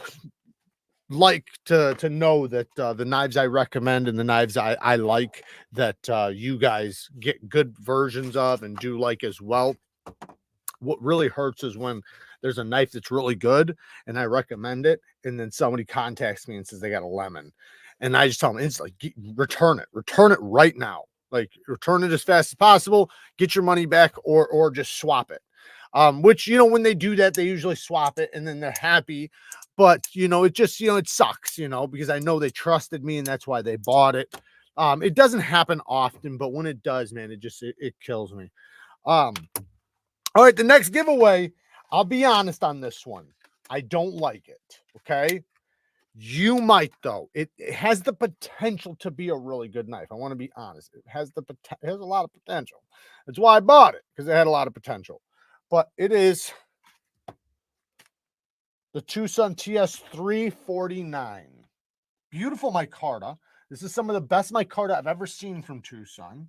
like to know that the knives I recommend and the knives I like that you guys get good versions of and do like as well. What really hurts is when there's a knife that's really good and I recommend it, and then somebody contacts me and says they got a lemon, and I just tell them it's like, return it right now. Like, return it as fast as possible, get your money back, or just swap it. Which, you know, when they do that, they usually swap it and then they're happy. But, you know, it just, you know, it sucks, you know, because I know they trusted me and that's why they bought it. It doesn't happen often, but when it does, man, it kills me. All right, the next giveaway, I'll be honest on this one. I don't like it, okay? You might, though. It has the potential to be a really good knife. I want to be honest. It has a lot of potential. That's why I bought it, because it had a lot of potential. But it is the TWOSUN TS349. Beautiful micarta. This is some of the best micarta I've ever seen from TWOSUN.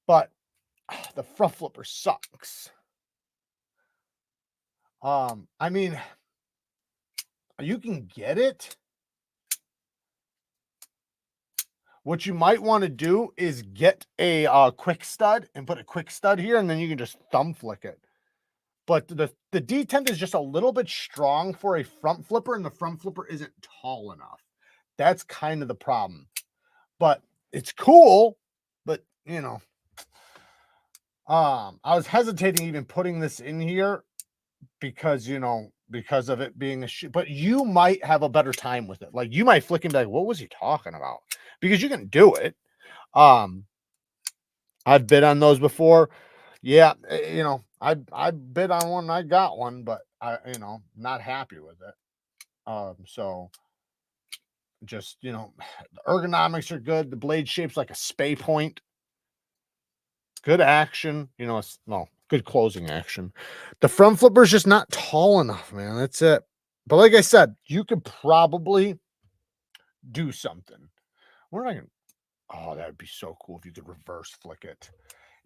But the front flipper sucks. I mean, you can get it. What you might want to do is get a quick stud and put a quick stud here, and then you can just thumb flick it. But the D10 is just a little bit strong for a front flipper, and the front flipper isn't tall enough. That's kind of the problem. But it's cool, but you know, I was hesitating even putting this in here because, you know, because of it being a shoe, but you might have a better time with it. Like, you might flick and be like, what was he talking about? Because you can do it. I've bid on those before. Yeah, you know, I bid on one and I got one, but I, you know, not happy with it. So just, you know, the ergonomics are good. The blade shape's like a spay point. Good action, you know, it's well, good closing action. The front flipper's just not tall enough, man. That's it. But like I said, you could probably do something. Where I can, oh, that would be so cool if you could reverse flick it.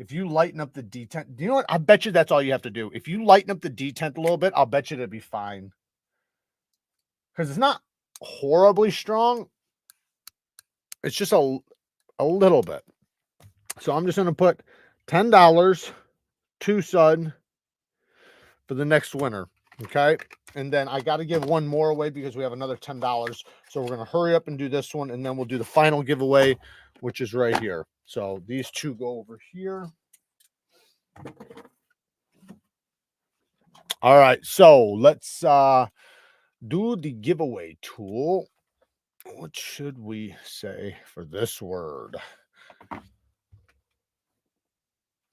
If you lighten up the detent, do you know what? I bet you that's all you have to do. If you lighten up the detent a little bit, I'll bet you it'll be fine. Because it's not horribly strong. It's just a little bit. So I'm just going to put $10 TWOSUN for the next winner. Okay. And then I got to give one more away because we have another $10. So we're going to hurry up and do this one. And then we'll do the final giveaway, which is right here. So these two go over here. All right. So let's do the giveaway tool. What should we say for this word?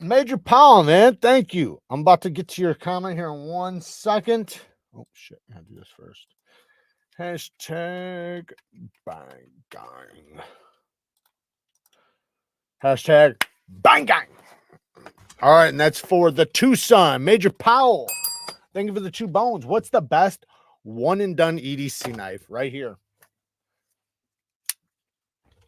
Major Powell, man. Thank you. I'm about to get to your comment here in 1 second. Oh, shit. I gotta do this first. Hashtag bang gang. Hashtag bang gang. All right. And that's for the TWOSUN. Major Powell. Thank you for the 2 bones. What's the best one and done EDC knife? Right here.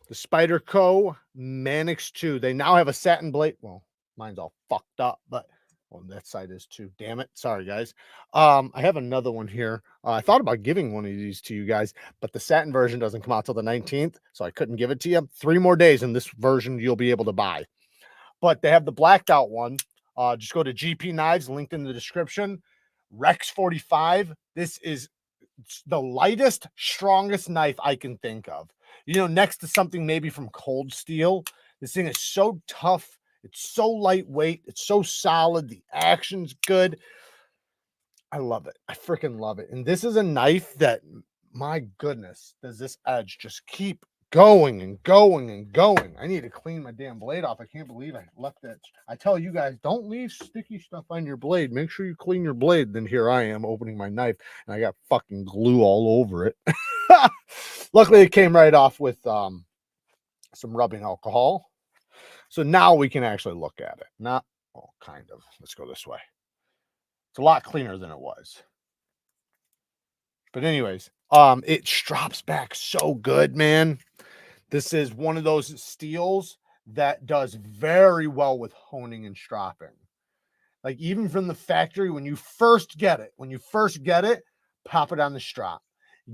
The Spyderco Manix 2. They now have a satin blade. Well, mine's all fucked up, but well, that side is too. Damn it. Sorry, guys. I have another one here. I thought about giving one of these to you guys, but the satin version doesn't come out till the 19th, so I couldn't give it to you. 3 more days, and this version you'll be able to buy. But they have the blacked out one. Just go to GP Knives, linked in the description. Rex 45. This is the lightest, strongest knife I can think of. You know, next to something maybe from Cold Steel. This thing is so tough. It's so lightweight. It's so solid. The action's good. I love it. I freaking love it. And this is a knife that, my goodness, does this edge just keep going and going and going. I need to clean my damn blade off. I can't believe I left that. I tell you guys, don't leave sticky stuff on your blade. Make sure you clean your blade. Then here I am opening my knife and I got fucking glue all over it. Luckily it came right off with some rubbing alcohol. So now we can actually look at it. Not, well, kind of. Let's go this way. It's a lot cleaner than it was. But anyways, it strops back so good, man. This is one of those steels that does very well with honing and stropping. Like even from the factory, when you first get it, pop it on the strop.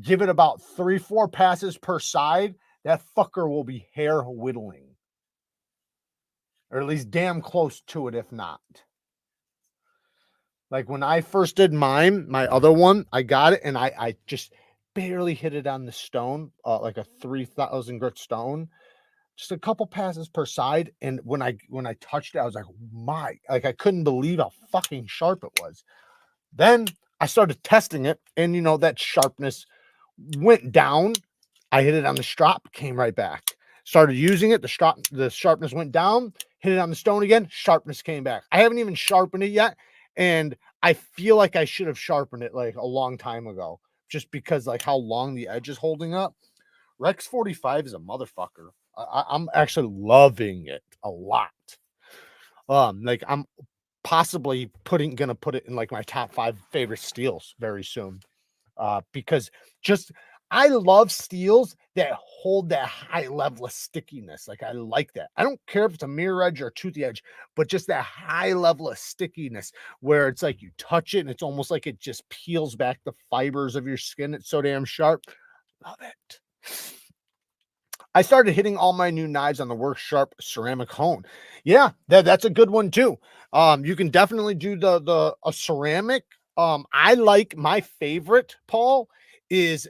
Give it about 3-4 passes per side. That fucker will be hair whittling. Or at least damn close to it, if not. Like when I first did mine, my other one, I got it and I just barely hit it on the stone, like a 3,000 grit stone. Just a couple passes per side. And when I touched it, I was like, I couldn't believe how fucking sharp it was. Then I started testing it, and that sharpness went down. I hit it on the strop, came right back. Started using it, the sharpness went down, hit it on the stone again, sharpness came back. I haven't even sharpened it yet, and I feel like I should have sharpened it like a long time ago, just because like how long the edge is holding up. Rex 45 is a motherfucker. I'm actually loving it a lot. Like I'm possibly gonna put it in like my top 5 favorite steels very soon. Because just I love steels that hold that high level of stickiness. Like I like that. I don't care if it's a mirror edge or a toothy edge, but just that high level of stickiness where it's like you touch it and it's almost like it just peels back the fibers of your skin. It's so damn sharp. Love it. I started hitting all my new knives on the Work Sharp ceramic hone. Yeah, that's a good one too. You can definitely do a ceramic. I like my favorite, Paul, is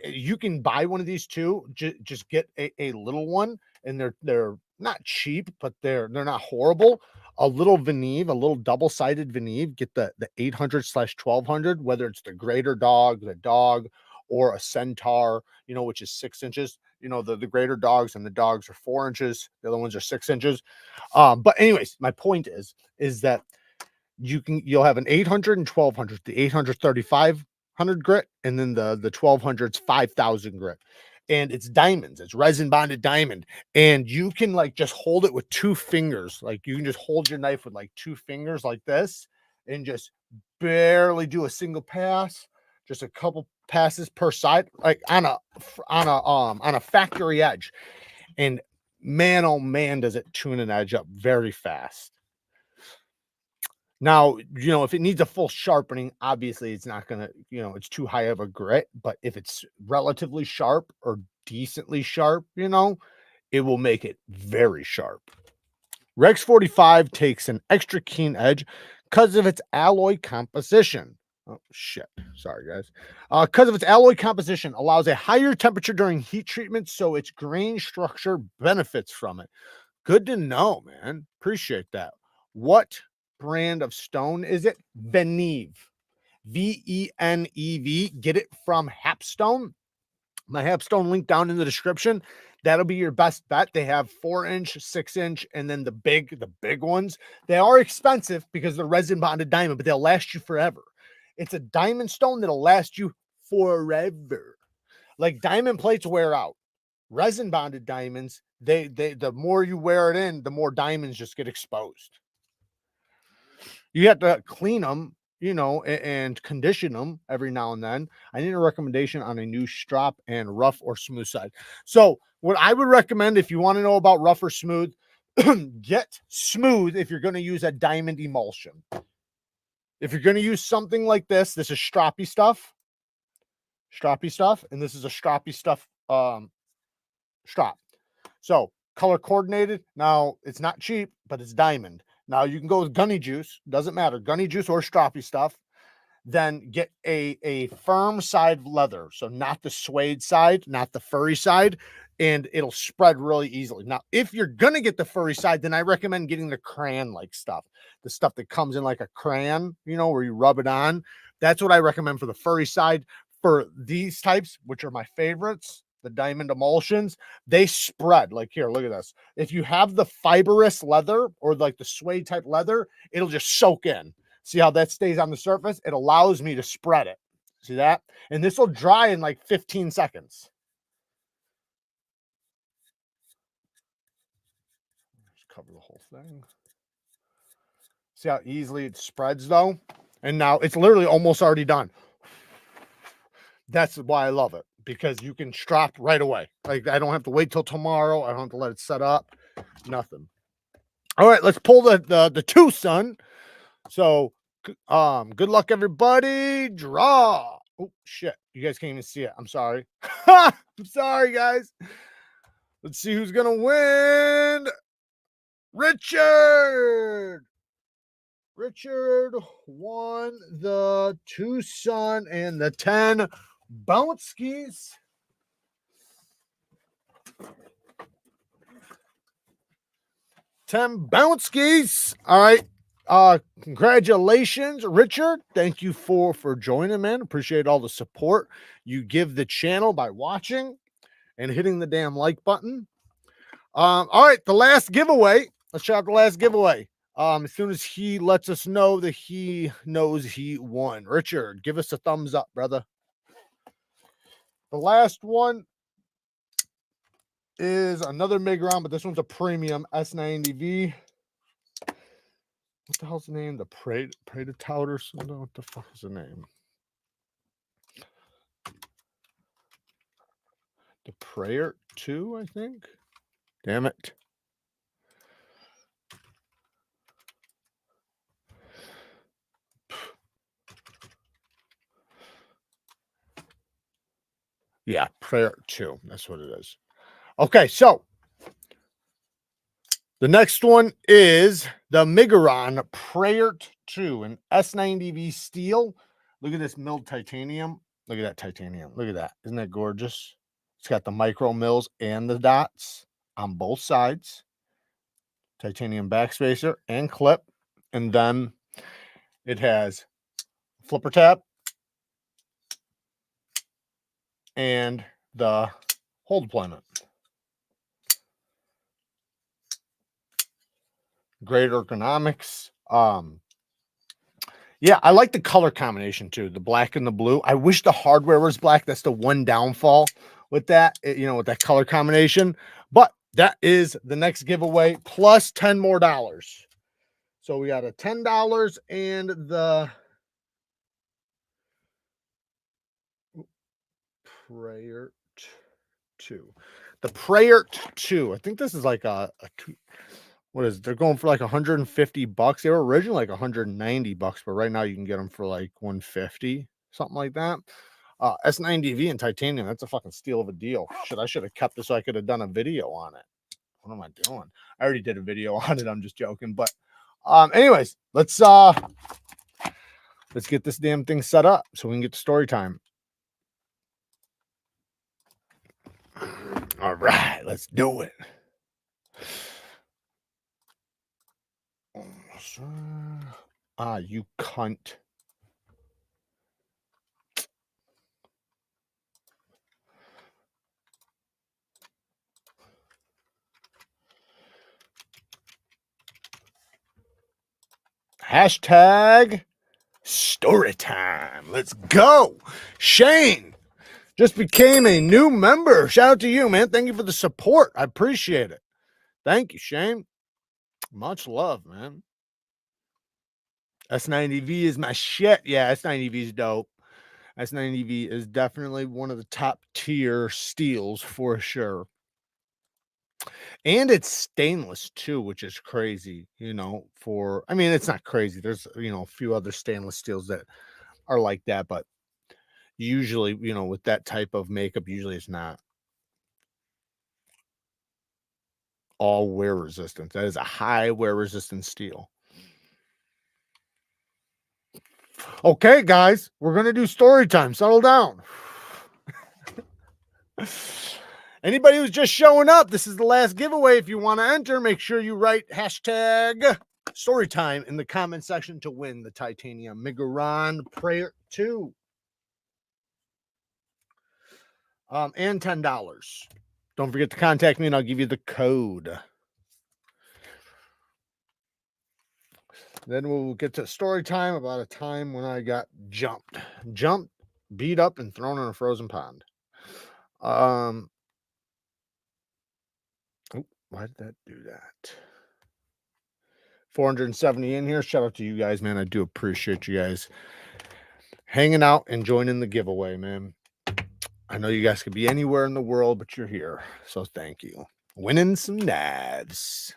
you can buy one of these too. Just get a little one, and they're not cheap, but they're not horrible. A little Veneve, a little double-sided Veneve. Get the 800/1200, whether it's the greater dog, the dog, or a centaur, which is 6 inches. The greater dogs and the dogs are 4 inches. The other ones are 6 inches. But anyways, my point is that you'll have an 800 and 1200, the 800 3,500 grit, and then the 1200's 5,000 grit. And it's diamonds. It's resin bonded diamond. And you can like just hold it with 2 fingers. Like you can just hold your knife with like 2 fingers like this and just barely do a single pass. Just a couple passes per side, like on a factory edge. And man, oh man, does it tune an edge up very fast. Now, if it needs a full sharpening, obviously it's not gonna, it's too high of a grit. But if it's relatively sharp or decently sharp, it will make it very sharp. Rex 45 takes an extra keen edge because of its alloy composition. Oh, shit. Sorry, guys. Because of its alloy composition, allows a higher temperature during heat treatment, so its grain structure benefits from it. Good to know, man. Appreciate that. What brand of stone is it? Veneve. VENEV. Get it from HAPSTONE. My HAPSTONE link down in the description. That'll be your best bet. They have 4-inch, 6-inch, and then the big ones. They are expensive because they're resin bonded diamond, but they'll last you forever. It's a diamond stone that'll last you forever. Like diamond plates wear out. Resin bonded diamonds, the more you wear it in, the more diamonds just get exposed. You have to clean them, and condition them every now and then. I need a recommendation on a new strop and rough or smooth side. So what I would recommend, if you want to know about rough or smooth, get smooth if you're going to use a diamond emulsion. If you're going to use something like this is stroppy stuff, and this is a stroppy stuff strop. So color coordinated. Now it's not cheap, but it's diamond. Now you can go with gunny juice, doesn't matter, gunny juice or stroppy stuff. Then get a firm side leather, so not the suede side, not the furry side, and it'll spread really easily. Now, if you're gonna get the furry side, then I recommend getting the crayon like stuff, the stuff that comes in like a crayon, where you rub it on. That's what I recommend for the furry side. For these types, which are my favorites, the diamond emulsions, they spread. Like here, look at this. If you have the fibrous leather or like the suede type leather, it'll just soak in. See how that stays on the surface? It allows me to spread it. See that? And this will dry in like 15 seconds. Just cover the whole thing. See how easily it spreads though? And now it's literally almost already done. That's why I love it, because you can strap right away. Like I don't have to wait till tomorrow. I don't have to let it set up. Nothing. All right, let's pull the TWOSUN. So good luck, everybody. Draw. Oh shit. You guys can't even see it. I'm sorry. I'm sorry, guys. Let's see who's gonna win. Richard won the TWOSUN and the 10 bounce skis. All right. Congratulations, Richard. Thank you for joining, man. Appreciate all the support you give the channel by watching and hitting the damn like button. All right, the last giveaway. Let's check out the last giveaway. As soon as he lets us know that he knows he won. Richard, give us a thumbs up, brother. The last one is another Migron, but this one's a premium S90V. What the hell's the name? The Predator or something? What the fuck is the name? The Prayer 2, I think. Damn it. Yeah, Prayer 2. That's what it is. Okay, so the next one is the Migron Prayer 2, an S90V steel. Look at this milled titanium. Look at that titanium. Look at that. Isn't that gorgeous? It's got the micro mills and the dots on both sides. Titanium backspacer and clip. And then it has flipper tab and the hole deployment. Great ergonomics. Yeah, I like the color combination too, the black and the blue. I wish the hardware was black. That's the one downfall with that, you know, with that color combination. But that is the next giveaway plus $10 more. So we got a $10 and the Prayer 2. The Prayer 2. I think this is like a what is it? They're going for like 150 bucks. They were originally like 190 bucks, but right now you can get them for like 150, something like that. S90V and titanium. That's a fucking steal of a deal. Shit, I should have kept this so I could have done a video on it. What am I doing? I already did a video on it. I'm just joking. But anyways, let's get this damn thing set up so we can get to story time. All right, let's do it. You cunt. Hashtag story time. Let's go. Shane just became a new member. Shout out to you, man. Thank you for the support. I appreciate it. Thank you, Shane. Much love, man. S90V is my shit. Yeah, S90V is dope. S90V is definitely one of the top tier steels for sure. And it's stainless too, which is crazy, you know, I mean, it's not crazy. There's, you know, a few other stainless steels that are like that, but usually, you know, with that type of makeup, usually it's not all wear resistance. That is a high wear resistance steel. Okay, guys, we're going to do story time. Settle down. Anybody who's just showing up, this is the last giveaway. If you want to enter, make sure you write hashtag story time in the comment section to win the titanium Migron Prayer 2. and $10. Don't forget to contact me and I'll give you the code. Then we'll get to story time about a time when I got jumped, beat up, and thrown in a frozen pond. Oh, why did that do that? 470 in here. Shout out to you guys, man. I do appreciate you guys hanging out and joining the giveaway, man. I know you guys could be anywhere in the world, but you're here. So thank you. Winning some knives.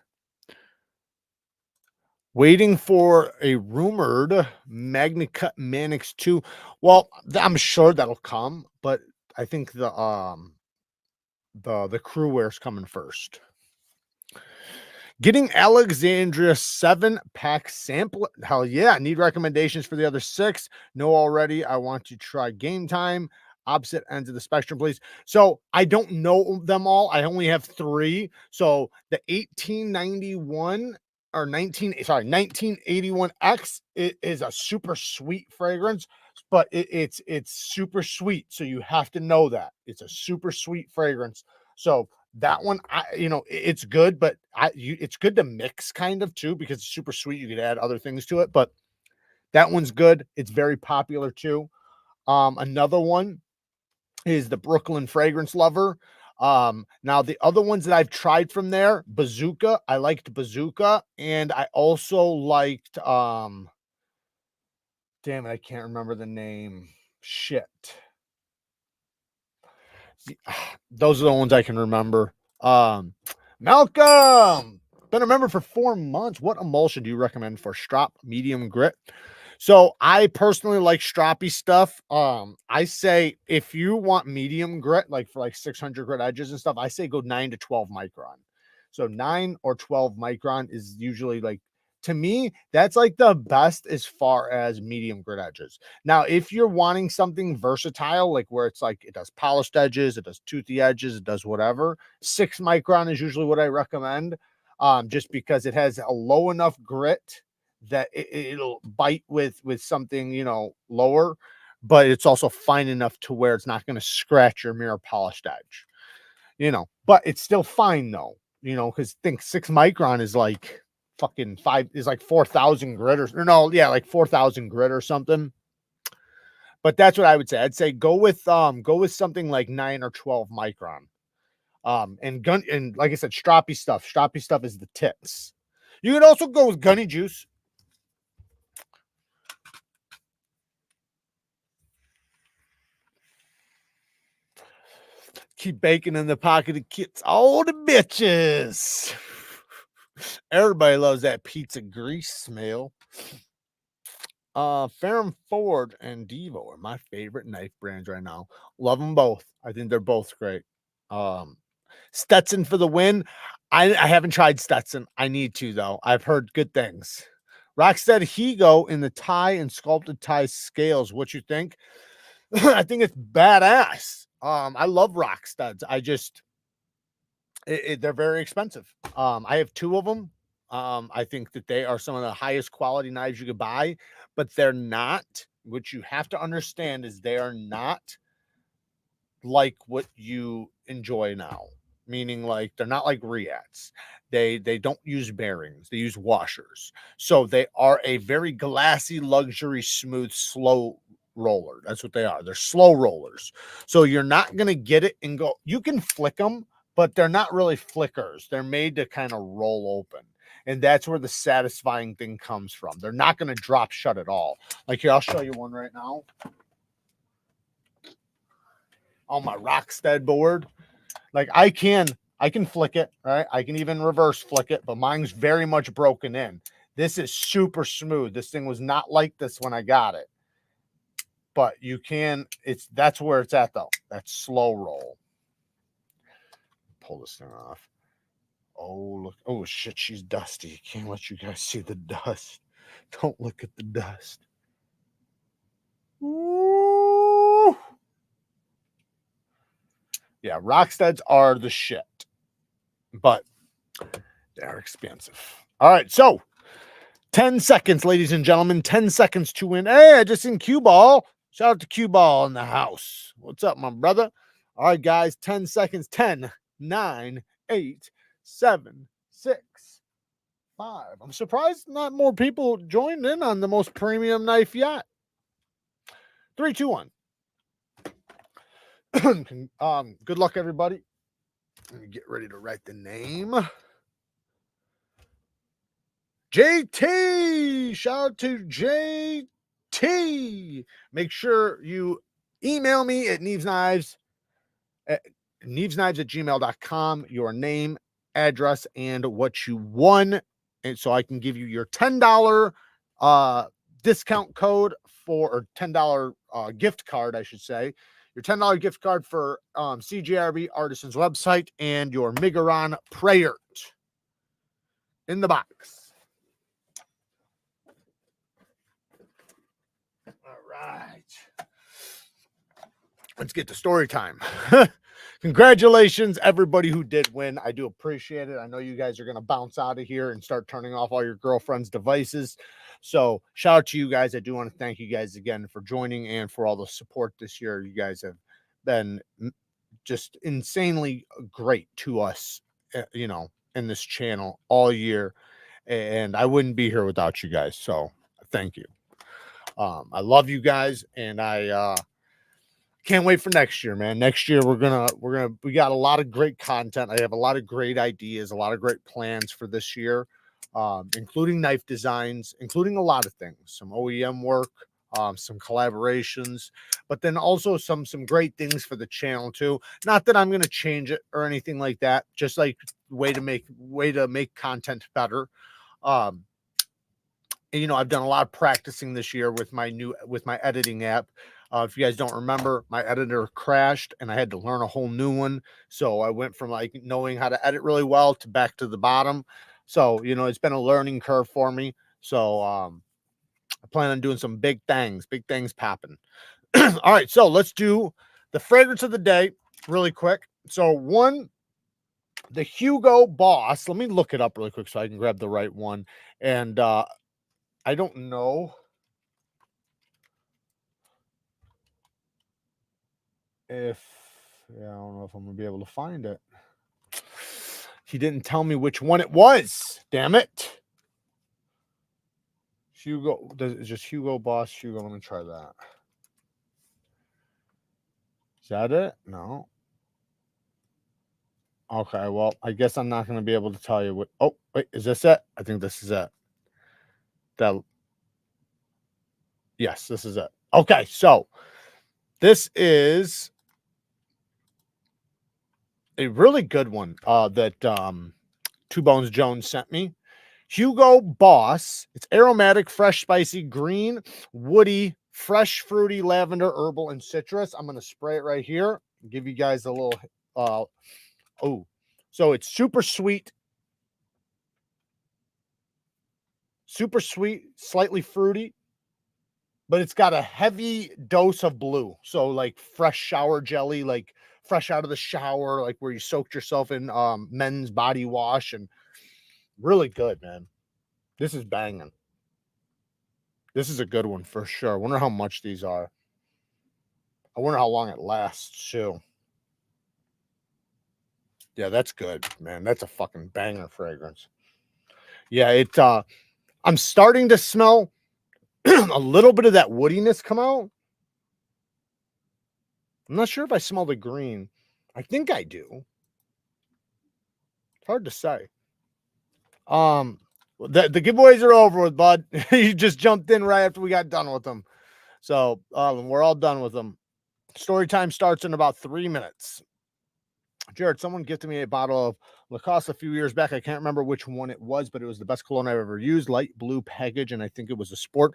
Waiting for a rumored MagnaCut Manix 2. Well, I'm sure that'll come, but I think the crew wear's coming first. Getting Alexandria 7-pack sample. Hell yeah. Need recommendations for the other 6. Know already. I want to try Game Time. Opposite ends of the spectrum, please. So I don't know them all. I only have 3. So the 1891 or 1981X is a super sweet fragrance, but it's super sweet. So you have to know that it's a super sweet fragrance. So that one, it's good, but it's good to mix kind of too, because it's super sweet. You could add other things to it, but that one's good. It's very popular too. Another one is the Brooklyn Fragrance Lover. Now the other ones that I've tried from there, Bazooka, I liked Bazooka, and I also liked damn it, I can't remember the name. Shit. Those are the ones I can remember. Malcolm, been a member for 4 months. What emulsion do you recommend for strop medium grit? So I personally like stroppy stuff. I say if you want medium grit, like for like 600 grit edges and stuff, I say go 9 to 12 micron. So 9 or 12 micron is usually, like, to me, that's like the best as far as medium grit edges. Now, if you're wanting something versatile, like where it's like it does polished edges, it does toothy edges, it does whatever, 6 micron is usually what I recommend. Just because it has a low enough grit that it'll bite with something, lower, but it's also fine enough to where it's not going to scratch your mirror polished edge, but it's still fine though, because think 6 micron is like fucking 4,000 grit like 4,000 grit or something. But that's what I would say. I'd say go with something like 9 or 12 micron. And like I said, stroppy stuff is the tits. You could also go with gunny juice. Keep baking in the pocket of kids. All the bitches. Everybody loves that pizza grease smell. Ferrum Ford and DIVO are my favorite knife brands right now. Love them both. I think they're both great. Stetson for the win. I haven't tried Stetson. I need to, though. I've heard good things. Rockstead Higo in the tie and sculpted tie scales. What you think? I think it's badass. I love Rocksteads. I just they're very expensive. I have 2 of them. I think that they are some of the highest quality knives you could buy, but they're not. What you have to understand is they are not like what you enjoy now. Meaning, like, they're not like Riats. They don't use bearings. They use washers. So they are a very glassy, luxury, smooth, slow roller. That's what they are. They're slow rollers. So you're not going to get it and go. You can flick them, but they're not really flickers. They're made to kind of roll open. And that's where the satisfying thing comes from. They're not going to drop shut at all. Like, here, I'll show you one right now. On my Rockstead board. Like, I can flick it, right? I can even reverse flick it, but mine's very much broken in. This is super smooth. This thing was not like this when I got it. But you can, that's where it's at though. That's slow roll. Pull this thing off. Oh, look. Oh, shit, she's dusty. Can't let you guys see the dust. Don't look at the dust. Ooh. Yeah, Rocksteads are the shit. But they're expensive. All right, so 10 seconds, ladies and gentlemen. 10 seconds to win. Hey, I just seen Q Ball. Shout out to Q Ball in the house. What's up, my brother? All right, guys, 10 seconds. 10, 9, 8, 7, 6, 5. I'm surprised not more people joined in on the most premium knife yet. 3, 2, 1. Good luck, everybody. Let me get ready to write the name. JT. Shout out to JT. Make sure you email me at Neevesknives at neevesknives@gmail.com, your name, address, and what you won. And so I can give you your $10 discount code for, or $10 gift card, I should say. Your $10 gift card for CJRB Artisan's website and your Migaron Prayer in the box. All right. Let's get to story time. Congratulations, everybody who did win. I do appreciate it. I know you guys are going to bounce out of here and start turning off all your girlfriend's devices. So shout out to you guys. I do want to thank you guys again for joining and for all the support this year. You guys have been just insanely great to us, you know, in this channel all year. And I wouldn't be here without you guys. So thank you. I love you guys, and I can't wait for next year, man. Next year we got a lot of great content. I have a lot of great ideas, a lot of great plans for this year, including knife designs, including a lot of things, some OEM work, some collaborations, but then also some great things for the channel too. Not that I'm going to change it or anything like that, just like way to make content better. You know, I've done a lot of practicing this year with my editing app. If you guys don't remember, my editor crashed and I had to learn a whole new one. So I went from like knowing how to edit really well to back to the bottom. So, you know, it's been a learning curve for me. So I plan on doing some big things popping. All right, so let's do the fragrance of the day really quick. So one, the Hugo Boss. Let me look it up really quick so I can grab the right one. And I don't know if, yeah, I don't know if I'm gonna be able to find it. He didn't tell me which one it was. Damn it. Hugo, it's just Hugo Boss Hugo. Let me try that. Is that it? No. Okay, well, I guess I'm not gonna be able to tell you what. Oh, wait, is this it? I think this is it. Yes, this is it. Okay, so this is a really good one that Two Bones Jones sent me. Hugo Boss. It's aromatic, fresh, spicy, green, woody, fresh, fruity, lavender, herbal, and citrus. I'm going to spray it right here. Give you guys a little so it's super sweet, slightly fruity, but it's got a heavy dose of blue. So like fresh shower jelly, like fresh out of the shower, like where you soaked yourself in men's body wash, and really good, man. This is banging. This is a good one for sure. I wonder how much these are. I wonder how long it lasts too. Yeah, that's good, man. That's a fucking banger fragrance. Yeah, I'm starting to smell a little bit of that woodiness come out. I'm not sure if I smell the green. I think I do. It's hard to say. The giveaways are over with, bud. You just jumped in right after we got done with them. So we're all done with them. Story time starts in about 3 minutes. Jared, someone gifted me a bottle of Lacoste a few years back. I can't remember which one it was, but it was the best cologne I've ever used. Light blue package, and I think it was a sport.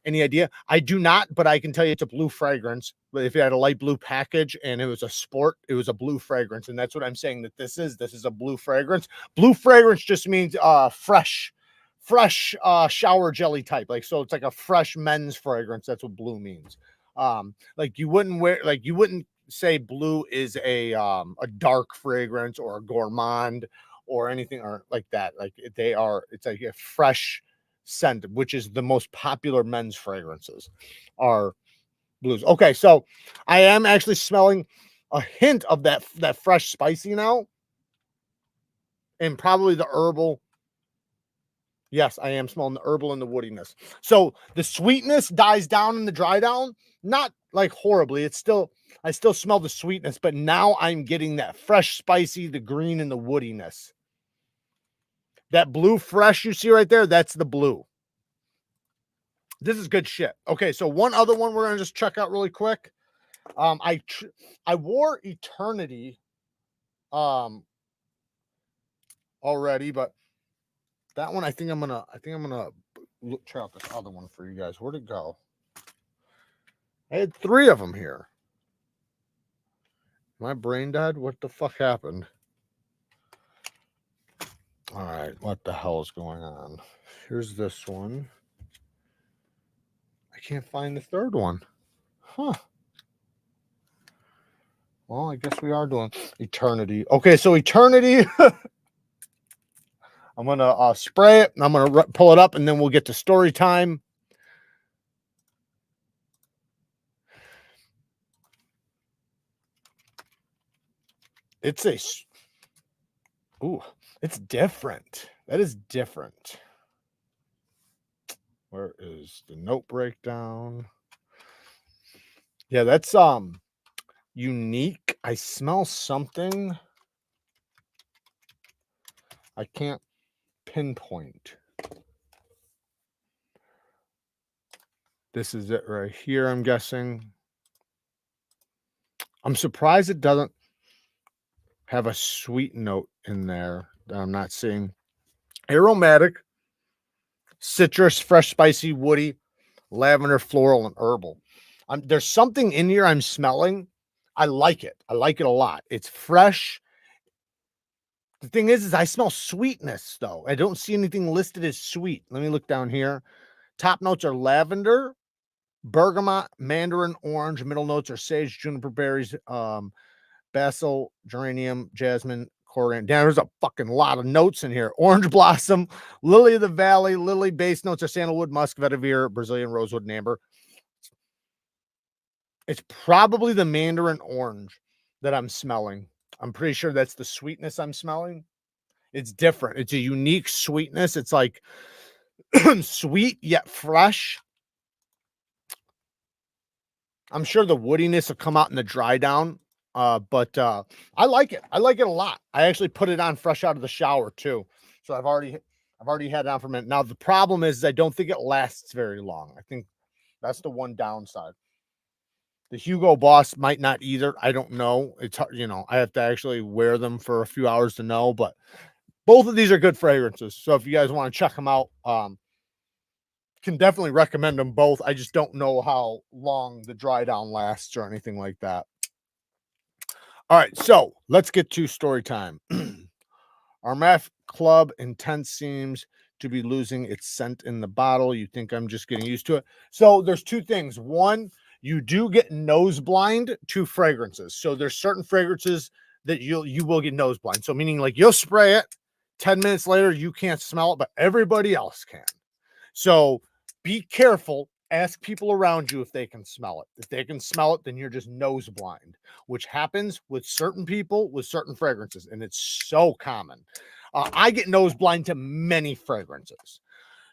Any idea? I do not, but I can tell you it's a blue fragrance. But if you had a light blue package and it was a sport, it was a blue fragrance. And that's what I'm saying that this is. This is a blue fragrance. Blue fragrance just means fresh shower jelly type. Like, so it's like a fresh men's fragrance. That's what blue means. Like you wouldn't say blue is a dark fragrance or a gourmand or anything or like that. Like it's like a fresh scent, which is the most popular men's fragrances are blues. Okay, so I am actually smelling a hint of that fresh spicy now, and probably the herbal. Yes, I am smelling the herbal and the woodiness. So the sweetness dies down in the dry down, not like horribly. It's still, I still smell the sweetness, but now I'm getting that fresh, spicy, the green and the woodiness. That blue fresh you see right there, that's the blue. This is good shit. Okay, so one other one we're gonna just check out really quick. I wore Eternity already, but that one I think I'm gonna try out this other one for you guys. Where'd it go? I had 3 of them here. My brain dead? What the fuck happened? All right, what the hell is going on? Here's this one. I can't find the third one. Huh. Well, I guess we are doing Eternity. Okay, so Eternity. I'm going to spray it, and I'm going to pull it up, and then we'll get to story time. It's a... Ooh, it's different. That is different. Where is the note breakdown? Yeah, that's unique. I smell something. I can't pinpoint. This is it right here, I'm guessing. I'm surprised it doesn't have a sweet note in there that I'm not seeing. Aromatic, citrus, fresh, spicy, woody, lavender, floral, and herbal. There's something in here I'm smelling. I like it. I like it a lot. It's fresh. The thing is I smell sweetness, though. I don't see anything listed as sweet. Let me look down here. Top notes are lavender, bergamot, mandarin, orange. Middle notes are sage, juniper berries, basil, geranium, jasmine, coriander. Damn, there's a fucking lot of notes in here. Orange blossom, lily of the valley, lily. Base notes are sandalwood, musk, vetiver, Brazilian rosewood, and amber. It's probably the mandarin orange that I'm smelling. I'm pretty sure that's the sweetness I'm smelling. It's different. It's a unique sweetness. It's like sweet yet fresh. I'm sure the woodiness will come out in the dry down. But I like it. I like it a lot. I actually put it on fresh out of the shower too. So I've already had it on for a minute. Now the problem is I don't think it lasts very long. I think that's the one downside. The Hugo Boss might not either. I don't know. It's, you know, I have to actually wear them for a few hours to know, but both of these are good fragrances. So if you guys want to check them out, can definitely recommend them both. I just don't know how long the dry down lasts or anything like that. All right, so let's get to story time. Our math club intense seems to be losing its scent in the bottle. You think I'm just getting used to it? So there's 2 things. One, you do get nose blind to fragrances. So there's certain fragrances that you will get nose blind. So meaning like you'll spray it, 10 minutes later you can't smell it, but everybody else can. So be careful. Ask people around you if they can smell it. If they can smell it, then you're just nose blind, which happens with certain people with certain fragrances, and it's so common. I get nose blind to many fragrances.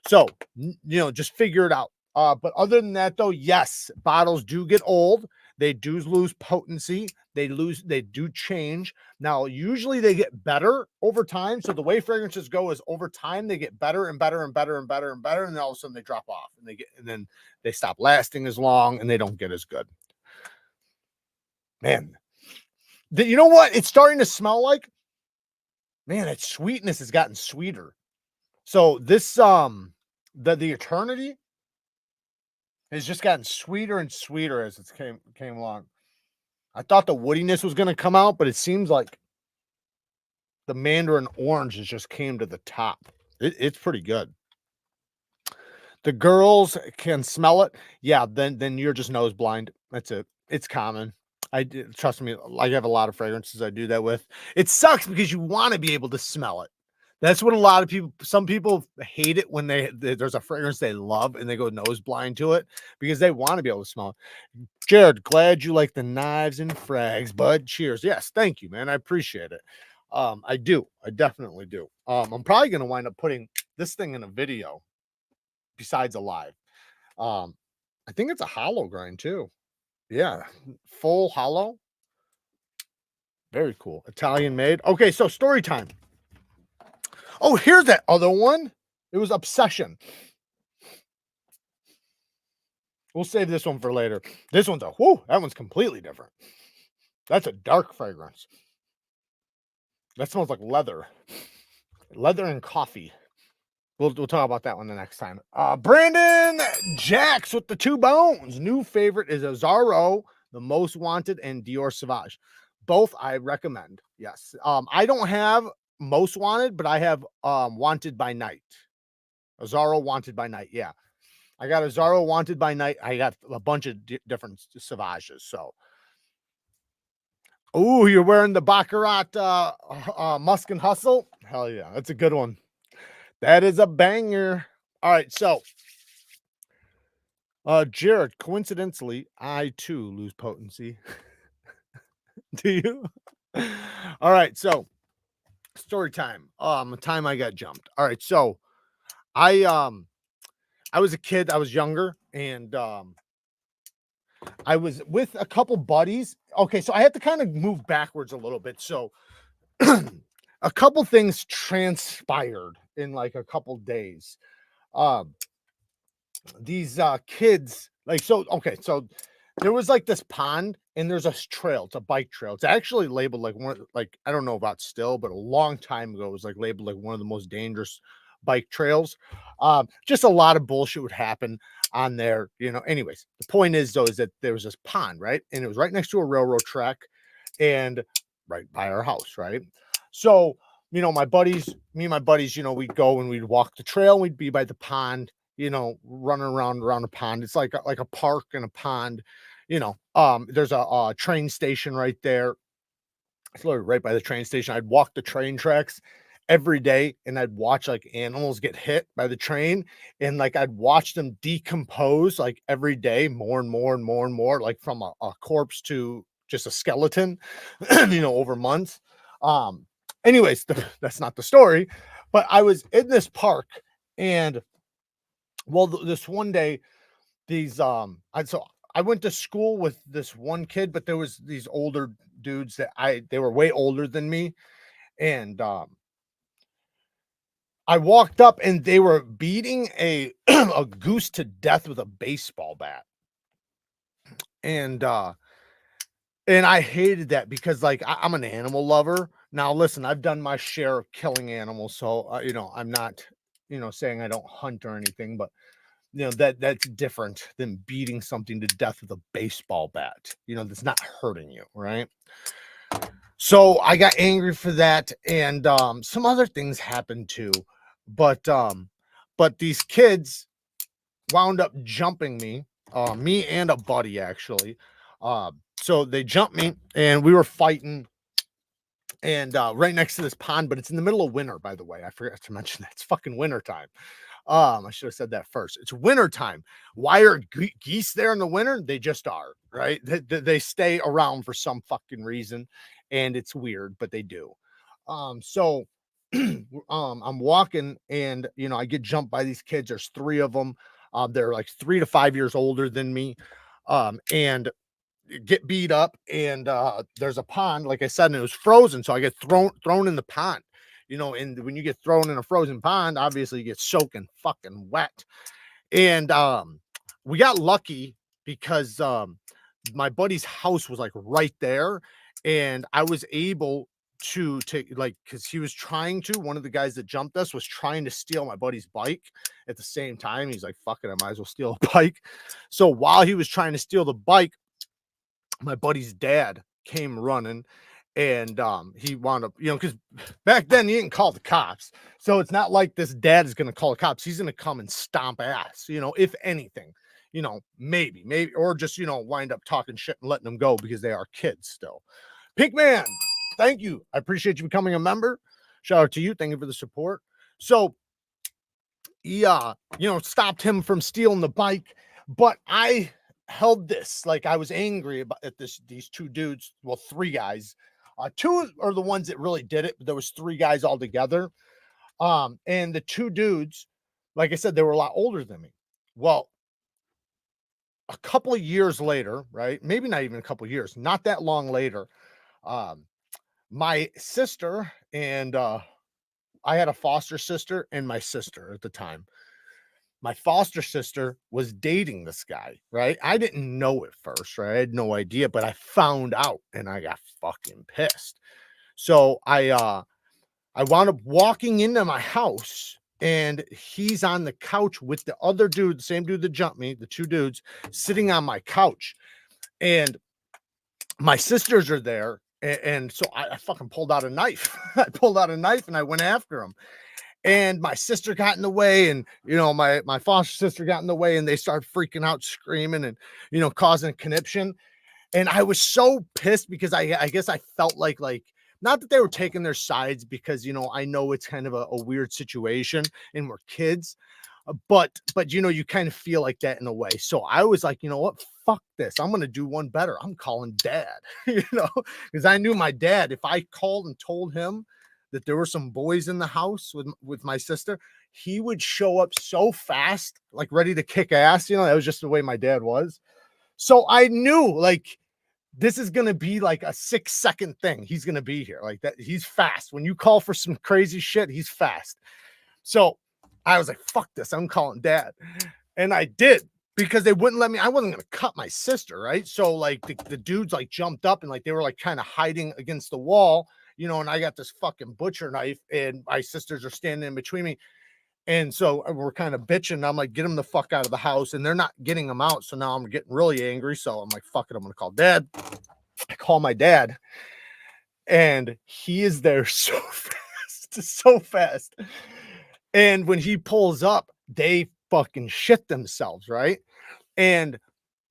So, you know, just figure it out. But other than that, though, yes, bottles do get old. They do lose potency. They do change. Now, usually they get better over time. So the way fragrances go is over time, they get better and better and better and better and better. And then all of a sudden they drop off and then they stop lasting as long and they don't get as good. Man, you know what? It's starting to smell like, man, its sweetness has gotten sweeter. So this, the Eternity has just gotten sweeter and sweeter as it came along. I thought the woodiness was going to come out, but it seems like the mandarin orange has just came to the top. It's pretty good. The girls can smell it. Yeah, then you're just nose blind. That's it. It's common. Trust me, I have a lot of fragrances I do that with. It sucks because you want to be able to smell it. That's what a lot of people, some people hate it when there's a fragrance they love and they go nose blind to it because they want to be able to smell it. Jared, glad you like the knives and frags, bud. Cheers. Yes, thank you, man. I appreciate it. I do. I definitely do. I'm probably going to wind up putting this thing in a video besides a live. I think it's a hollow grind too. Yeah, full hollow. Very cool. Italian made. Okay, so story time. Oh, here's that other one. It was Obsession. We'll save this one for later. This one's a whoo. That one's completely different. That's a dark fragrance. That smells like leather. Leather and coffee. We'll talk about that one the next time. Brandon Jax with the 2 bones. New favorite is Azaro, the Most Wanted, and Dior Sauvage. Both I recommend. Yes. I don't have Most Wanted, but I have Wanted by Night. Azaro Wanted by Night. Yeah. I got Azaro Wanted by Night. I got a bunch of different Sauvages. So, oh, you're wearing the Baccarat Musk and Hustle? Hell yeah. That's a good one. That is a banger. All right. So, Jared, coincidentally, I too lose potency. Do you? All right. So, story time. The time I got jumped. All right. So, I was a kid. I was younger, and I was with a couple buddies. Okay, so I had to kind of move backwards a little bit. So a couple things transpired in like a couple days. These kids, like, so okay, so there was like this pond and there's a trail. It's a bike trail. It's actually labeled like one, like, I don't know about still, but a long time ago it was like labeled like one of the most dangerous bike trails. Just a lot of bullshit would happen on there, you know. Anyways, the point is though, is that there was this pond, right? And it was right next to a railroad track and right by our house, right? So, you know, me and my buddies, you know, we'd go and we'd walk the trail and we'd be by the pond, you know, running around a pond. It's like a park and a pond, you know. There's a train station right there. It's literally right by the train station. I'd walk the train tracks every day and I'd watch like animals get hit by the train, and like I'd watch them decompose like every day, more and more and more and more, like from a corpse to just a skeleton, you know, over months. Anyways, that's not the story, but I was in this park and well, this one day, these I went to school with this one kid, but there was these older dudes that they were way older than me, and I walked up and they were beating a a goose to death with a baseball bat, and I hated that because like I'm an animal lover. Now, listen, I've done my share of killing animals, so you know, I'm not, you know, saying I don't hunt or anything, but you know, that's different than beating something to death with a baseball bat. You know, that's not hurting you, right? So I got angry for that, and some other things happened too. But these kids wound up jumping me, me and a buddy actually. So they jumped me, and we were fighting, and right next to this pond, but it's in the middle of winter, by the way. I forgot to mention that it's fucking winter time. I should have said that first. It's winter time. Why are geese there in the winter? They just are, right? They stay around for some fucking reason, and it's weird, but they do. So I'm walking, and you know, I get jumped by these kids. There's 3 of them. They're like 3 to 5 years older than me, and get beat up. And there's a pond, like I said, and it was frozen, so I get thrown in the pond. You know, and when you get thrown in a frozen pond, obviously you get soaking fucking wet. And we got lucky because my buddy's house was like right there, and I was able to take, like, because he was trying to, one of the guys that jumped us was trying to steal my buddy's bike at the same time. He's like, fuck it, I might as well steal a bike. So while he was trying to steal the bike, my buddy's dad came running, and he wound up, you know, because back then you didn't call the cops, so it's not like this dad is going to call the cops. He's going to come and stomp ass, you know, if anything, you know, maybe, or just, you know, wind up talking shit and letting them go because they are kids still. Pink Man, thank you. I appreciate you becoming a member. Shout out to you. Thank you for the support. So he stopped him from stealing the bike, but I held this, like, I was angry about at these two dudes, well, three guys. Two are the ones that really did it, but there was three guys all together. And the two dudes, like I said, they were a lot older than me. Well, a couple of years later, right? Maybe not even a couple of years, not that long later, um, my sister and I had a foster sister and my sister at the time. My foster sister was dating this guy, right? I didn't know at first, right? I had no idea, but I found out and I got fucking pissed. So I wound up walking into my house and he's on the couch with the other dude, the same dude that jumped me, the two dudes sitting on my couch. And my sisters are there. And so I fucking pulled out a knife. I pulled out a knife and I went after him. And my sister got in the way, and my foster sister got in the way, and they started freaking out, screaming, and causing a conniption. And I was so pissed because I guess I felt like not that they were taking their sides, because I know it's kind of a weird situation and we're kids, but you kind of feel like that in a way. So I was like, you know what, fuck this, I'm gonna do one better. I'm calling dad, because I knew my dad, if I called and told him that there were some boys in the house with my sister, he would show up so fast, like ready to kick ass. That was just the way my dad was. So I knew, like, this is going to be like a 6-second thing. He's going to be here like that. He's fast. When you call for some crazy shit, he's fast. So I was like, fuck this, I'm calling dad. And I did, because they wouldn't let me. I wasn't going to cut my sister, right? So like the dudes like jumped up and like they were like kind of hiding against the wall, and I got this fucking butcher knife and my sisters are standing in between me. And so we're kind of bitching. I'm like, get him the fuck out of the house. And they're not getting him out. So now I'm getting really angry. So I'm like, fuck it, I'm going to call dad. I call my dad and he is there so fast. And when he pulls up, they fucking shit themselves, right? And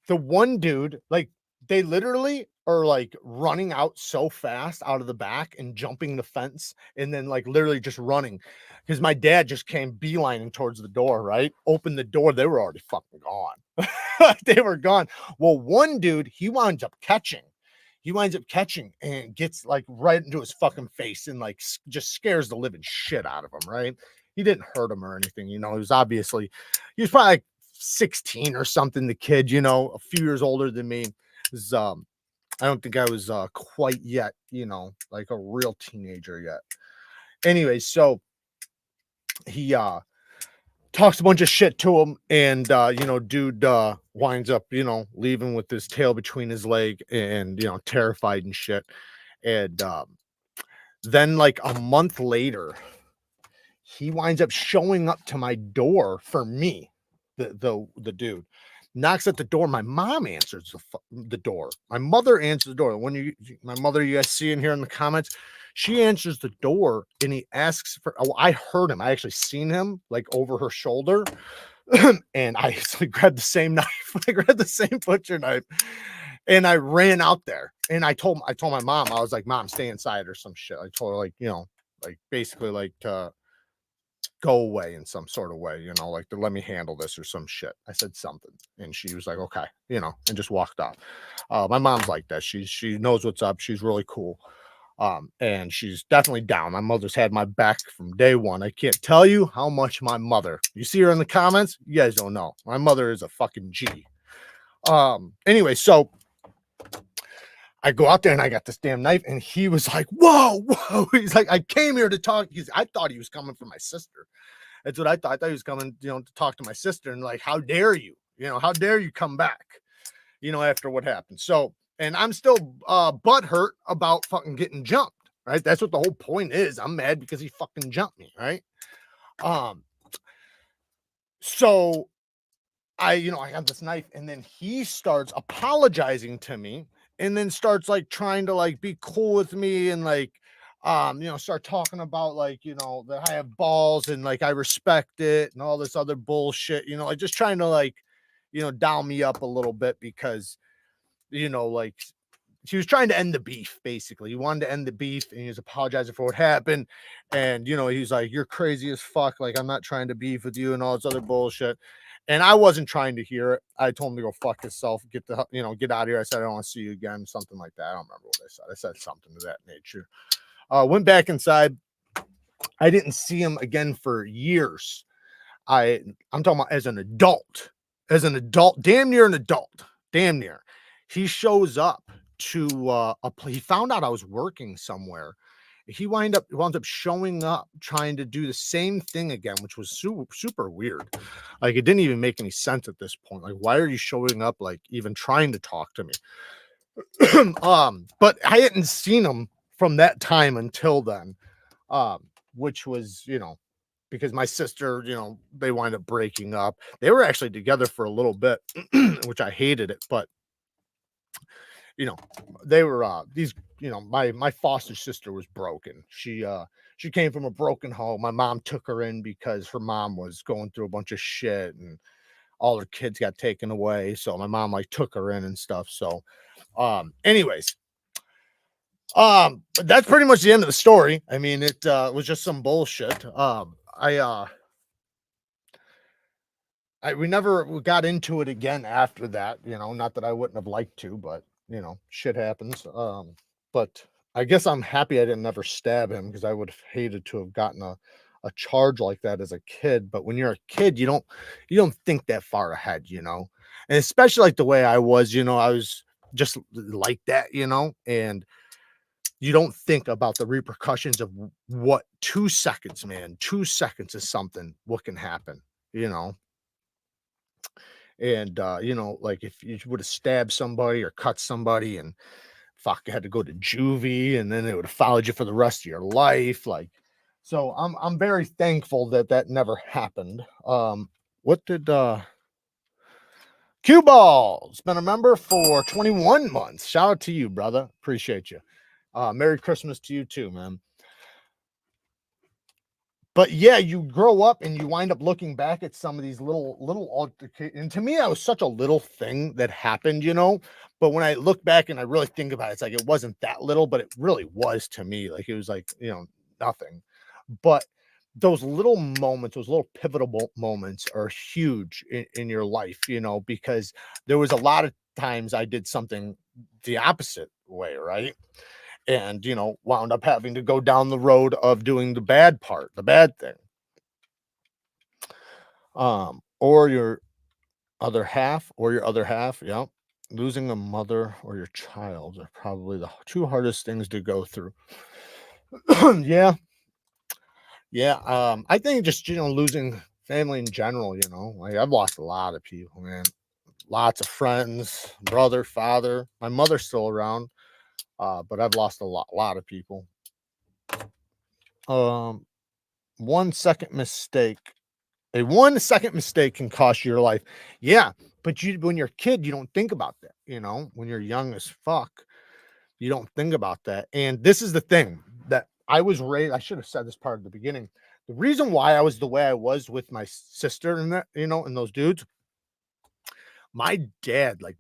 the one dude, like, they literally are like running out so fast out of the back and jumping the fence and then like literally just running, because my dad just came beelining towards the door, right? Opened the door, they were already fucking gone. They were gone. Well, one dude, he winds up catching and gets like right into his fucking face and like just scares the living shit out of him, right? He didn't hurt him or anything, he was obviously, he was probably like 16 or something, the kid, a few years older than me. Was, I don't think I was quite yet, like a real teenager yet. Anyway, so he talks a bunch of shit to him, and dude winds up, leaving with his tail between his leg and terrified and shit. And then like a month later, he winds up showing up to my door for me. The dude knocks at the door. My mom answers the door. My mother answers the door. My mother, you guys see in here in the comments, she answers the door and he asks for, I heard him. I actually seen him like over her shoulder. And I grabbed the same knife. I grabbed the same butcher knife and I ran out there. And I told my mom, I was like, Mom, stay inside or some shit. I told her like basically like go away in some sort of way, like to let me handle this or some shit. I said something and she was like, okay, and just walked off. My mom's like that. She knows what's up. She's really cool. And she's definitely down. My mother's had my back from day one. I can't tell you how much my mother, you see her in the comments, you guys don't know. My mother is a fucking G. Anyway, so I go out there and I got this damn knife and he was like, whoa. He's like, I came here to talk. I thought he was coming for my sister. That's what I thought. I thought he was coming, to talk to my sister and like, how dare you, how dare you come back, after what happened. So, and I'm still butthurt about fucking getting jumped, right? That's what the whole point is. I'm mad because he fucking jumped me, right? So I got this knife and then he starts apologizing to me and then starts like trying to like be cool with me and like, start talking about like, that I have balls and like I respect it and all this other bullshit, like just trying to like, down me up a little bit because, like he was trying to end the beef. Basically, he wanted to end the beef, and he was apologizing for what happened. And you know, he's like, "You're crazy as fuck. Like, I'm not trying to beef with you and all this other bullshit." And I wasn't trying to hear it. I told him to go fuck himself, get the, you know, get out of here. I said, "I don't want to see you again," something like that. I don't remember what I said. I said something to that nature. Went back inside. I didn't see him again for years. I'm talking about as an adult, damn near an adult, damn near. He shows up to he found out I was working somewhere. He wound up showing up trying to do the same thing again, which was super weird. Like, it didn't even make any sense at this point. Like, why are you showing up, like, even trying to talk to me? But I hadn't seen him from that time until then, which was, you know, because my sister, you know, they wind up breaking up. They were actually together for a little bit, which I hated it, but you know, they were these, you know, my foster sister was broken. She came from a broken home. My mom took her in because her mom was going through a bunch of shit and all her kids got taken away. So my mom like took her in and stuff. So anyways, that's pretty much the end of the story. I mean, it was just some bullshit. We never got into it again after that, you know, not that I wouldn't have liked to, but you know, shit happens. But I guess I'm happy I didn't ever stab him, because I would have hated to have gotten a charge like that as a kid. But when you're a kid, you don't think that far ahead, you know, and especially like the way I was, you know, I was just like that, you know, and you don't think about the repercussions of what 2 seconds, man, 2 seconds is something, what can happen, you know. And you know, like if you would have stabbed somebody or cut somebody and fuck, you had to go to juvie, and then it would have followed you for the rest of your life. Like, so I'm very thankful that that never happened. What did Cue Ball's been a member for 21 months. Shout out to you, brother. Appreciate you. Merry Christmas to you too, man. But yeah, you grow up and you wind up looking back at some of these little altercations. And to me, that was such a little thing that happened, you know. But when I look back and I really think about it, it's like it wasn't that little, but it really was to me. Like, it was like, you know, nothing. But those little moments, those little pivotal moments are huge in your life, you know, because there was a lot of times I did something the opposite way, right? And you know, wound up having to go down the road of doing the bad part, the bad thing. Or your other half, yeah, losing a mother or your child are probably the 2 hardest things to go through. Yeah, I think just, you know, losing family in general, you know, like I've lost a lot of people, man, lots of friends, brother, father. My mother's still around, but I've lost a lot of people. 1 second mistake. A 1 second mistake can cost you your life. Yeah, but when you're a kid, you don't think about that, you know? When you're young as fuck, you don't think about that. And this is the thing that I was raised. I should have said this part at the beginning. The reason why I was the way I was with my sister and that, you know, and those dudes, my dad like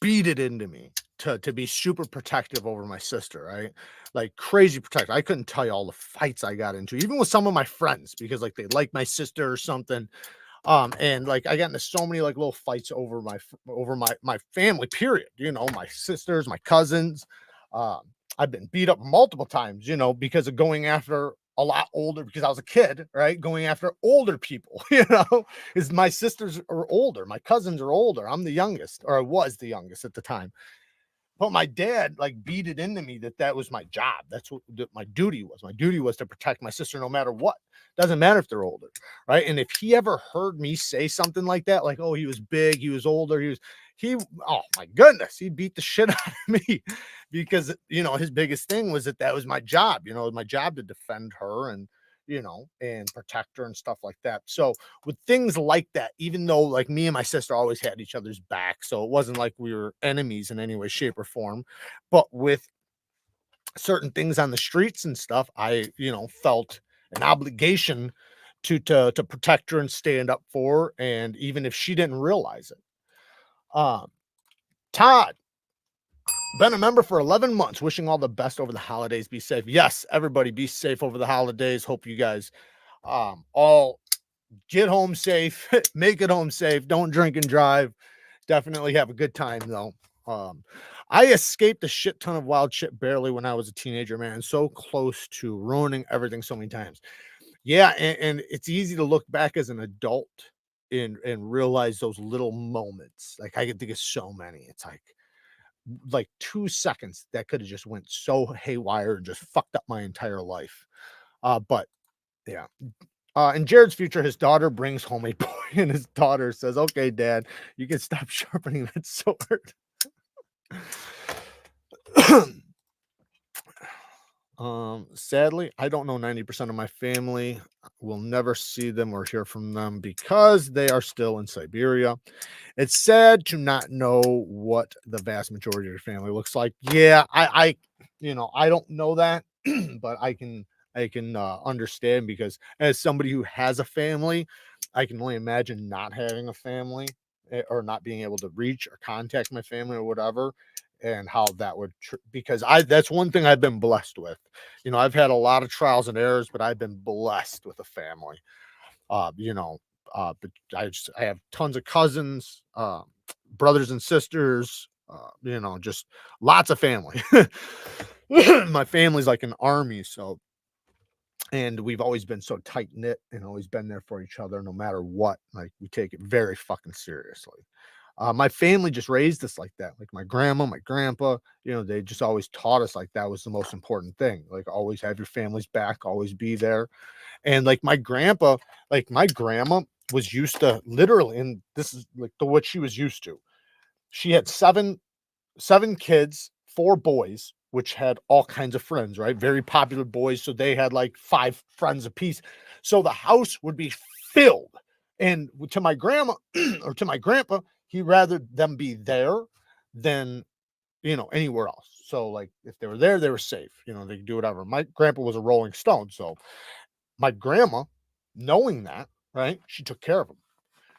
beat it into me to be super protective over my sister, right? Like crazy protective. I couldn't tell you all the fights I got into, even with some of my friends, because like they like my sister or something. And like I got into so many like little fights over my family, period. You know, my sisters, my cousins. Um, I've been beat up multiple times, you know, because of going after a lot older, because I was a kid, right? Going after older people, you know, is my sisters are older, my cousins are older. I'm the youngest, or I was the youngest at the time. But my dad like beat it into me that was my job. That's what my duty was. My duty was to protect my sister no matter what. Doesn't matter if they're older, right? And if he ever heard me say something like that, like, oh, he was big, he was older, oh my goodness, he beat the shit out of me, because you know his biggest thing was that was my job. You know, it was my job to defend her and, you know, and protect her and stuff like that. So with things like that, even though like me and my sister always had each other's back, so it wasn't like we were enemies in any way, shape, or form, but with certain things on the streets and stuff, I, you know, felt an obligation to protect her and stand up for her, and even if she didn't realize it. um Todd, Been a member for 11 months. Wishing all the best over the holidays. Be safe. Yes, everybody be safe over the holidays. Hope you guys all get home safe. Make it home safe. Don't drink and drive. Definitely have a good time though. I escaped a shit ton of wild shit barely when I was a teenager, man. So close to ruining everything so many times. Yeah, and it's easy to look back as an adult and realize those little moments. Like I can think of so many. It's like 2 seconds that could have just went so haywire and just fucked up my entire life. But yeah. In Jared's future, his daughter brings home a boy, and his daughter says, "Okay, Dad, you can stop sharpening that sword." Sadly, I don't know 90% of my family. Will never see them or hear from them because they are still in Siberia. It's sad to not know what the vast majority of your family looks like. Yeah, I I don't know that, but I can understand because as somebody who has a family, I can only imagine not having a family or not being able to reach or contact my family or whatever, and how that would because that's one thing I've been blessed with. I've had a lot of trials and errors, but I've been blessed with a family. But I have tons of cousins, brothers and sisters, just lots of family. My family's like an army, so and we've always been so tight knit and always been there for each other no matter what. Like we take it very fucking seriously. My family just raised us like that. Like my grandma, my grandpa, they just always taught us like that was the most important thing. Like always have your family's back, always be there. And like my grandpa, like my grandma was used to literally, and this is like what she was used to. She had seven kids, 4 boys, which had all kinds of friends, right? Very popular boys. So they had like 5 friends apiece. So the house would be filled. And to my grandma or to my grandpa, he rather them be there than anywhere else. So like if they were there, they were safe. They could do whatever. My grandpa was a rolling stone. So my grandma, knowing that, right, she took care of him.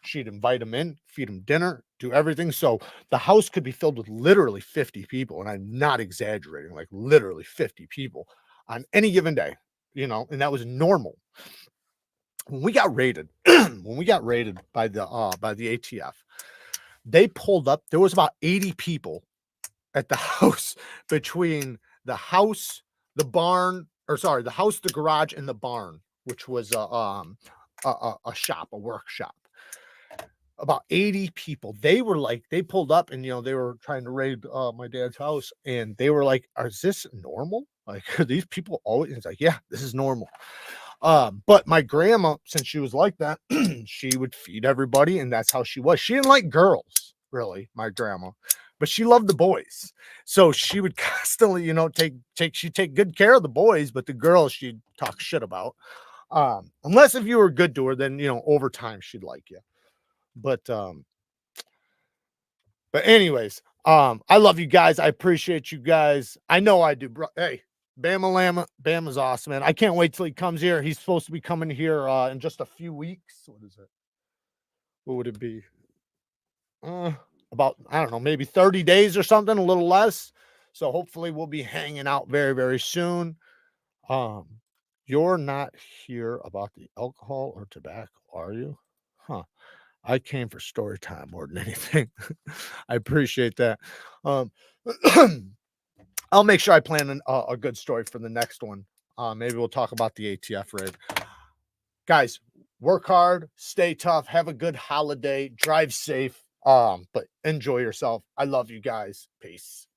She'd invite him in, feed him dinner, do everything. So the house could be filled with literally 50 people. And I'm not exaggerating, like literally 50 people on any given day, and that was normal. When we got raided, by the ATF, they pulled up. There was about 80 people at the house between the house, the barn, or sorry, the house, the garage, and the barn, which was a shop, a workshop. About 80 people. They pulled up and they were trying to raid my dad's house, and they were like, "Is this normal? Like, are these people always?" It's like, "Yeah, this is normal." But my grandma, since she was like that, she would feed everybody, and that's how she was. She didn't like girls, really, my grandma, but she loved the boys. So she would constantly, she'd take good care of the boys, but the girls she'd talk shit about. Unless if you were good to her, then over time she'd like you. But anyways, I love you guys. I appreciate you guys. I know I do, bro. Hey, Bama Lama, Bama's awesome, man. I can't wait till he comes here. He's supposed to be coming here in just a few weeks. What is it? What would it be? About, I don't know, maybe 30 days or something, a little less. So hopefully we'll be hanging out very, very soon. You're not here about the alcohol or tobacco, are you? Huh. I came for story time more than anything. I appreciate that. Um, I'll make sure I plan a good story for the next one. Maybe we'll talk about the ATF raid. Guys, work hard, stay tough, have a good holiday, drive safe, but enjoy yourself. I love you guys. Peace.